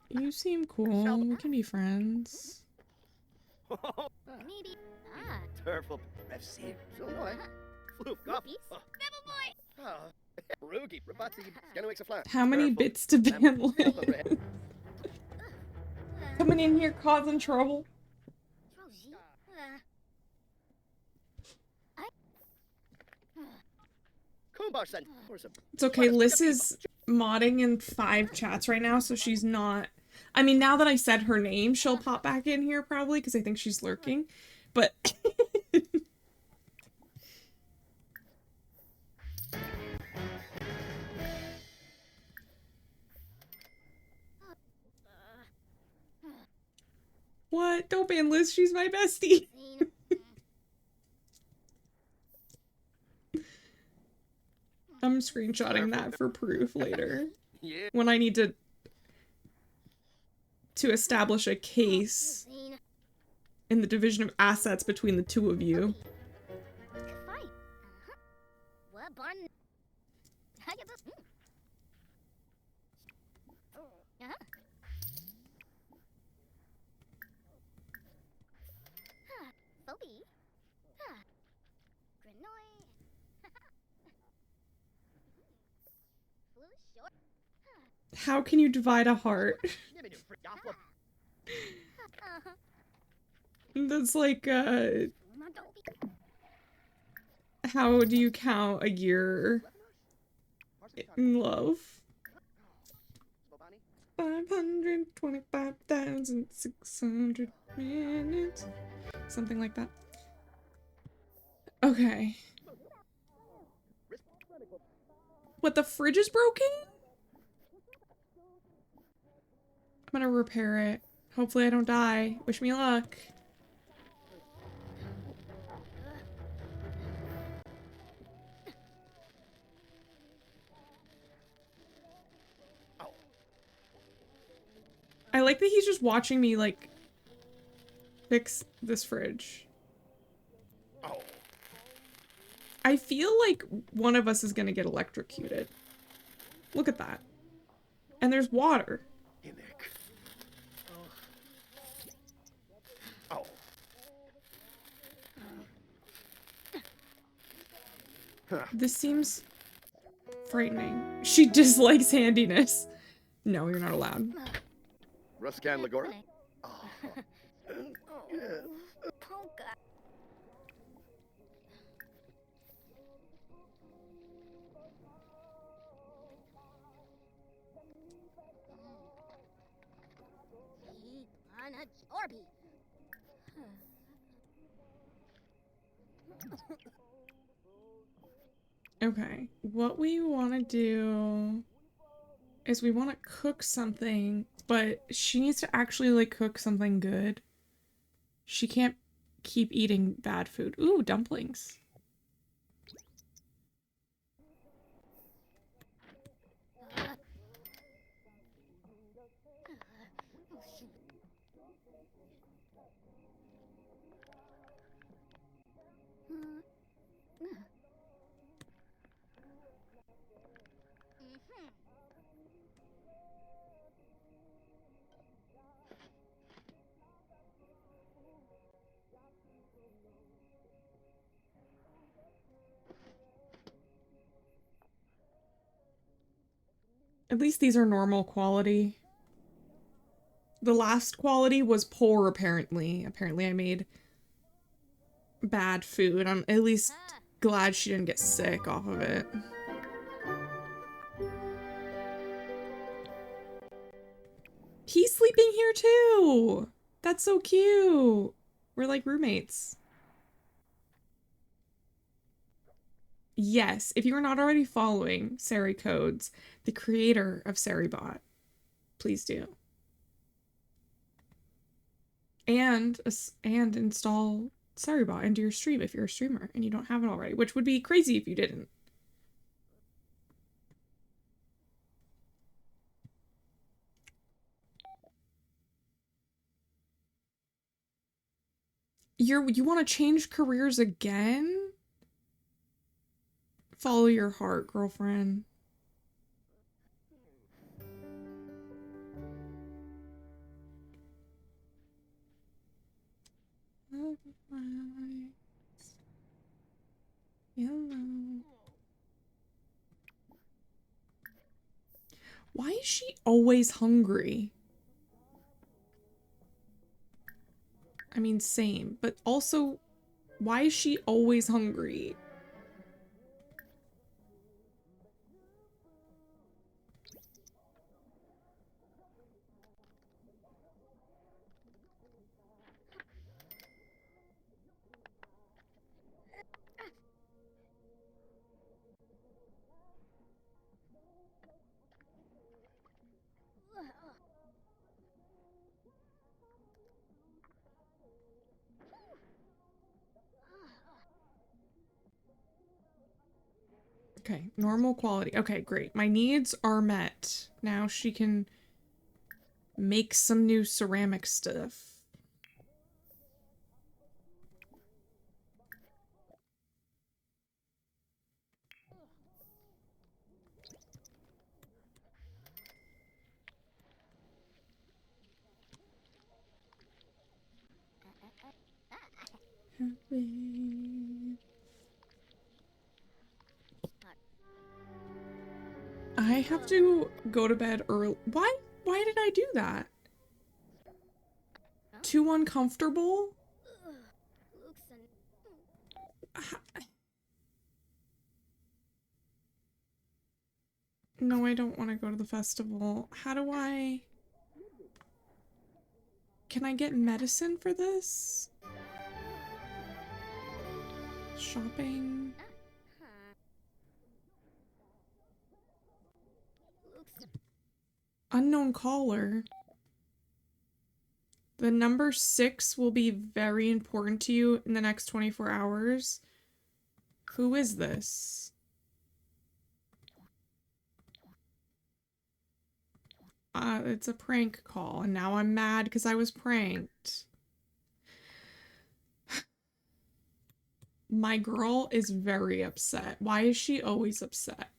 S1: You seem cool. We can be friends. How many bits to ban live? Coming in here causing trouble. It's okay, Liz is modding in 5 chats right now, so she's not... I mean, now that I said her name, she'll pop back in here probably, because I think she's lurking, but... What? Don't ban Liz, she's my bestie! I'm screenshotting that for proof later. When I need to establish a case in the division of assets between the two of you. How can you divide a heart? That's like, how do you count a year in love? 525,600 minutes. Something like that. Okay. What, the fridge is broken? I'm gonna repair it. Hopefully I don't die. Wish me luck. I like that he's just watching me, like, fix this fridge. I feel like one of us is gonna get electrocuted. Look at that. And there's water. This seems frightening. She dislikes handiness. No, you're not allowed.
S9: Ruskan Lagora?
S1: Okay, what we want to do is we want to cook something, but she needs to actually, like, cook something good. She can't keep eating bad food. Ooh, dumplings. At least these are normal quality. The last quality was poor, apparently. Apparently I made bad food. I'm at least glad she didn't get sick off of it. He's sleeping here too! That's so cute! We're like roommates. Yes, if you are not already following Sari Codes, the creator of SariBot, please do. And install SariBot into your stream if you're a streamer and you don't have it already, which would be crazy if you didn't. You want to change careers again? Follow your heart, girlfriend. Why is she always hungry? I mean, same, but also, why is she always hungry? Okay, normal quality. Okay, great. My needs are met. Now she can make some new ceramic stuff. I have to go to bed early. Why did I do that? Too uncomfortable? No, I don't want to go to the festival. How do I... Can I get medicine for this? Shopping? Unknown caller. The number 6 will be very important to you in the next 24 hours. Who is this? It's a prank call, and now I'm mad because I was pranked. My girl is very upset. Why is she always upset?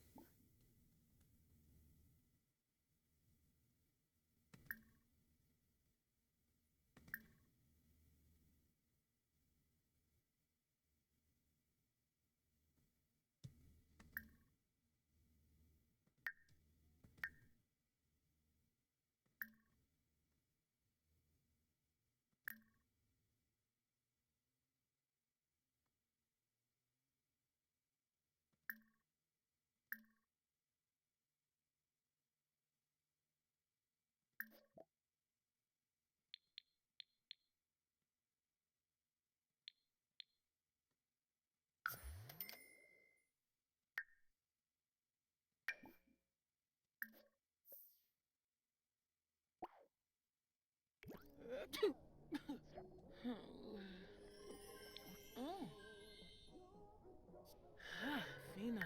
S3: Fina.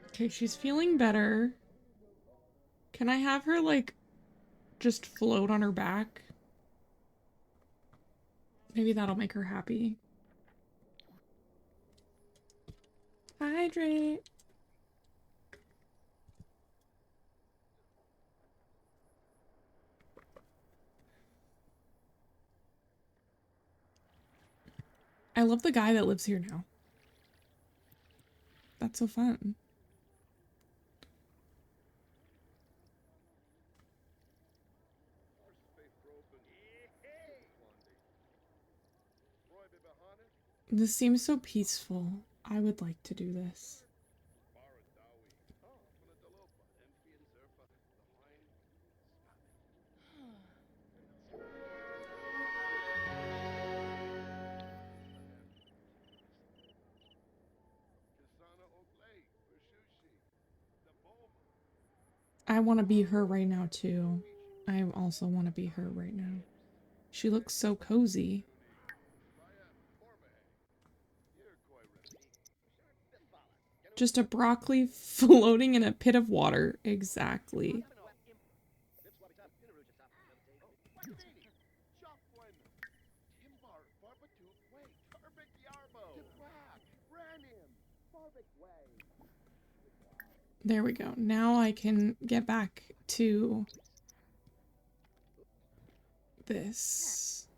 S1: Okay, she's feeling better. Can I have her, like, just float on her back? Maybe that'll make her happy. Hydrate. I love the guy that lives here now. That's so fun. This seems so peaceful. I would like to do this. I want to be her right now too. I also want to be her right now. She looks so cozy. Just a broccoli floating in a pit of water. Exactly. There we go. Now I can get back to this.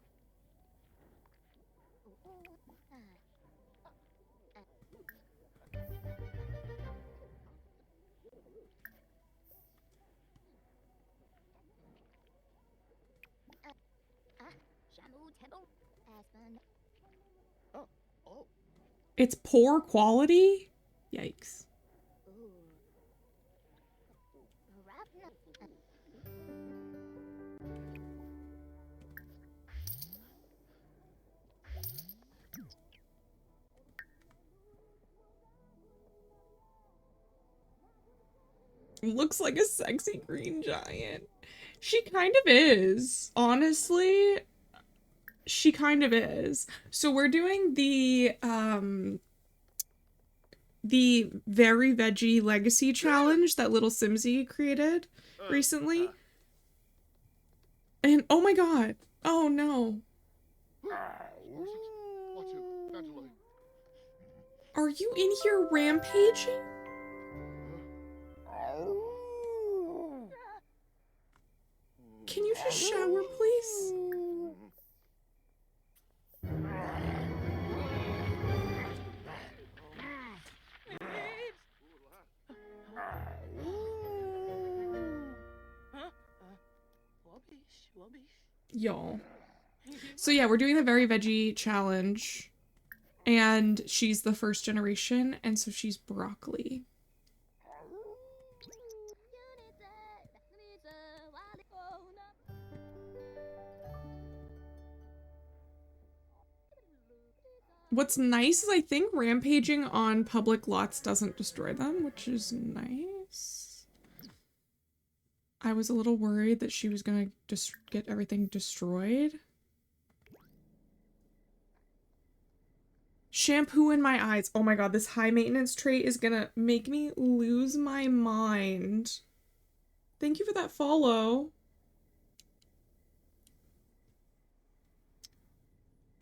S1: It's poor quality? Yikes. Looks like a sexy green giant. She kind of is. Honestly, she kind of is. So we're doing the Very Veggie Legacy Challenge that Little Simsy created recently. And oh my god. Oh no. Are you in here rampaging? Can you just shower, please? Y'all. So yeah, we're doing the Very Veggie challenge. And she's the first generation, and so she's broccoli. What's nice is I think rampaging on public lots doesn't destroy them, which is nice. I was a little worried that she was gonna just get everything destroyed. Shampoo in my eyes. Oh my god, this high maintenance trait is gonna make me lose my mind. Thank you for that follow.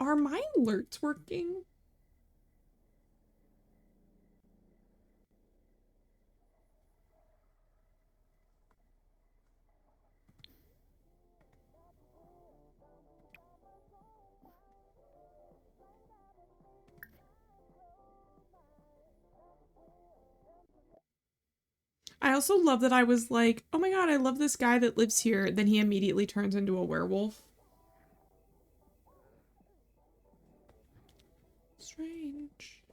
S1: Are my alerts working? I also love that I was like, oh my god, I love this guy that lives here. Then he immediately turns into a werewolf. Strange.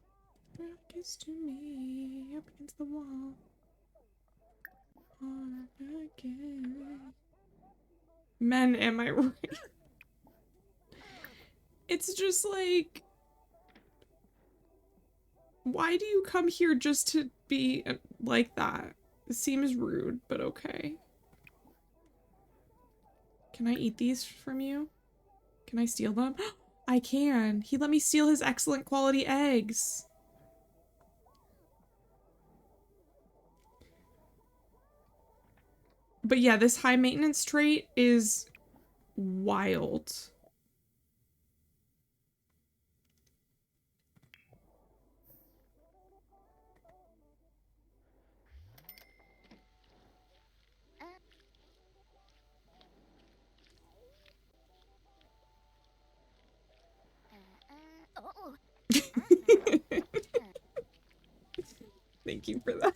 S1: Kiss to me up against the wall. On again. Men, am I right? It's just like, why do you come here just to be like that? It seems rude, but okay. Can I eat these from you? Can I steal them? I can. He let me steal his excellent quality eggs. But yeah, this high maintenance trait is wild. Thank you for that.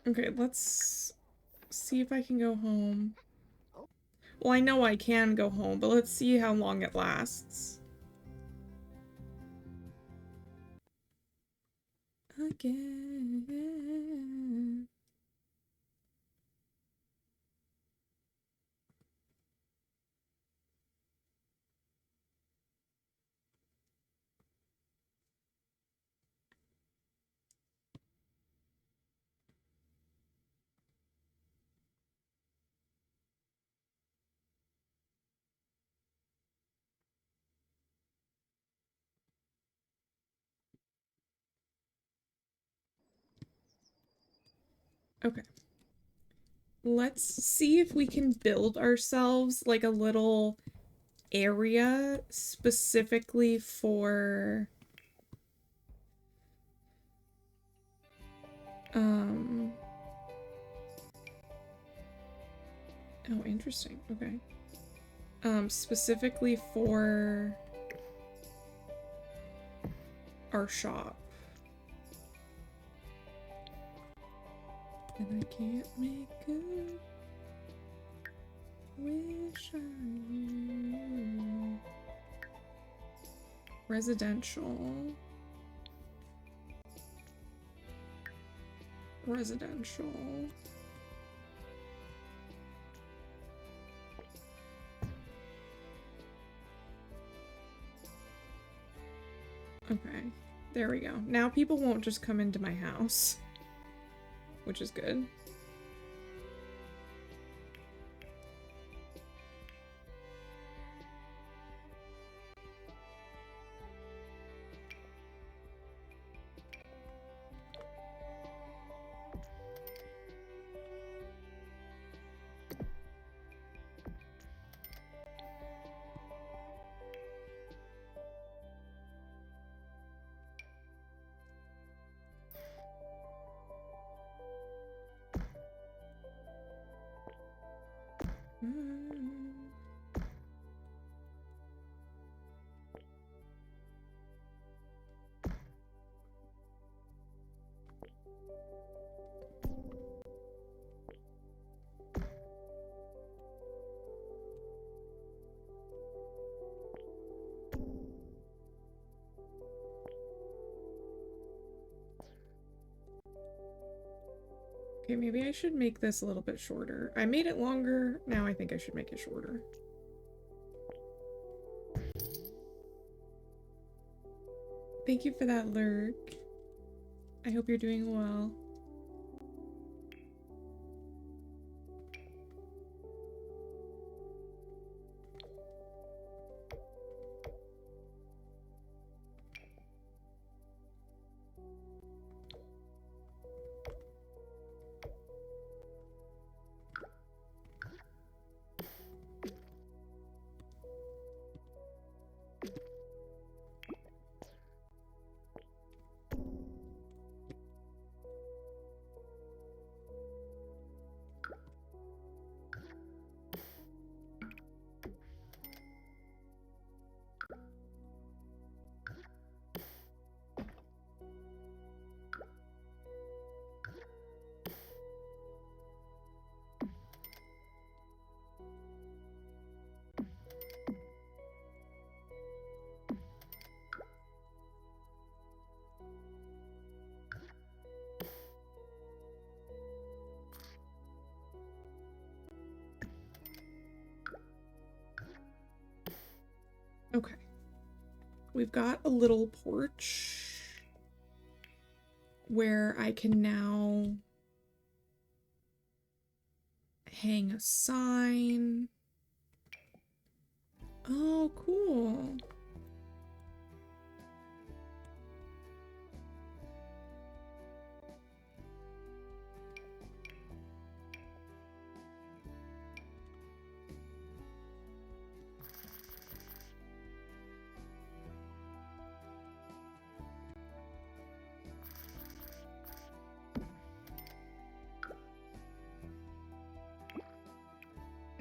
S1: Okay, let's see if I can go home. Well, I know I can go home, but let's see how long it lasts. Again. Okay. Let's see if we can build ourselves like a little area specifically for oh, interesting. Okay. Specifically for our shop. And I can't make a wish I knew. Residential. Residential. Okay, there we go. Now people won't just come into my house, which is good. Okay, maybe I should make this a little bit shorter. I made it longer. Now I think I should make it shorter. Thank you for that, Lurk. I hope you're doing well. Okay. We've got a little porch where I can now hang a sign. Oh, cool.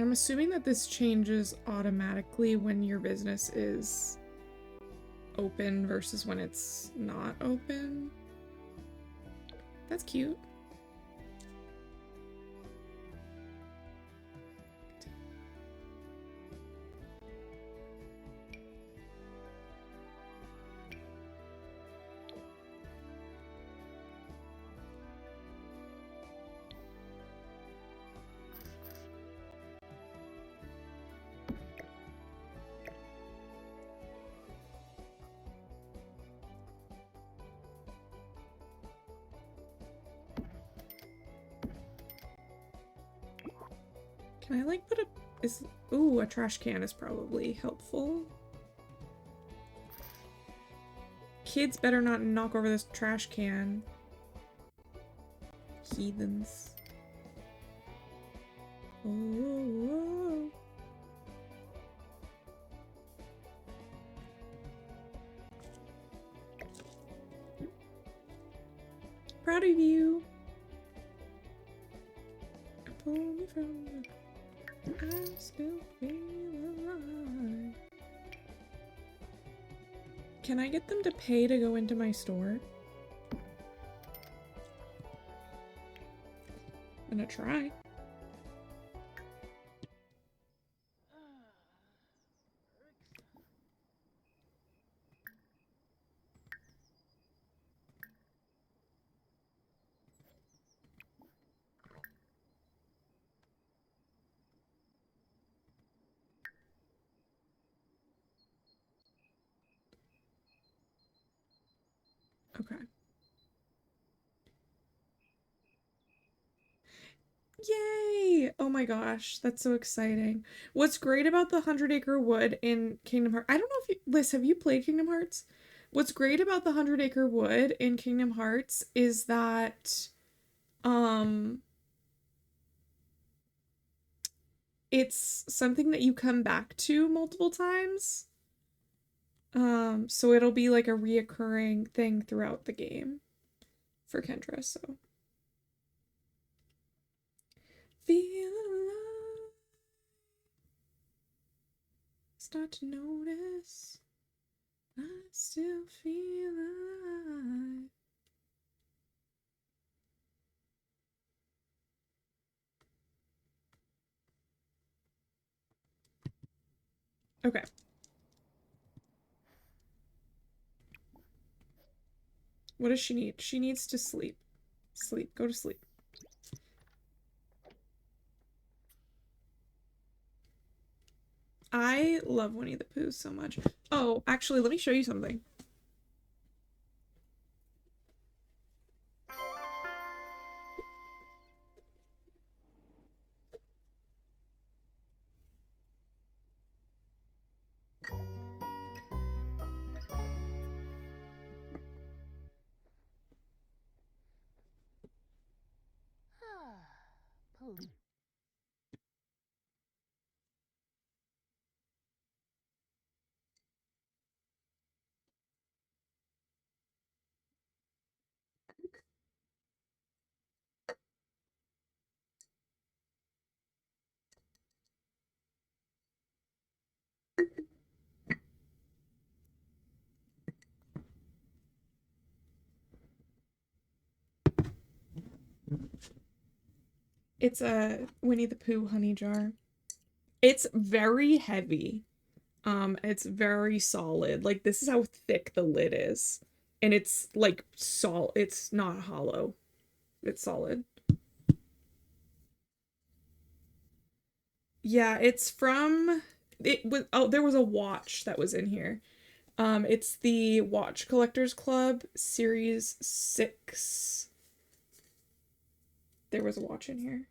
S1: I'm assuming that this changes automatically when your business is open versus when it's not open. That's cute. Can I like put a ooh, a trash can is probably helpful. Kids better not knock over this trash can. Heathens. Oh. Proud of you. Pull me from the I still feel alive. Can I get them to pay to go into my store? I'm gonna try. Okay. Yay! Oh my gosh, that's so exciting. What's great about the 100 Acre Wood in Kingdom Hearts, I don't know if you, Liz, have you played Kingdom Hearts? What's great about the 100 Acre Wood in Kingdom Hearts is that, it's something that you come back to multiple times. So it'll be like a reoccurring thing throughout the game for Kendra, so. Feel alive. Start to notice I still feel alive. Okay. What does she need? She needs to sleep. Sleep. Go to sleep. I love Winnie the Pooh so much. Oh, actually, let me show you something.
S3: Police.
S1: It's a Winnie the Pooh honey jar. It's very heavy. It's very solid. Like, this is how thick the lid is. And it's like it's not hollow. It's solid. Yeah, it's from there was a watch that was in here. It's the Watch Collectors Club Series 6. There was a watch in here.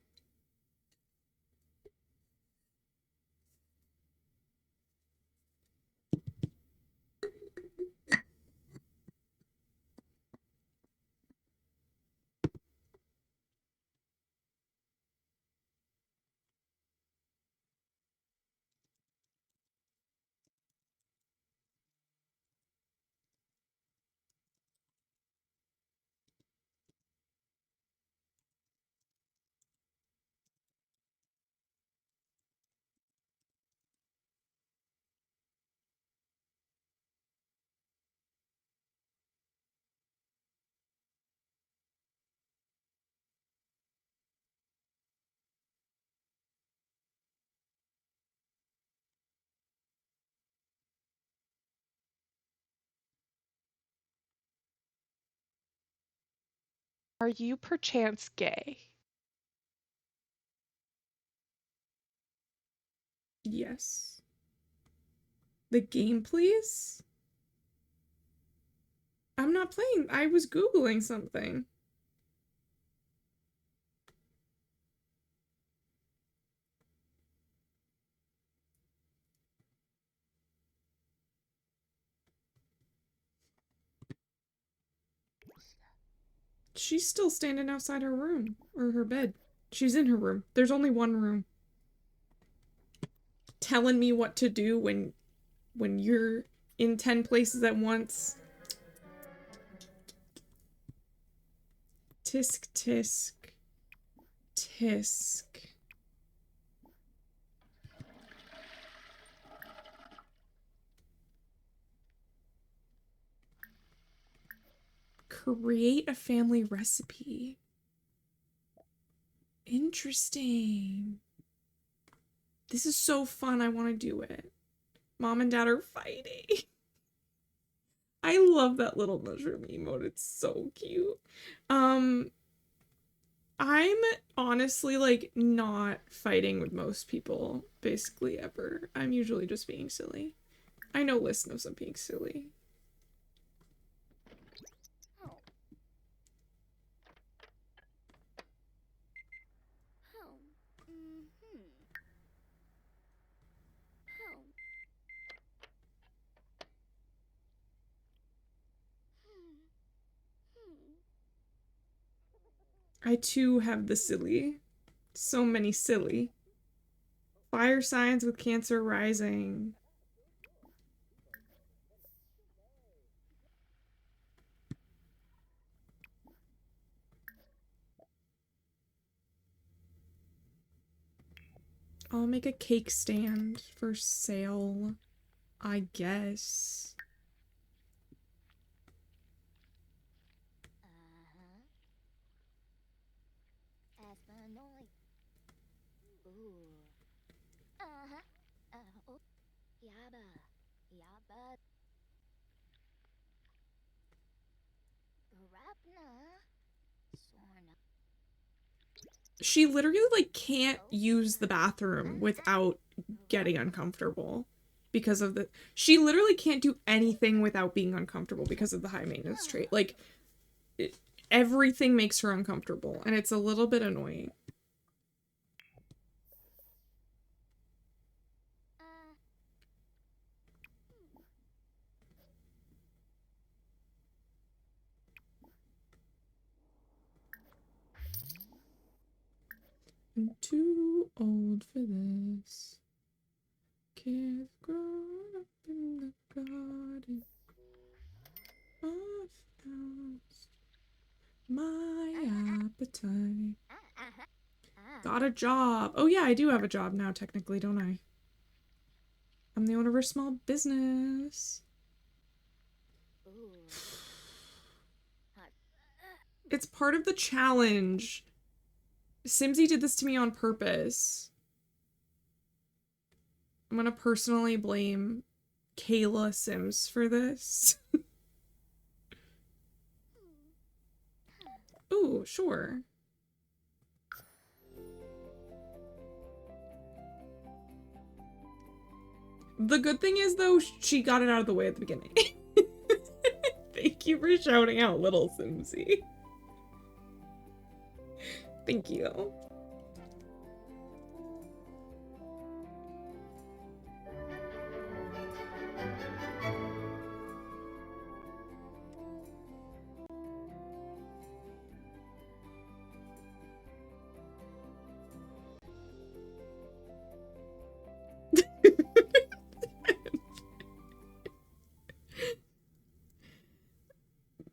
S10: Are you perchance gay?
S1: Yes. The game, please? I'm not playing. I was Googling something. She's still standing outside her room, or her bed. She's in her room. There's only one room. Telling me what to do when you're in 10 places at once. Tisk, tisk. Tisk. Create a family recipe. Interesting. This is so fun. I want to do it. Mom and Dad are fighting. I love that little mushroom emote. It's so cute. I'm honestly like not fighting with most people basically ever. I'm usually just being silly. I know Liz knows I'm being silly. I too have the silly. So many silly. Fire signs with Cancer rising. I'll make a cake stand for sale, I guess. She literally like can't use the bathroom without getting uncomfortable. because of the... She literally can't do anything without being uncomfortable because of the high maintenance trait. Like, everything makes her uncomfortable, and it's a little bit annoying. I'm too old for this. Kids grown up in the garden. I've lost my appetite. Got a job. Oh yeah, I do have a job now, technically, don't I? I'm the owner of a small business. It's part of the challenge. Simsy did this to me on purpose. I'm gonna personally blame Kayla Sims for this. Ooh, sure. The good thing is, though, she got it out of the way at the beginning. Thank you for shouting out little Simsy. Thank you.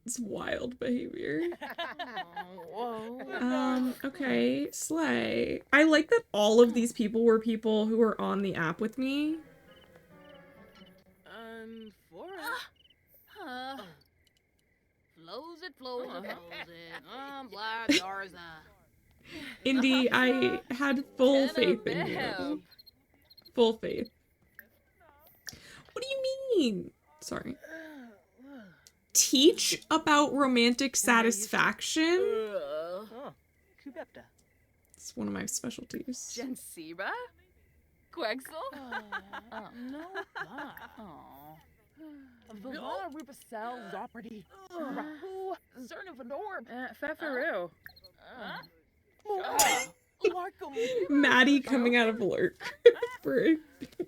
S1: It's wild behavior. Okay, slay. I like that all of these people were people who were on the app with me.
S5: Flows it, flows it. Black Darza.
S1: Indy, I had full faith in you. Full faith. What do you mean? Sorry. Teach about romantic satisfaction? It's one of my specialties.
S5: Gensiba? Quexel?
S3: No. Villa Rupacel Zopardy. Rahu Zernavanor.
S5: Feferu.
S1: Maddie coming out of lurk for a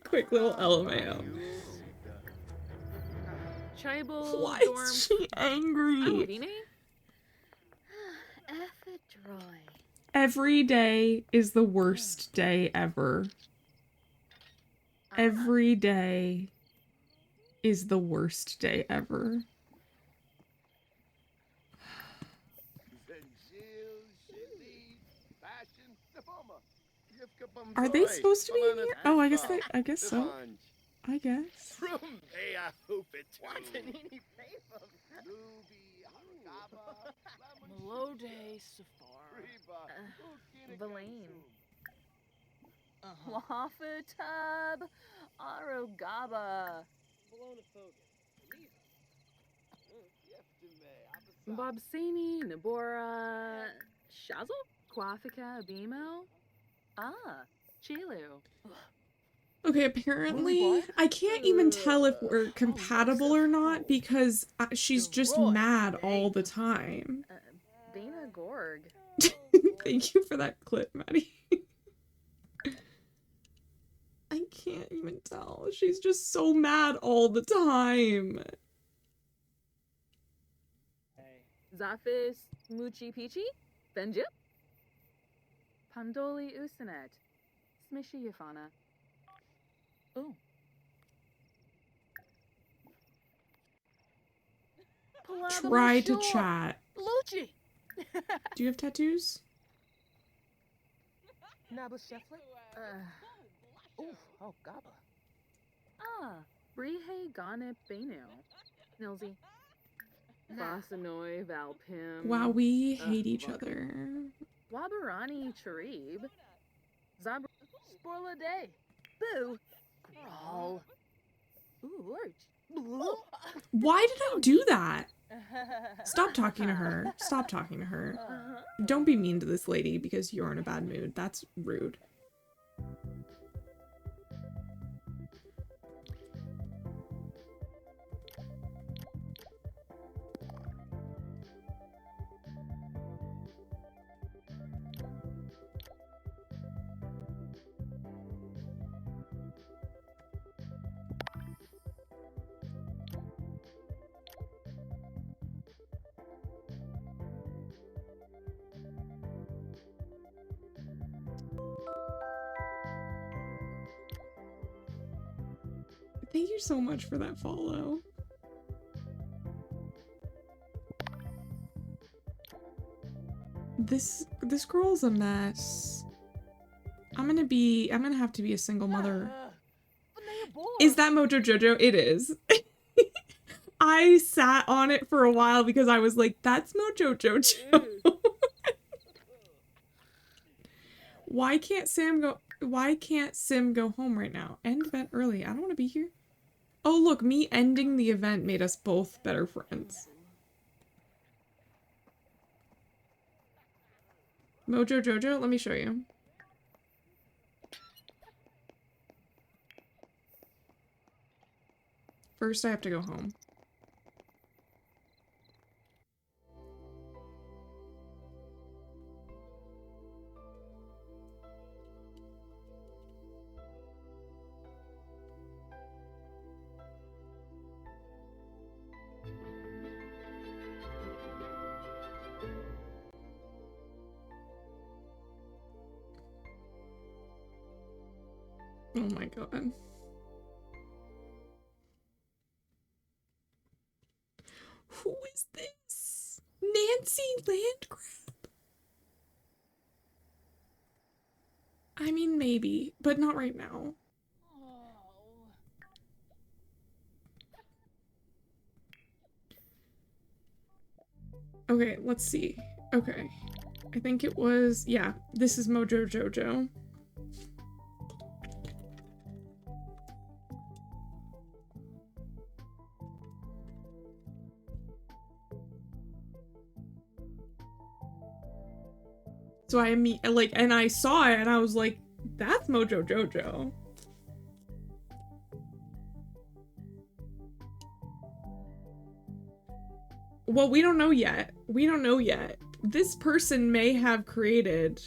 S1: quick little LMAO.
S5: Tribal.
S1: Why is she angry? Every day is the worst day ever. Every day is the worst day ever. Are they supposed to be in here? Oh, I guess so. I guess.
S3: Melode Safar.
S5: Valaine. Wafatub. Arogaba. Bobsini, Nabora. Shazzle? Quafika, Abimo? Chilu.
S1: Okay, apparently I can't even tell if we're compatible or not because she's just mad all the time.
S5: Dana Gorg.
S1: Thank you for that clip, Maddie. I can't even tell. She's just so mad all the time.
S5: Zafis Muchi Pichi? Benjip? Pandoli Usanet. Smishy Yafana. Oh.
S1: Try to chat.
S3: Lucci.
S1: Do you have tattoos?
S3: Naba Sheffler. Oh, Gaba.
S5: Brihe Gane Benu. Nilsy. Vasanoi Valpim.
S1: Wow, we hate each other.
S5: Wabarani Charib. Zabra Sporla Day. Boo. Grawl. Ooh, Lurch.
S1: Why did I do that? Stop talking to her. Stop talking to her. Don't be mean to this lady because you're in a bad mood. That's rude. Thank you so much for that follow. This girl's a mess. I'm gonna have to be a single mother. Is that Mojo Jojo? It is. I sat on it for a while because I was like, that's Mojo Jojo. Why can't Sim go home right now? End event early. I don't want to be here. Oh, look, me ending the event made us both better friends. Mojo Jojo, let me show you. First, I have to go home. Oh my god. Who is this? Nancy Landgrab? I mean, maybe, but not right now. Okay, let's see. Okay. I think it was, yeah, this is Mojo Jojo. So and I saw it and I was like, that's Mojo Jojo. Well, we don't know yet. We don't know yet. This person may have created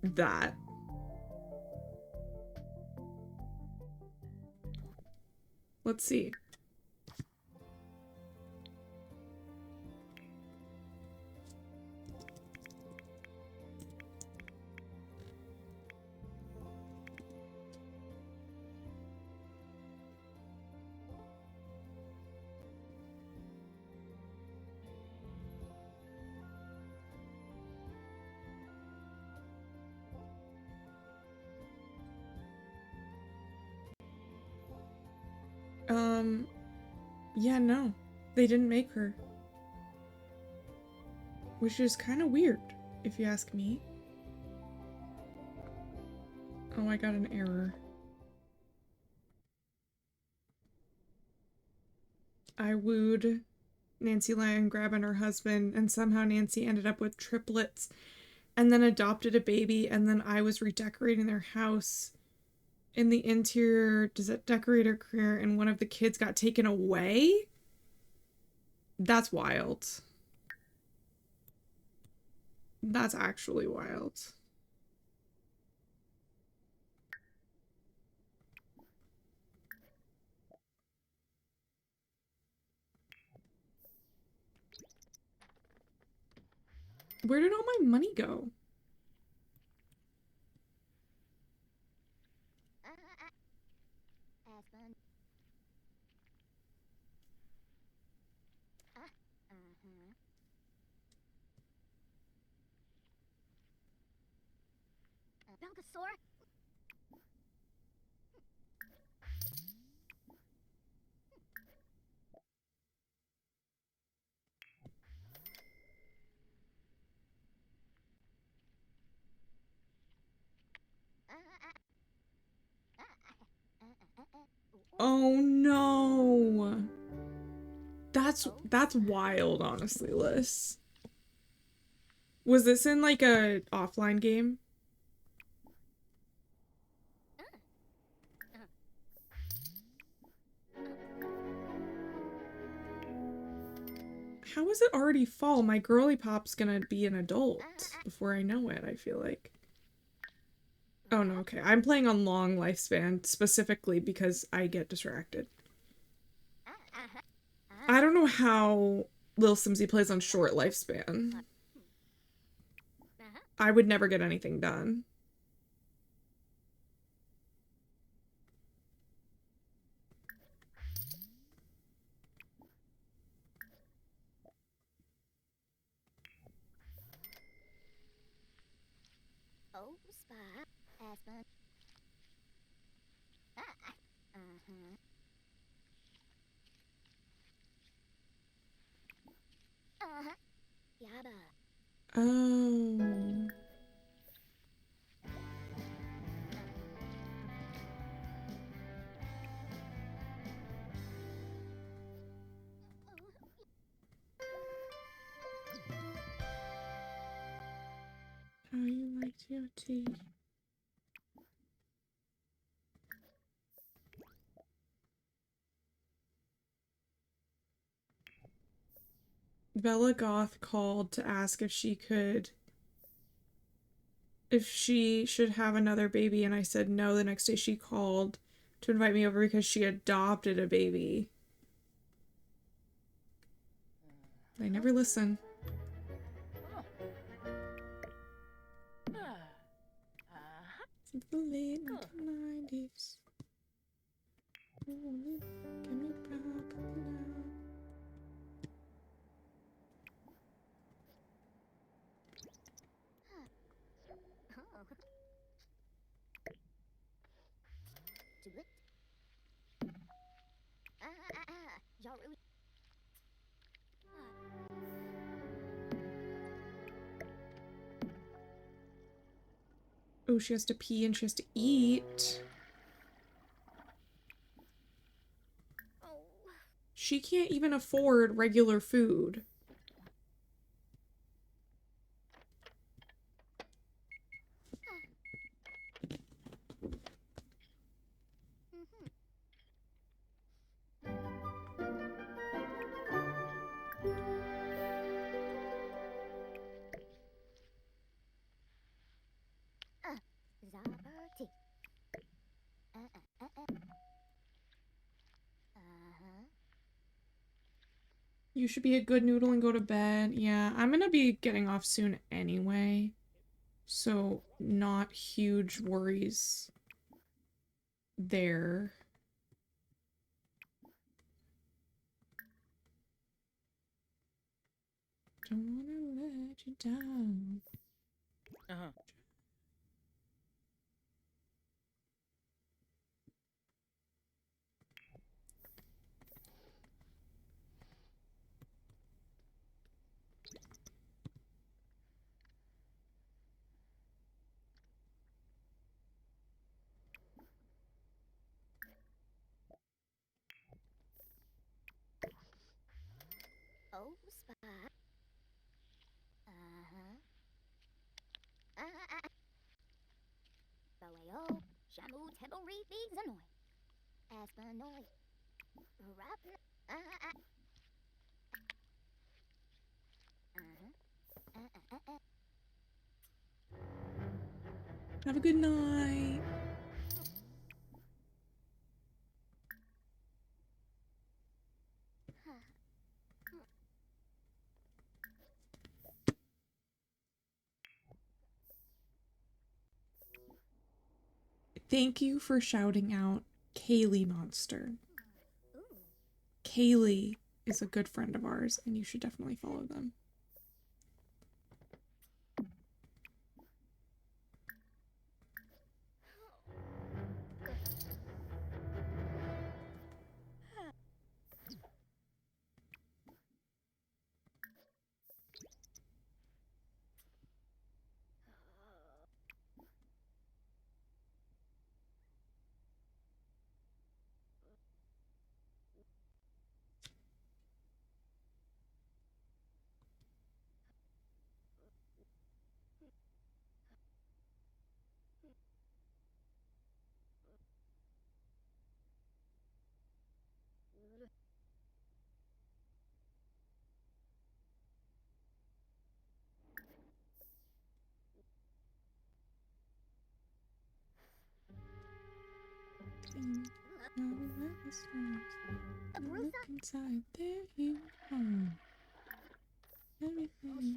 S1: that. Let's see. Yeah, no. They didn't make her. Which is kind of weird, if you ask me. Oh, I got an error. I wooed Nancy Landgrab and her husband, and somehow Nancy ended up with triplets, and then adopted a baby, and then I was redecorating their house in the interior decorator career, and one of the kids got taken away? That's wild. That's actually wild. Where did all my money go?
S6: Bulbasaur?
S1: Oh no. That's wild, honestly, Liz. Was this in like a offline game? How is it already fall? My girly pop's gonna be an adult before I know it, I feel like. Oh no, okay. I'm playing on long lifespan specifically because I get distracted. I don't know how Lil Simsy plays on short lifespan. I would never get anything done.
S6: Oh, spot. Aspen. Uh-huh. Uh-huh. Yabba.
S1: Oh. How you like your tea? Bella Goth called to ask if she should have another baby, and I said no. The next day she called to invite me over because she adopted a baby. They never listen. Since the late 1990s. Only get me back now.
S6: Do it. Y'all really.
S1: Oh, she has to pee and she has to eat.
S6: Oh.
S1: She can't even afford regular food.
S6: Zaberty.
S1: You should be a good noodle and go to bed. Yeah, I'm gonna be getting off soon anyway. So, not huge worries there. Don't wanna let you down.
S3: Uh-huh.
S6: Oh, spot. Baleo, Shamu, Temple, Figs, Annoy. Aspenoy. Rap.
S1: Have a good night. Thank you for shouting out Kaylee Monster. Kaylee is a good friend of ours, and you should definitely follow them. Look inside, there you are. Everything.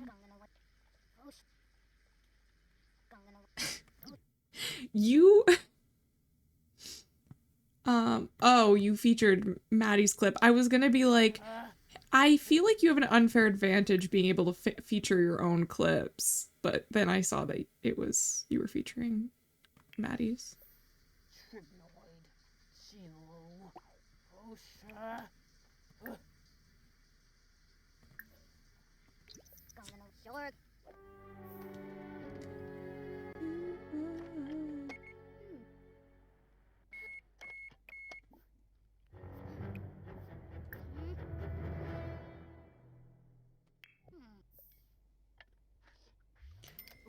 S1: You oh, you featured Maddie's clip. I was gonna be like, I feel like you have an unfair advantage being able to feature your own clips. but then I saw that it was you were featuring Maddie's.
S3: Tribnoid, Gilo, Osha.
S6: Short.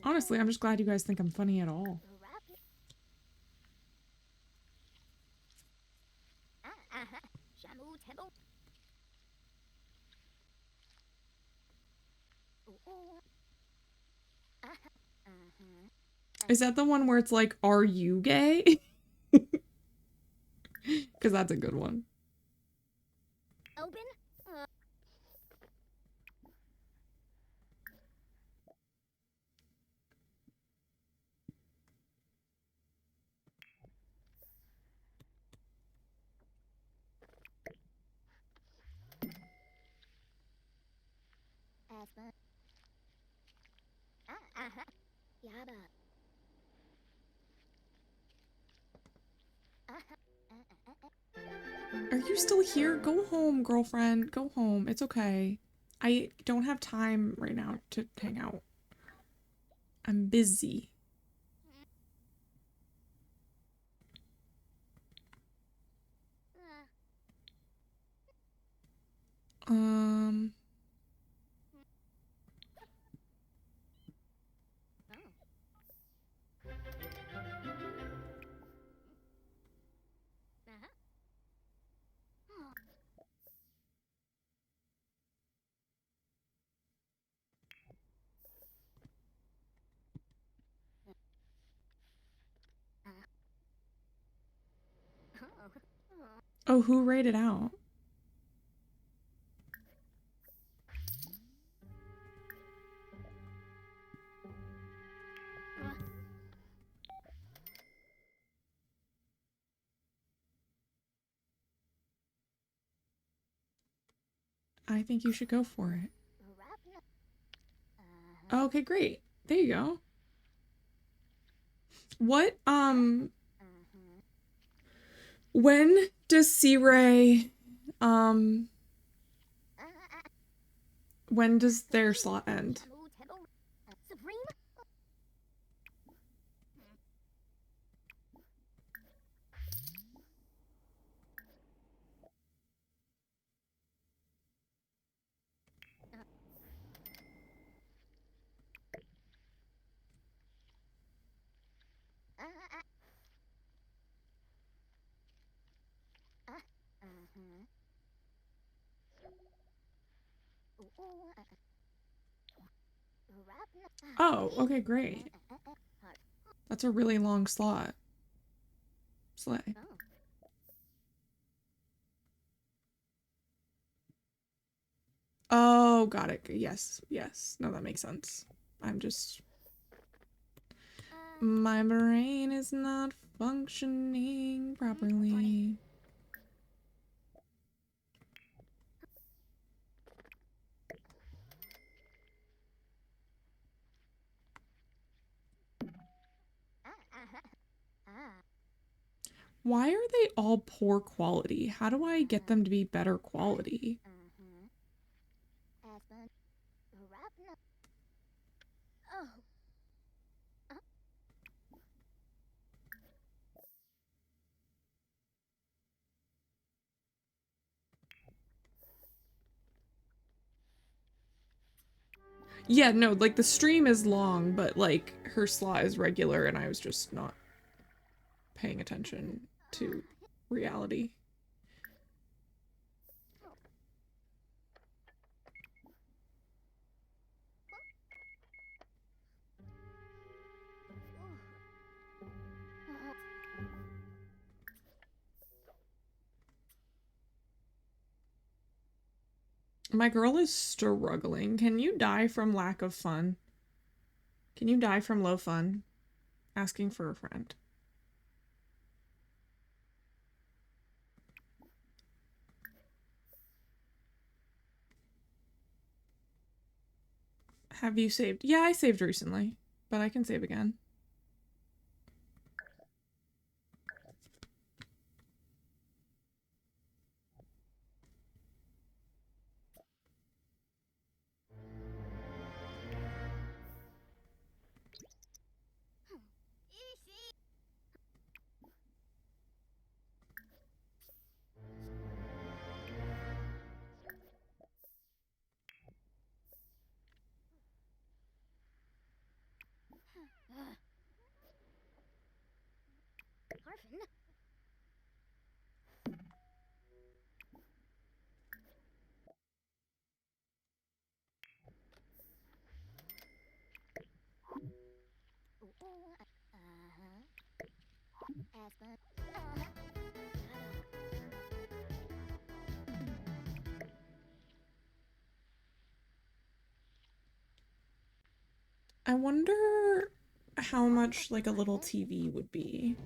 S1: Honestly, I'm just glad you guys think I'm funny at all. Is that the one where it's like, are you gay? Because that's a good one.
S6: Open. Aspen. Yada.
S1: Are you still here? Go home, girlfriend. Go home. It's okay. I don't have time right now to hang out. I'm busy. Oh, who rated out? I think you should go for it. Okay, great. There you go. What, when does C-Ray, when does their slot end? Oh, okay, great. That's a really long slot. Slay. Oh, got it. Yes, yes. No, that makes sense. I'm just... My brain is not functioning properly. Why are they all poor quality? How do I get them to be better quality? Yeah, no, like the stream is long, but like her slot is regular and I was just not paying attention to reality. My girl is struggling. Can you die from lack of fun? Can you die from low fun? Asking for a friend. Have you saved? Yeah, I saved recently, but I can save again.
S6: Harfin. Aspen.
S1: I wonder how much like a little TV would be.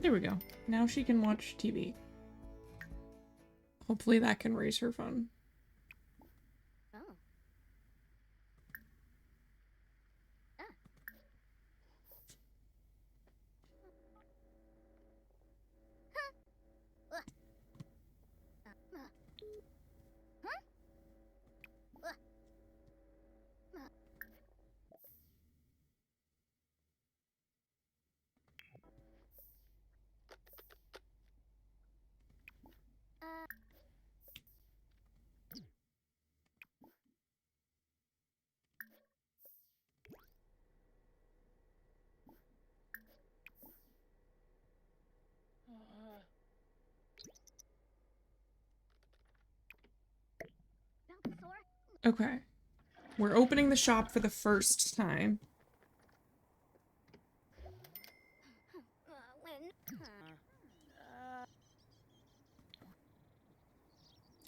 S1: There we go. Now she can watch TV. Hopefully that can raise her phone.
S6: Oh.
S1: Okay. We're opening the shop for the first time.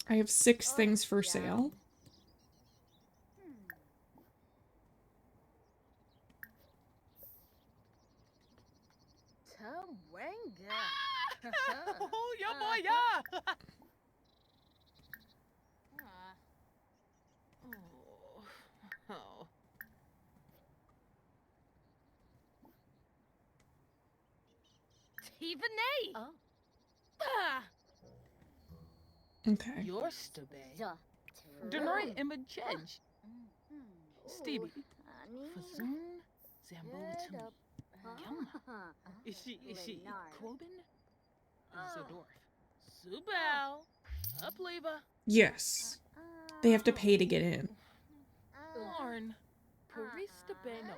S1: I have 6 things for sale.
S3: Oh, yo boy, yeah. Oh.
S2: Tiffany!
S6: Oh.
S1: Okay.
S3: You're stubby.
S6: Ja.
S3: Denari image change. Stevie. Fazoon. Zambolatuni. Yama. Is she Corbin? Zadorf. Subal. Upleva.
S1: Yes. They have to pay to get in.
S3: Lorn. Parista Beno.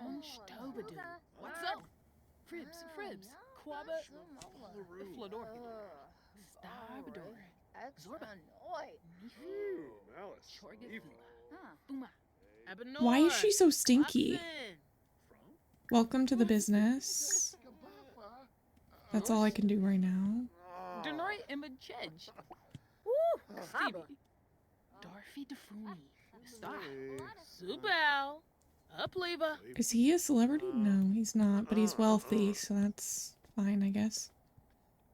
S3: Monstobadu. What's up? Fribs. Quaba. Flodorfi. Starbador. Zorba.
S9: Ooh, Alice.
S3: Chorgavila. Buma. Abenor.
S1: Why is she so stinky?
S3: Upson.
S1: Welcome to the business. That's all I can do right now.
S3: Denari image change. Woo! Stevie. Dorothy Defuni. Star. Subal. Upleva.
S1: Is he a celebrity? No, he's not, but he's wealthy, so that's fine, I guess.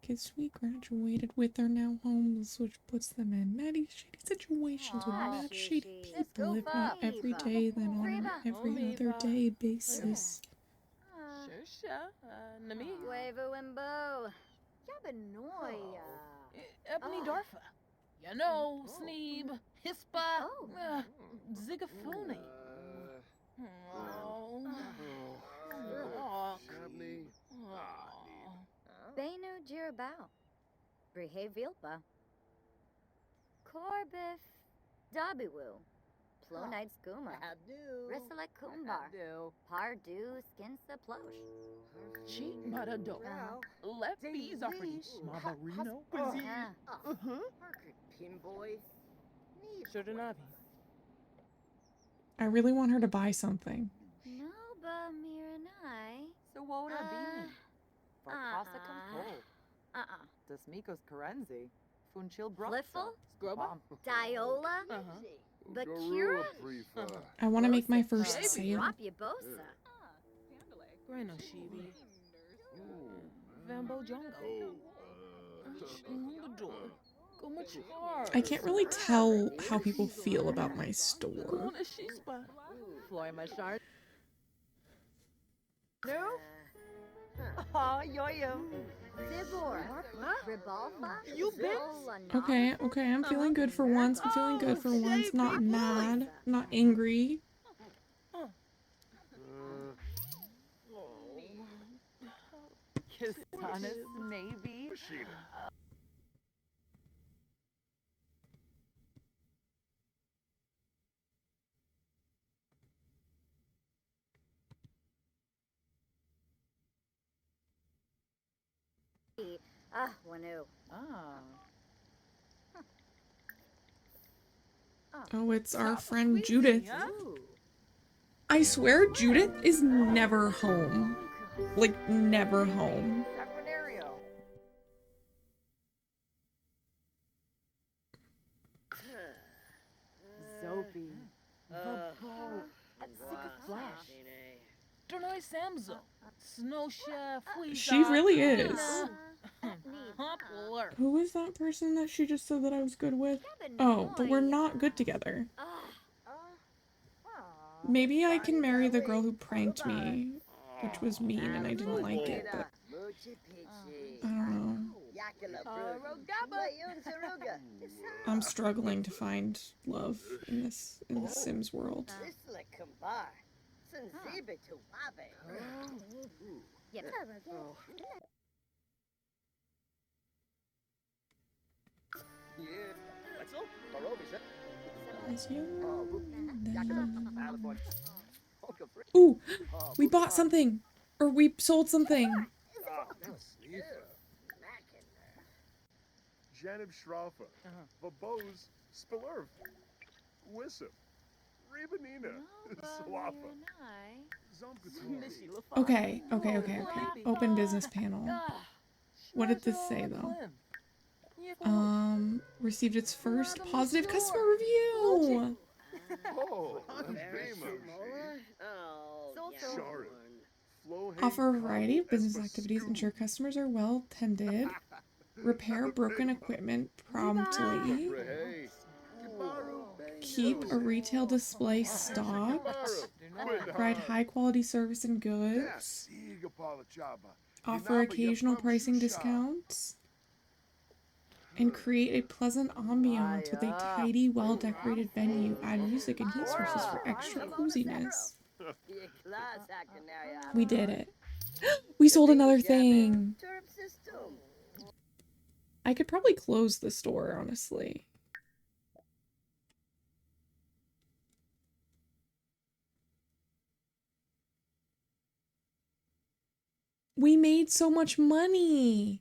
S1: Kids we graduated with are now homeless, which puts them in many shady situations with mad shady people, if not every day, then on an every other day basis.
S3: Sure. Nami.
S6: Huevo Wimbo. Yabanoya.
S3: Ebony Darfa. You know, Sneeb. Hispa. Zigafuni.
S9: Shabney.
S6: Benu Jirabao. Brihe Vilpa. Corbif. Dabiwu. Plo Night Skuma. Rissalek Kumbar. Pardu Skinsa Plosh.
S3: Cheat Matador. Left bees are for you.
S7: Mavarino.
S6: Ah.
S3: Shurdanavi.
S1: I really want her to buy something.
S6: Noba Miranai.
S7: So what would I be? Farkasa
S6: uh-uh.
S7: Kampo. Das Mikos Karenzi. Funchil
S6: Fliffle?
S7: Brotsa.
S3: Scrubber?
S6: Diola?
S3: Uh-huh.
S6: Bakira?
S1: I want to make my first
S6: Baby
S1: sale.
S6: Rapiabosa.
S3: Grano Shibi. Vambo Jongo. Mundador. Gomachar.
S1: I can't really tell how people feel about my store.
S3: Gona Shispa. Floy Mashar.
S6: No?
S7: Oh, yo-yo.
S6: Zibor. Ribalfa?
S3: You bitch.
S1: Okay, okay, I'm feeling good for once. I'm feeling good for once. Not mad, not angry.
S7: Kistanis, maybe.
S6: Wanu.
S1: Oh, it's our friend Judith.
S6: Ooh.
S1: I swear Judith is never home. Like, never home.
S7: Saquinario. Zopi. Vopo. Flash.
S3: Dernoi Samzo. Snow Chef.
S1: She really is.
S3: Poplar.
S1: Who is that person that she just said that I was good with? Oh, but we're not good together. Maybe I can marry the girl who pranked me, which was mean and I didn't like it, but I don't know. I'm struggling to find love in this Sims world. Ooh, we bought something, or we sold something.
S9: Janib Shrafa, Babos, Spilurv, Wissip, Rebanina, Swafa,
S1: Okay. Open business panel. What did this say though? Received its first positive customer review. Offer a variety of business activities, ensure customers are well tended, repair broken equipment promptly, keep a retail display stocked, provide high quality service and goods, offer occasional pricing discounts, and create a pleasant ambiance with a tidy, well-decorated venue, add music and heat sources for extra coziness. We did it. We sold another thing. I could probably close the store, honestly. We made so much money.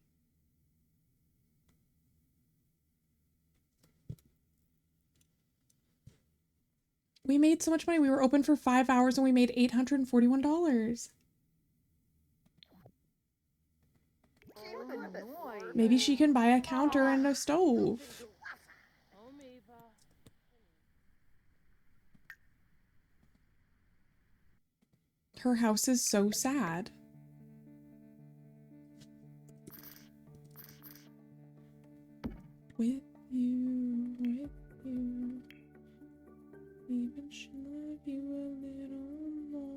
S1: We made so much money. We were open for 5 hours and we made $841. Maybe she can buy a counter and a stove. Her house is so sad. With you. Even should love you a little more.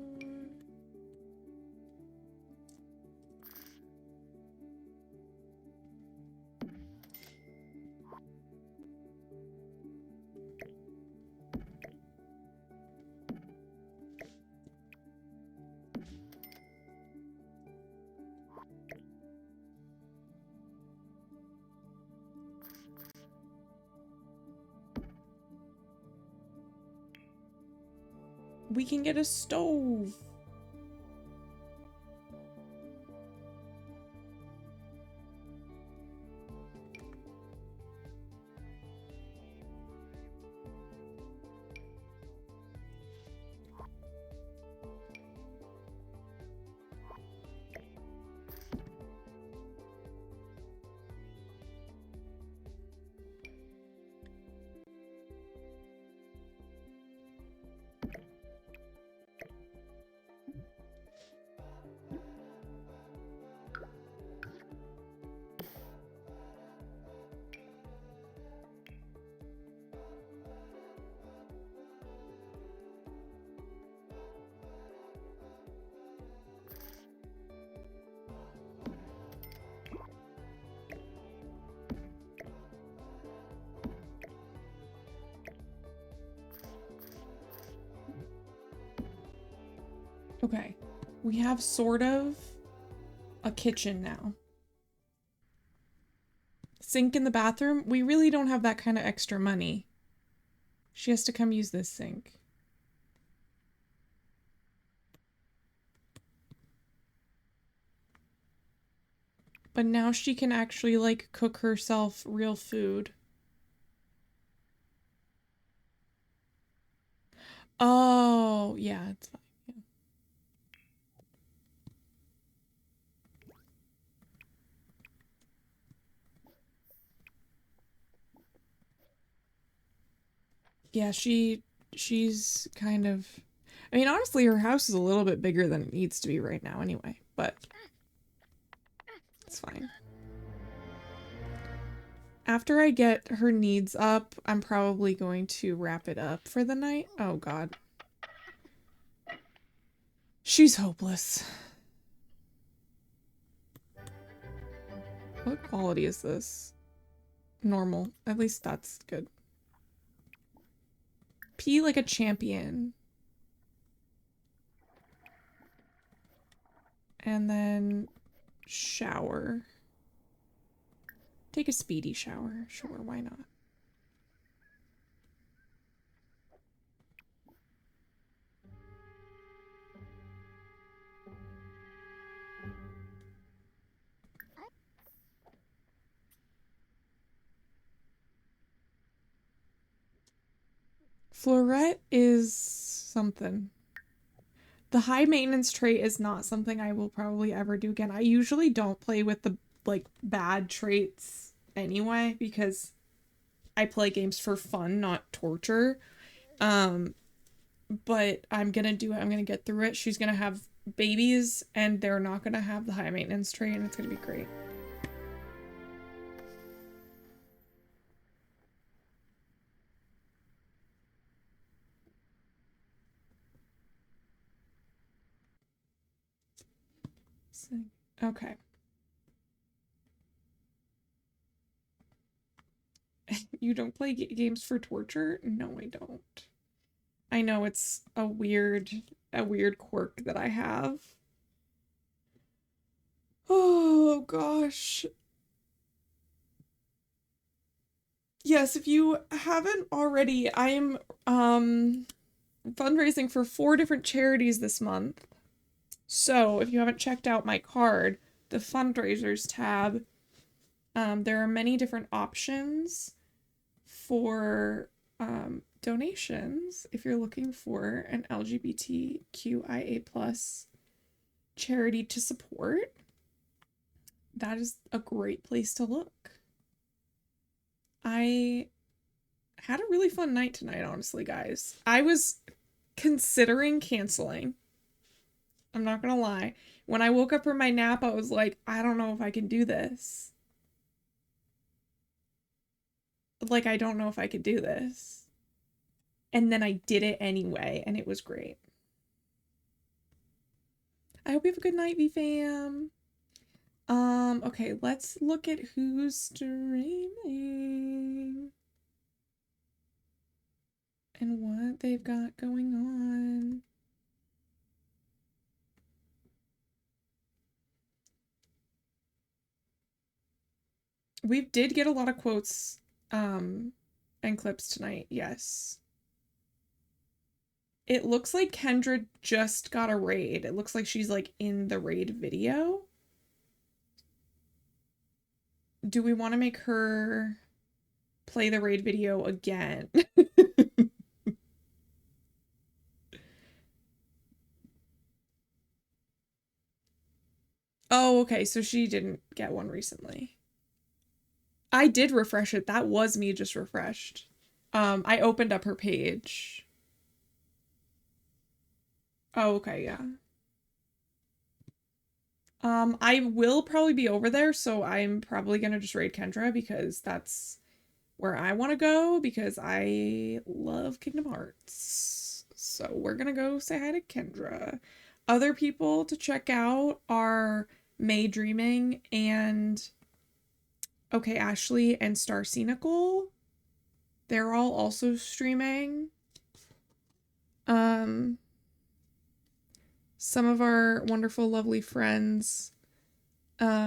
S1: We can get a stove. Okay. We have sort of a kitchen now. Sink in the bathroom. We really don't have that kind of extra money. She has to come use this sink. But now she can actually, like, cook herself real food. Oh, yeah, it's fine. Yeah. Yeah, she's kind of... I mean, honestly, her house is a little bit bigger than it needs to be right now anyway, but it's fine. After I get her needs up, I'm probably going to wrap it up for the night. Oh, God. She's hopeless. What quality is this? Normal. At least that's good. Pee like a champion. And then shower. Take a speedy shower. Sure, why not? Fleurette is something. The high maintenance trait is not something I will probably ever do again. I usually don't play with the, like, bad traits anyway, because I play games for fun, not torture. But I'm gonna do it. I'm gonna get through it. She's gonna have babies, and they're not gonna have the high maintenance trait, and it's gonna be great. Okay. You don't play games for torture? No, I don't. I know it's a weird quirk that I have. Oh gosh. Yes, if you haven't already, I am fundraising for 4 different charities this month. So, if you haven't checked out my card, the fundraisers tab, there are many different options for donations if you're looking for an LGBTQIA+ charity to support. That is a great place to look. I had a really fun night tonight, honestly, guys. I was considering canceling. I'm not gonna lie. When I woke up from my nap, I was like, I don't know if I can do this. Like, I don't know if I could do this. And then I did it anyway, and it was great. I hope you have a good night, V-Fam. Okay, let's look at who's streaming. And what they've got going on. We did get a lot of quotes and clips tonight, yes. It looks like Kendra just got a raid. It looks like she's like in the raid video. Do we want to make her play the raid video again? Oh, okay, so she didn't get one recently. I did refresh it. That was me just refreshed. I opened up her page. Oh, okay, yeah. I will probably be over there, so I'm probably gonna just raid Kendra because that's where I want to go because I love Kingdom Hearts. So we're gonna go say hi to Kendra. Other people to check out are May Dreaming and Okay Ashley and Star Scenical. They're all also streaming. some of our wonderful, lovely friends. I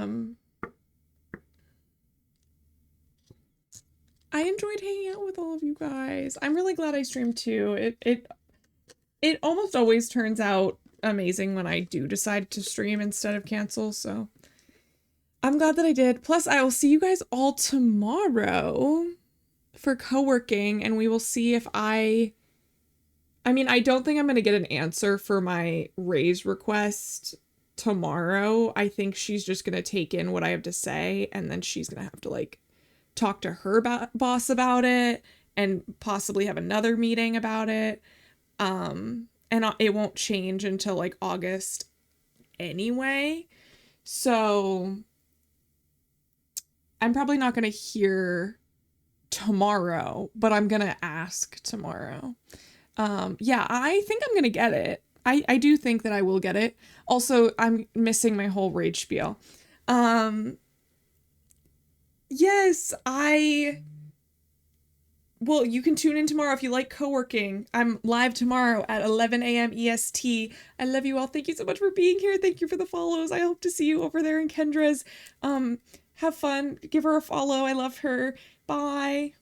S1: enjoyed hanging out with all of you guys. I'm really glad I streamed too. It almost always turns out amazing when I do decide to stream instead of cancel, so I'm glad that I did. Plus, I will see you guys all tomorrow for co-working, and we will see if I mean, I don't think I'm going to get an answer for my raise request tomorrow. I think she's just going to take in what I have to say, and then she's going to have to, like, talk to her boss about it and possibly have another meeting about it. And it won't change until, like, August anyway. So I'm probably not going to hear tomorrow, but I'm going to ask tomorrow. Yeah, I think I'm going to get it. I do think that I will get it. Also, I'm missing my whole rage spiel. Yes, well, you can tune in tomorrow if you like co-working. I'm live tomorrow at 11 a.m. EST. I love you all. Thank you so much for being here. Thank you for the follows. I hope to see you over there in Kendra's. Have fun. Give her a follow. I love her. Bye.